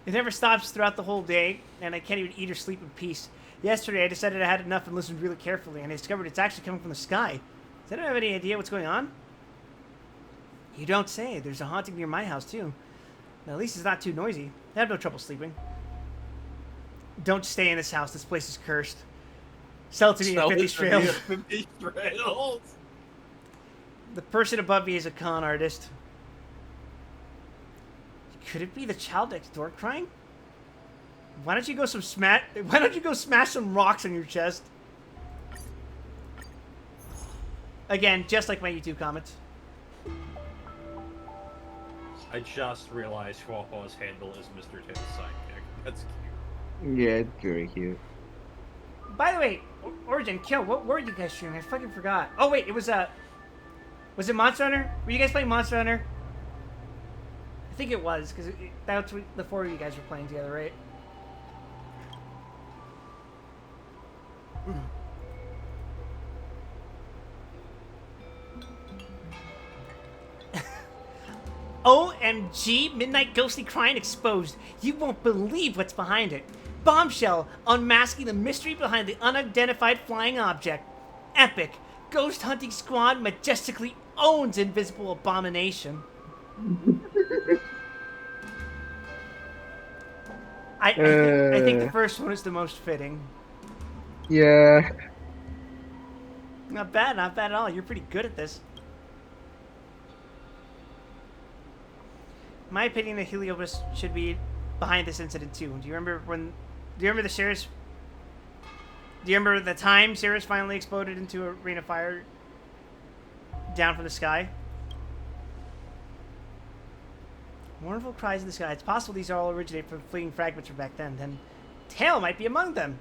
It never stops throughout the whole day, and I can't even eat or sleep in peace. Yesterday, I decided I had enough and listened really carefully, and I discovered it's actually coming from the sky. Does anyone have any idea what's going on? You don't say. There's a haunting near my house, too. At least it's not too noisy. I have no trouble sleeping. Don't stay in this house. This place is cursed. Sell it to me at 50 trails. The person above me is a con artist. Could it be the child next door crying? Why don't you go smash some rocks on your chest? Again, just like my YouTube comments. I just realized Huahua's handle is Mr. Tail's sidekick. That's cute. Yeah, it's very cute. By the way, Origin, Kill, what were you guys streaming? I fucking forgot. Oh wait, it was it Monster Hunter? Were you guys playing Monster Hunter? I think it was, because that's what the four of you guys were playing together, right? OMG, Midnight Ghostly Crying exposed. You won't believe what's behind it. Bombshell, unmasking the mystery behind the unidentified flying object. Epic. Ghost hunting squad majestically owns invisible abomination. I think the first one is the most fitting. Yeah. Not bad at all. You're pretty good at this. In my opinion, the Heliobus should be behind this incident too. Do you remember the Cirrus? Do you remember the time Cirrus finally exploded into a rain of fire down from the sky? Mournful cries in the sky. It's possible these all originate from fleeting fragments from back then. Then Tail might be among them.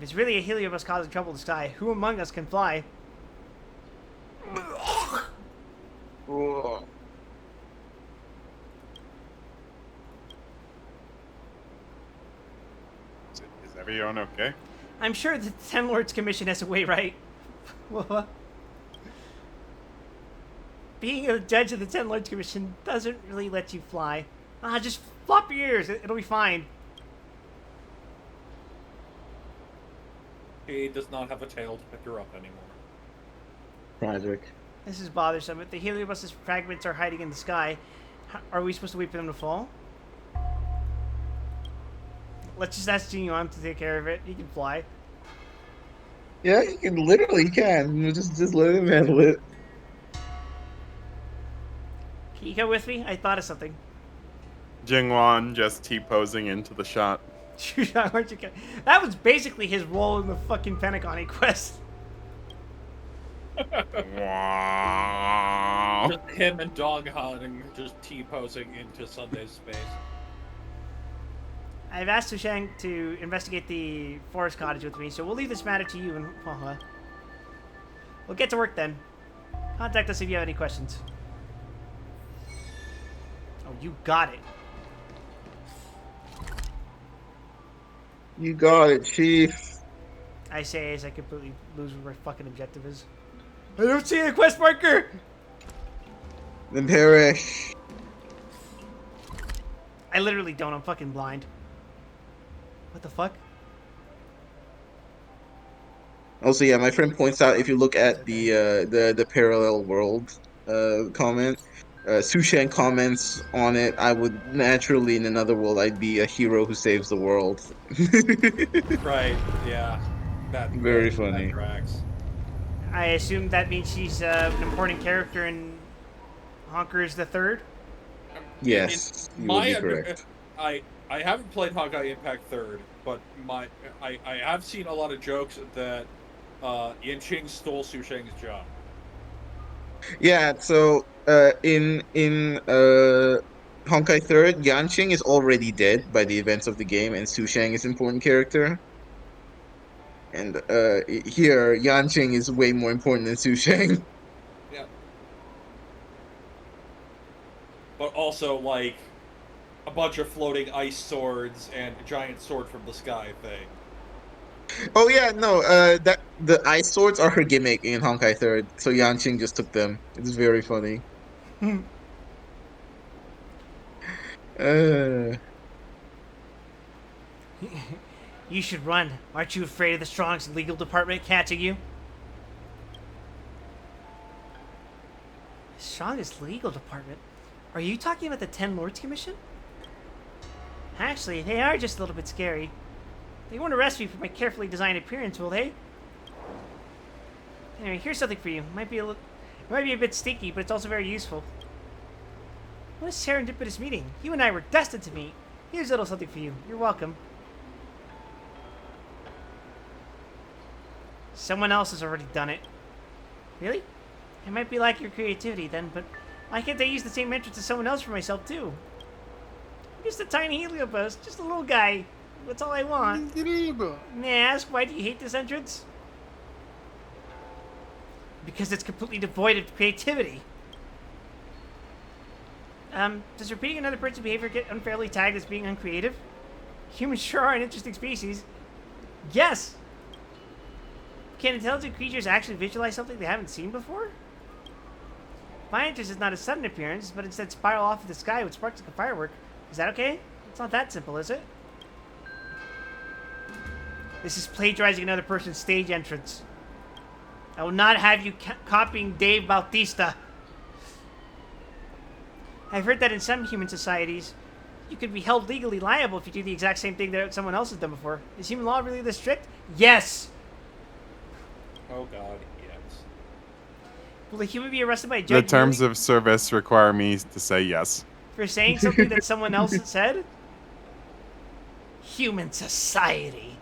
If it's really a heliobus causing trouble in the sky, who among us can fly? Ugh. Is everyone okay? I'm sure the Ten Lords Commission has a way, right? Being a judge of the Ten Lords Commission doesn't really let you fly. Just flop your ears. It'll be fine. He does not have a tail to pick her up anymore. Tragic. This is bothersome. If the heliobus's fragments are hiding in the sky, are we supposed to wait for them to fall? Let's just ask Jingyuan to take care of it. He can fly. Yeah, he can literally can. Just let him handle it. Can you come with me? I thought of something. Jingwan just T-posing into the shot. That was basically his role in the fucking Pentagon quest. Wow. Just him and Dog hunting, just T-posing into Sunday's space. I've asked Su Shang to investigate the forest cottage with me, so we'll leave this matter to you and we'll get to work then. Contact us if you have any questions. Oh, you got it. You got it, Chief. I say as I completely lose what my fucking objective is. I don't see a quest marker! Then perish. I literally don't. I'm fucking blind. What the fuck? Also, yeah, my friend points out if you look at the parallel world comment, Su Shan comments on it. I would naturally, in another world, I'd be a hero who saves the world. Right. Yeah. Very funny. That tracks. I assume that means she's an important character in Honkers the Third? Yes, you would be correct. I haven't played Honkai Impact Third, but I have seen a lot of jokes that Yanqing stole Su Shang's job. Yeah, so in Honkai Third, Yanqing is already dead by the events of the game, and Su Shang is an important character. And here, Yanqing is way more important than Su Shang. Yeah. But also, like, a bunch of floating ice swords and a giant sword from the sky thing. Oh yeah, no, that the ice swords are her gimmick in Honkai Third, so Yanqing just took them. It's very funny. You should run. Aren't you afraid of the Strong's legal department catching you? Strong's legal department? Are you talking about the Ten Lords Commission? Actually, they are just a little bit scary. They won't arrest me for my carefully designed appearance, will they? Anyway, here's something for you. It might be a bit stinky, but it's also very useful. What a serendipitous meeting. You and I were destined to meet. Here's a little something for you. You're welcome. Someone else has already done it. Really? I might be like your creativity then, but why can't I use the same entrance as someone else for myself too? I'm just a tiny heliobus, just a little guy. That's all I want. May I ask, why do you hate this entrance? Because it's completely devoid of creativity. Does repeating another person's behavior get unfairly tagged as being uncreative? Humans sure are an interesting species. Yes! Can intelligent creatures actually visualize something they haven't seen before? My entrance is not a sudden appearance, but instead spiral off of the sky with sparks like a firework. Is that okay? It's not that simple, is it? This is plagiarizing another person's stage entrance. I will not have you copying Dave Bautista. I've heard that in some human societies, you could be held legally liable if you do the exact same thing that someone else has done before. Is human law really this strict? Yes! Oh god, yes. Will a human be arrested by a judge? The terms of service require me to say yes. For saying something that someone else had said? Human society.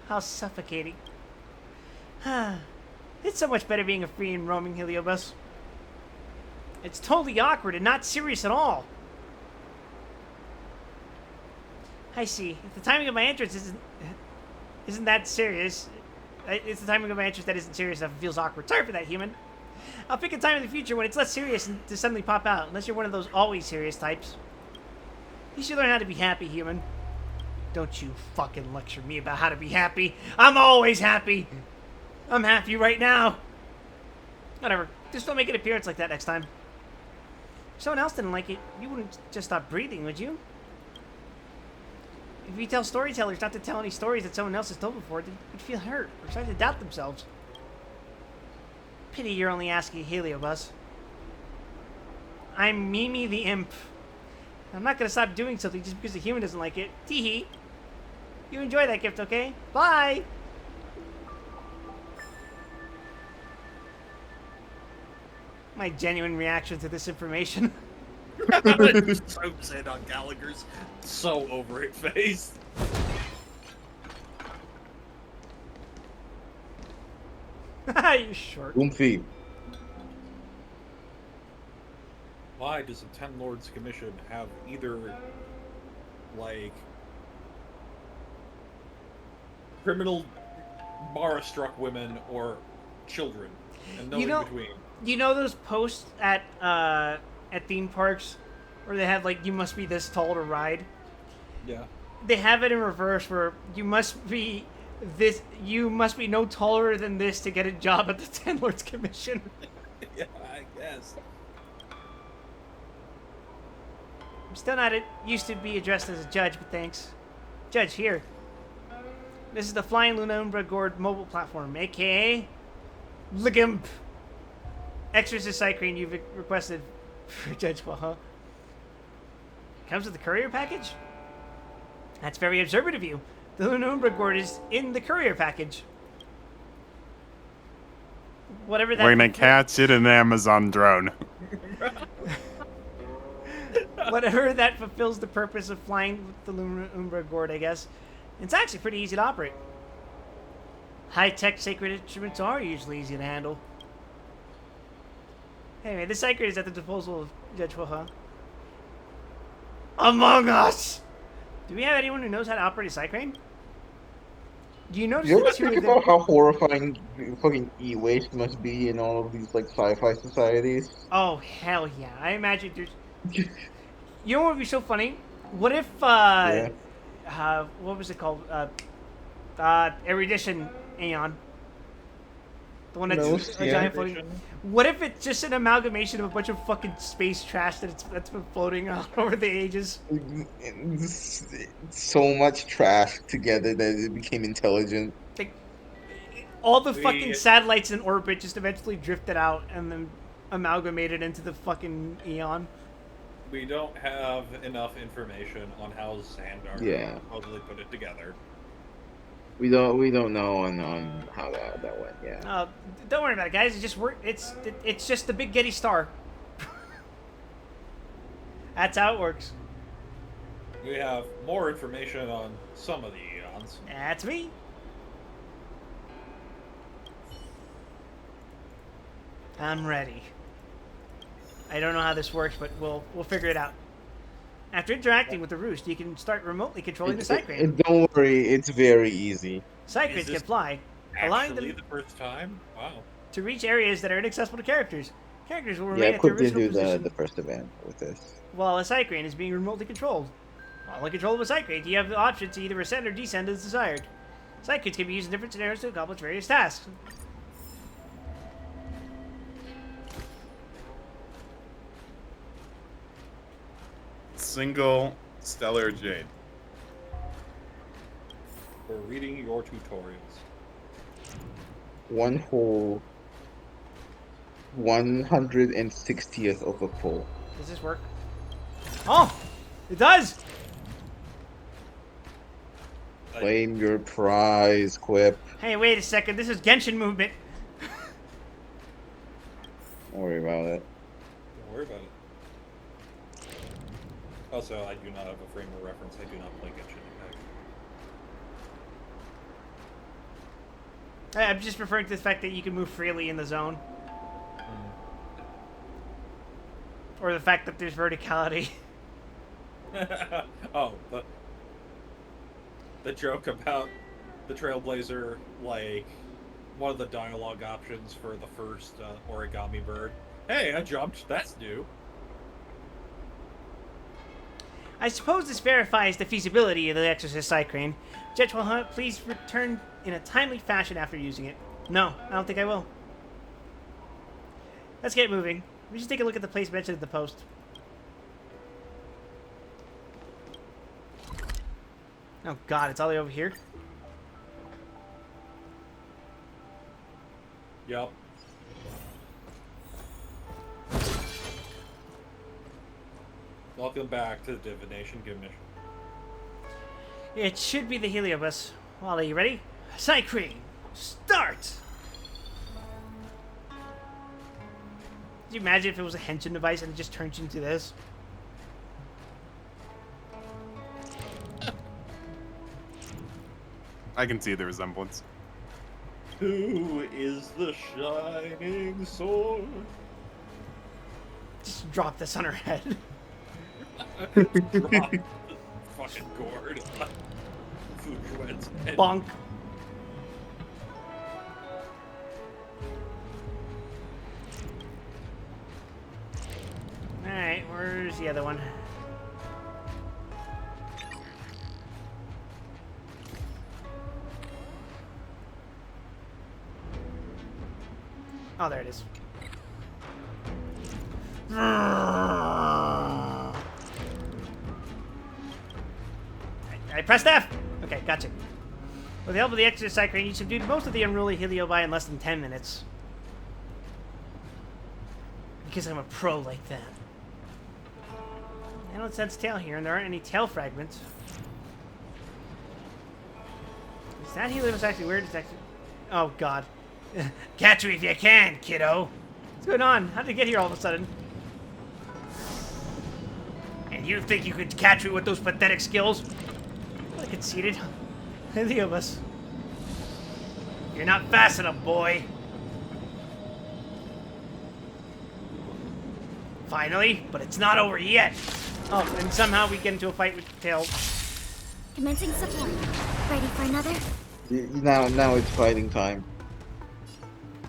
How suffocating. It's so much better being a free and roaming heliobus. It's totally awkward and not serious at all. I see. If the timing of my entrance isn't... Isn't that serious? It's the timing of my interest that isn't serious enough. It feels awkward. Sorry for that, human. I'll pick a time in the future when it's less serious and to suddenly pop out, unless you're one of those always serious types. You should learn how to be happy, human. Don't you fucking lecture me about how to be happy. I'm always happy. I'm happy right now. Whatever. Just don't make an appearance like that next time. If someone else didn't like it, you wouldn't just stop breathing, would you? If you tell storytellers not to tell any stories that someone else has told before, they'd feel hurt or start to doubt themselves. Pity you're only asking Heliobus. I'm Mimi the Imp. I'm not gonna stop doing something just because the human doesn't like it. Teehee. You enjoy that gift, okay? Bye! My genuine reaction to this information. So sad on Gallagher's so over it face. You short. Oomphy. Why does the Ten Lords Commission have either, like, criminal Mara-struck women or children, and no in between? You know those posts at theme parks where they have, like, you must be this tall to ride? Yeah. They have it in reverse where you must be no taller than this to get a job at the Ten Lords Commission. Yeah, I guess. I'm still not used to be addressed as a judge, but thanks. Judge, here. This is the Flying Luna Umbra Gourd mobile platform, aka Ligimp. Exorcist site cream you've requested for Judge Waha. Comes with the courier package? That's very observant of you. The Luna Umbra Gourd is in the courier package. Whatever that... We're gonna catch it in an Amazon drone. Whatever that fulfills the purpose of flying with the Luna Umbra Gourd, I guess. It's actually pretty easy to operate. High-tech sacred instruments are usually easy to handle. Anyway, this sacred is at the disposal of Judge Waha. Among Us! Do we have anyone who knows how to operate a cycrane? Do you notice You ever that think about how horrifying fucking e-waste must be in all of these, like, sci-fi societies? Oh, hell yeah. I imagine there's... You know what would be so funny? What if, what was it called? Erudition Aeon. The one that's a giant floating... What if it's just an amalgamation of a bunch of fucking space trash that's been floating all over the ages? So much trash together that it became intelligent. Like, all the fucking satellites in orbit just eventually drifted out and then amalgamated into the fucking Aeon. We don't have enough information on how Xandar supposedly put it together. We don't know on how that went. Yeah. Don't worry about it, guys. It's just the big Getty star. That's how it works. We have more information on some of the eons. That's me. I'm ready. I don't know how this works, but we'll figure it out. After interacting with the roost, you can start remotely controlling the cycrane. Don't worry, it's very easy. Cycranes can fly, allowing them the first time? Wow. to reach areas that are inaccessible to characters. Characters will remain Yeah, at their Quip did original do position the first event with this. while a cycrane is being remotely controlled. While in control of a cycrane, you have the option to either ascend or descend as desired. Cycranes can be used in different scenarios to accomplish various tasks. Single stellar jade. We're reading your tutorials. One whole 160th of a pull. Does this work? Oh! It does! Claim your prize, Quip. Hey, wait a second. This is Genshin movement. Don't worry about it. Don't worry about it. Also, I do not have a frame of reference. I do not play Genshin Impact. I'm just referring to the fact that you can move freely in the zone. Or the fact that there's verticality. Oh, the joke about the Trailblazer, like, one of the dialogue options for the first origami bird. Hey, I jumped. That's new. I suppose this verifies the feasibility of the Exorcist side crane. Jetwell Hunt, please return in a timely fashion after using it. No, I don't think I will. Let's get moving. We should take a look at the place mentioned in the post. Oh god, it's all the way over here? Yep. Welcome back to the Divination Commission. It should be the Heliobus. Well, are you ready? Side crane, start! Could you imagine if it was a henshin device and it just turns into this? I can see the resemblance. Who is the shining sword? Just drop this on her head. Drop the fucking gourd on Fujuen's head. Bonk. Alright, where's the other one? Oh, there it is. I pressed F! Okay, gotcha. With the help of the Exorcist side crane, you subdued most of the unruly Heliobi in less than 10 minutes. Because I'm a pro like that. I don't sense tail here, and there aren't any tail fragments. Is that Heliobus actually weird? It's actually... Oh, God. Catch me if you can, kiddo. What's going on? How did it get here all of a sudden? And you think you could catch me with those pathetic skills? Well, conceited. Heliobus. You're not fast enough, boy. Finally, but it's not over yet. Oh, and somehow we get into a fight with Tail. Commencing support. Ready for another? Now it's fighting time.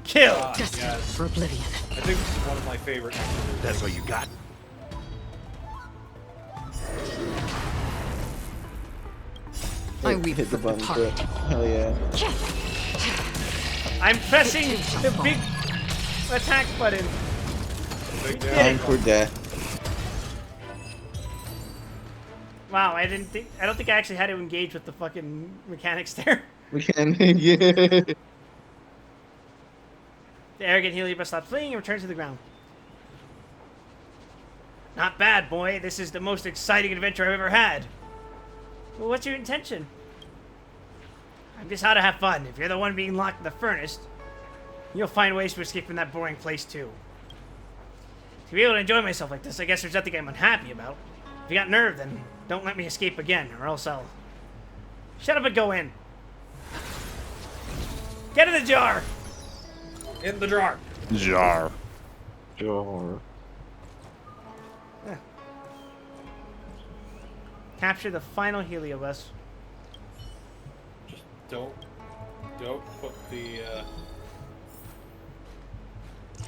Kill! Yes. For oblivion. I think this is one of my favorite. That's all you got? I weep Hit the for the button target. for it. Hell yeah. I'm pressing the big attack button. Time for death. Wow, I don't think I actually had to engage with the fucking mechanics there. We can, yeah. The arrogant Heliobus stops fleeing and returns to the ground. Not bad, boy. This is the most exciting adventure I've ever had. Well, what's your intention? I'm just out to have fun. If you're the one being locked in the furnace, you'll find ways to escape from that boring place, too. To be able to enjoy myself like this, I guess there's nothing I'm unhappy about. If you got nerve, then don't let me escape again, or else I'll... Shut up and go in. Get in the jar! In the jar. Jar. Sure. Capture the final Heliobus. Just don't put the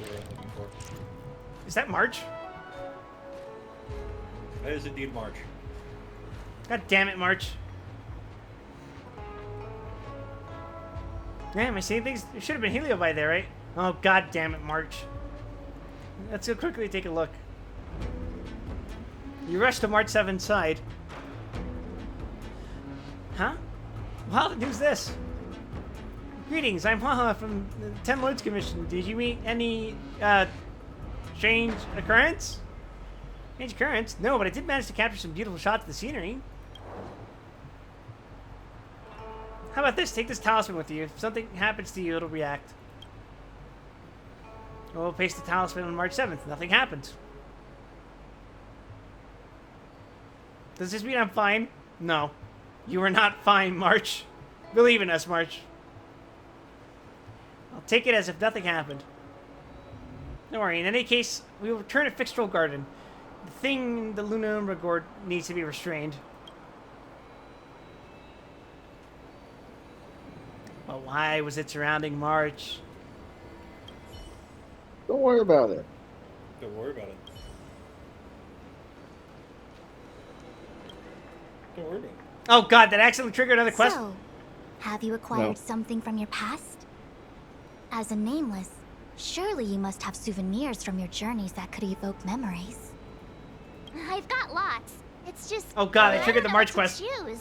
word I'm looking for. Is that March? That is indeed March. God damn it, March. Yeah, am I seeing things? There should have been Heliobi there, right? Oh, god damn it, March. Let's go quickly take a look. You rush to March 7's side. Huh? Wow, who's this? Greetings, I'm Haha from the 10 Lords Commission. Did you meet any, strange occurrence? Strange occurrence? No, but I did manage to capture some beautiful shots of the scenery. How about this? Take this talisman with you. If something happens to you, it'll react. We'll paste the talisman on March 7th. Nothing happens. Does this mean I'm fine? No. You are not fine, March. Believe in us, March. I'll take it as if nothing happened. Don't worry. In any case, we will return at Fixtrol Garden. The thing in the Luna Umbra gourd needs to be restrained. But why was it surrounding March? Don't worry about it. Don't worry about it. Don't worry about it. Oh god, that accidentally triggered another quest. So, have you acquired something from your past? As a nameless, surely you must have souvenirs from your journeys that could evoke memories. I've got lots. It's just. Oh god, I triggered the don't know March what quest. to choose.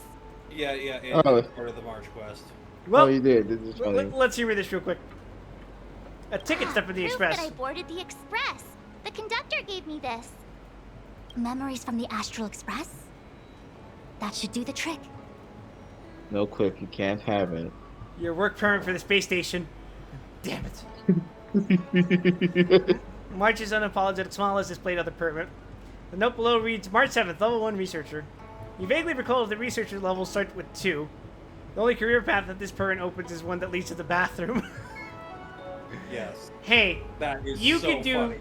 Yeah, Oh. it's part of the March quest. Well, oh, you did. This is funny. let's hear this real quick. A ticket stub for the Proof express. that I boarded the express. The conductor gave me this. Memories from the Astral Express? That should do the trick. No, Cliff, you can't have it. Your work permit for the space station. Damn it. March's unapologetic smile is displayed on the permit. The note below reads, March 7th, level 1 researcher. You vaguely recall the researcher level starts with 2. The only career path that this permit opens is one that leads to the bathroom. Yes. Hey, That is you so could do funny.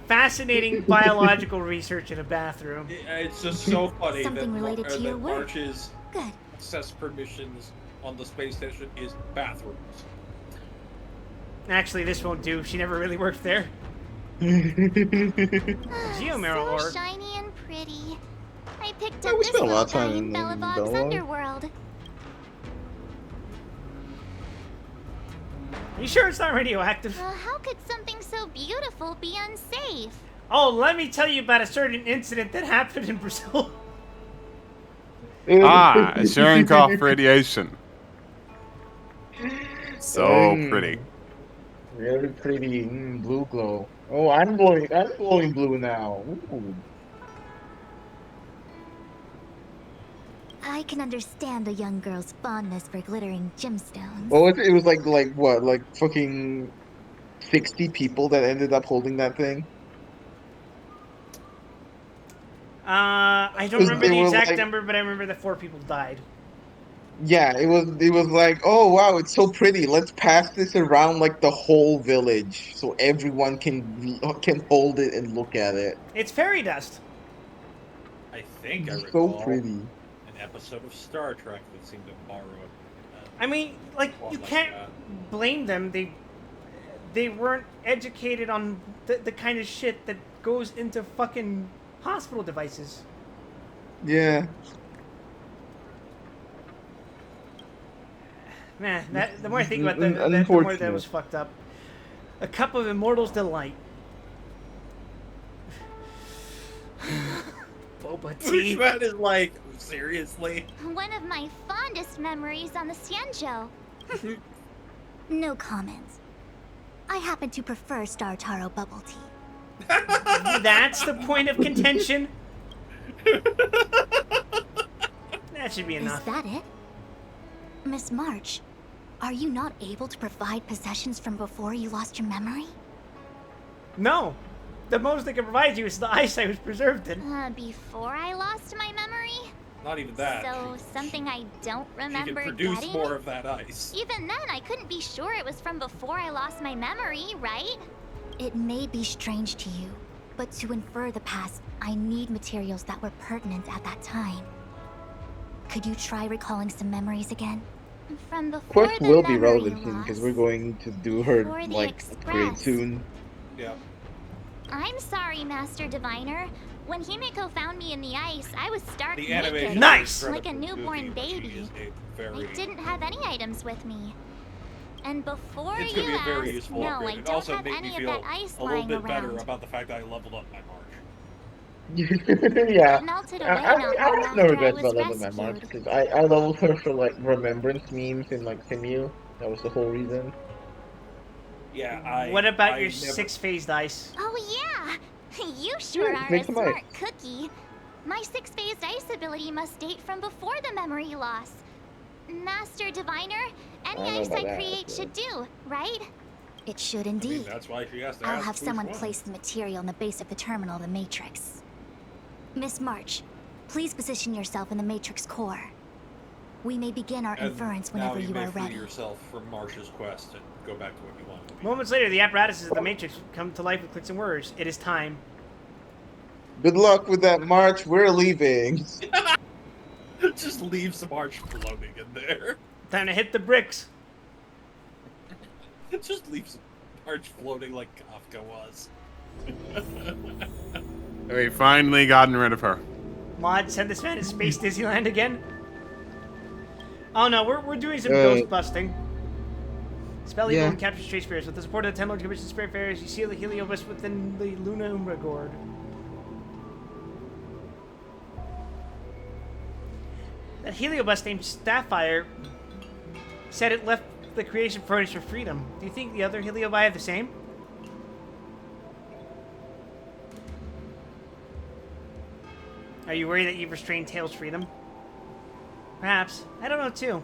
fascinating biological research in a bathroom. It's just so funny Something that, related to your that work. March's Good. access permissions on the space station is bathrooms. Actually, this won't do. She never really worked there. So Geomarrow org. shiny and pretty. I picked Yeah, up we this spent a little lot of guy time in in Belobog's Belobog. underworld. Are you sure it's not radioactive? How could something so beautiful be unsafe? Oh, let me tell you about a certain incident that happened in Brazil. Ah, Cherenkov radiation. So pretty. Really pretty blue glow. Oh, I'm glowing blue now. Ooh. I can understand a young girl's fondness for glittering gemstones. Well, it was like what, like fucking 60 people that ended up holding that thing. I don't remember the exact number, but I remember that 4 people died. Yeah, it was like, oh wow, it's so pretty. Let's pass this around like the whole village so everyone can hold it and look at it. It's fairy dust. I think I It's recall so pretty. an episode of Star Trek that seemed to borrow it. I mean, like, you can't blame them. They weren't educated on the kind of shit that goes into fucking hospital devices. Yeah. Man, the more I think about that, the more that was Unfortunate. fucked up. A cup of immortal's delight. Boba tea. That is like, seriously? One of my fondest memories on the Xianzhou. No comments. I happen to prefer Star Taro bubble tea. That's the point of contention. That should be enough. Is that it? Miss March, are you not able to provide possessions from before you lost your memory? No. The most they can provide you is the ice I was preserved in. Before I lost my memory? Not even that. So, something I don't She remember can produce getting? more of that ice. Even then, I couldn't be sure it was from before I lost my memory, right? It may be strange to you, but to infer the past, I need materials that were pertinent at that time. Could you try recalling some memories again? From before Quest the will be memory relevant soon because loss. we're going to do her For the like upgrade Express. soon. Yeah. I'm sorry, Master Diviner. When Himiko found me in the ice, I was stark The naked. animation Nice! is Like a incredible newborn movie, but she baby. is a very, I didn't have any items with me. And before it's you gonna be a very asked, useful no, upgrade. I It don't also have made any me of feel that ice a little lying bit better around. about the fact that I leveled up my March. Yeah. It melted I away not long have no after I regrets was about leveling my marks rescued. because I leveled her for like remembrance memes in like Simu. That was the whole reason. Yeah, What about I your never- 6-phased ice? Oh yeah! You sure Yeah, are make a some smart ice. cookie. My 6-phased ice ability must date from before the memory loss. Master Diviner, any I don't know ice about I that, create but- should do, right? It should I mean, indeed. that's why she has to I'll ask have which someone one. place the material in the base of the terminal of the Matrix. Miss March, please position yourself in the Matrix core. We may begin our And inference now whenever you may are free ready. yourself from Marsh's quest and go back to what you want to be. Moments later, the apparatuses of the Matrix come to life with clicks and whirs. It is time. Good luck with that march. We're leaving. Just leave some March floating in there. Time to hit the bricks. just leaves Marge floating like Kafka was. We finally gotten rid of her. Mod, send this man to Space Disneyland again? Oh no, we're doing some ghost busting. Spell evil and capture stray spirits. With the support of the 10 Lord Commission Spirit Fairies, you seal the Heliobus within the Luna Umbra Gourd. That Heliobus named Starfire said it left the creation furnace for freedom. Do you think the other Heliobi have the same? Are you worried that you've restrained Tails' freedom? Perhaps. I don't know, too.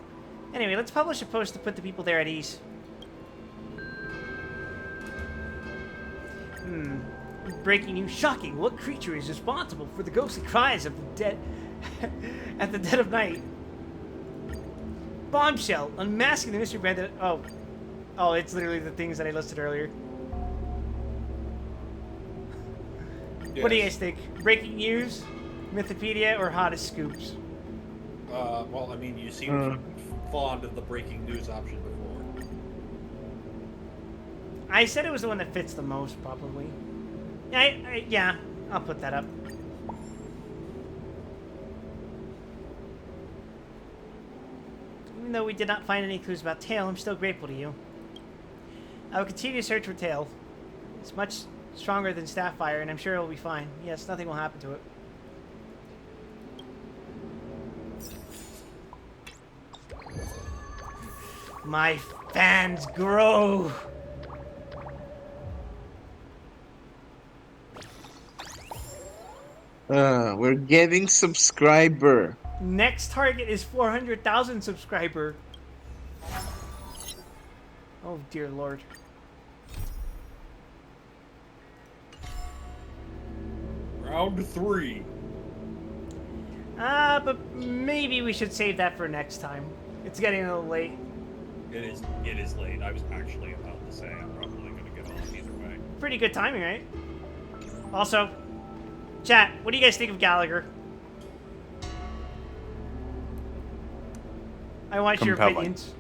Anyway, let's publish a post to put the people there at ease. Breaking news. Shocking. What creature is responsible for the ghostly cries of the dead at the dead of night? Bombshell. Unmasking the mystery bandit. Oh, it's literally the things that I listed earlier. Yes. What do you guys think? Breaking news, Mythopedia, or hottest scoops? Well, I mean, you seem to fond of the breaking news option before. I said it was the one that fits the most, probably. Yeah, I'll put that up. Even though we did not find any clues about Tail, I'm still grateful to you. I will continue to search for Tail. It's much stronger than Starfire, and I'm sure it will be fine. Yes, nothing will happen to it. My fans grow! We're getting subscriber. Next target is 400,000 subscriber. Oh dear lord. Round 3. But maybe we should save that for next time. It's getting a little late. It is late. I was actually about to say I'm probably going to get off either way. Pretty good timing, right? Also, chat, what do you guys think of Gallagher? I want your opinions.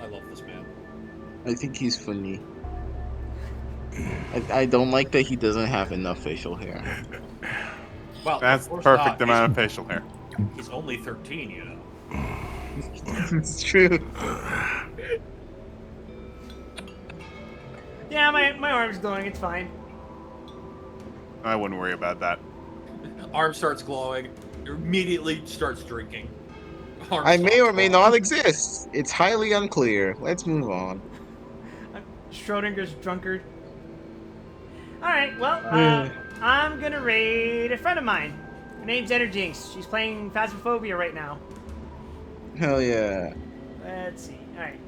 I love this man. I think he's funny. I don't like that he doesn't have enough facial hair. Well, that's the perfect amount of facial hair. He's only 13, you know. It's true. Yeah, my arm's glowing. It's fine. I wouldn't worry about that. Arm starts glowing. Immediately starts drinking. I may or may not exist. It's highly unclear. Let's move on. Schrodinger's drunkard. Alright, well, I'm gonna raid a friend of mine. Her name's Energinx. She's playing Phasmophobia right now. Hell yeah. Let's see. Alright.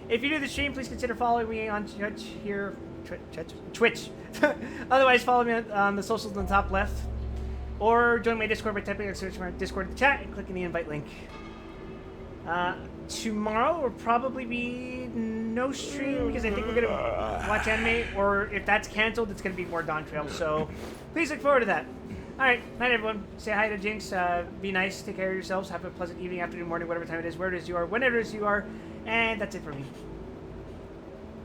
If you do the stream, please consider following me on Twitch. Otherwise, follow me on the socials on the top left. Or join my Discord by typing in search my Discord in the chat and clicking the invite link. Tomorrow will probably be no stream because I think we're gonna watch anime, or if that's canceled, it's gonna be more Dawn Trail. So please look forward to that. All right, night everyone. Say hi to Jinx. Be nice. Take care of yourselves. Have a pleasant evening, afternoon, morning, whatever time it is, where it is you are, whenever it is you are, and that's it for me.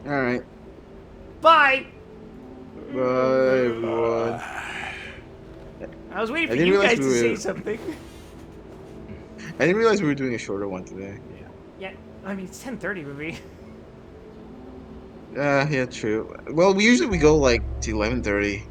All right. Bye. Bye, everyone. I was waiting for you guys to say something. I didn't realize we were doing a shorter one today. Yeah, I mean, it's 10:30, movie. Yeah, true. Well, we usually go like to 11:30.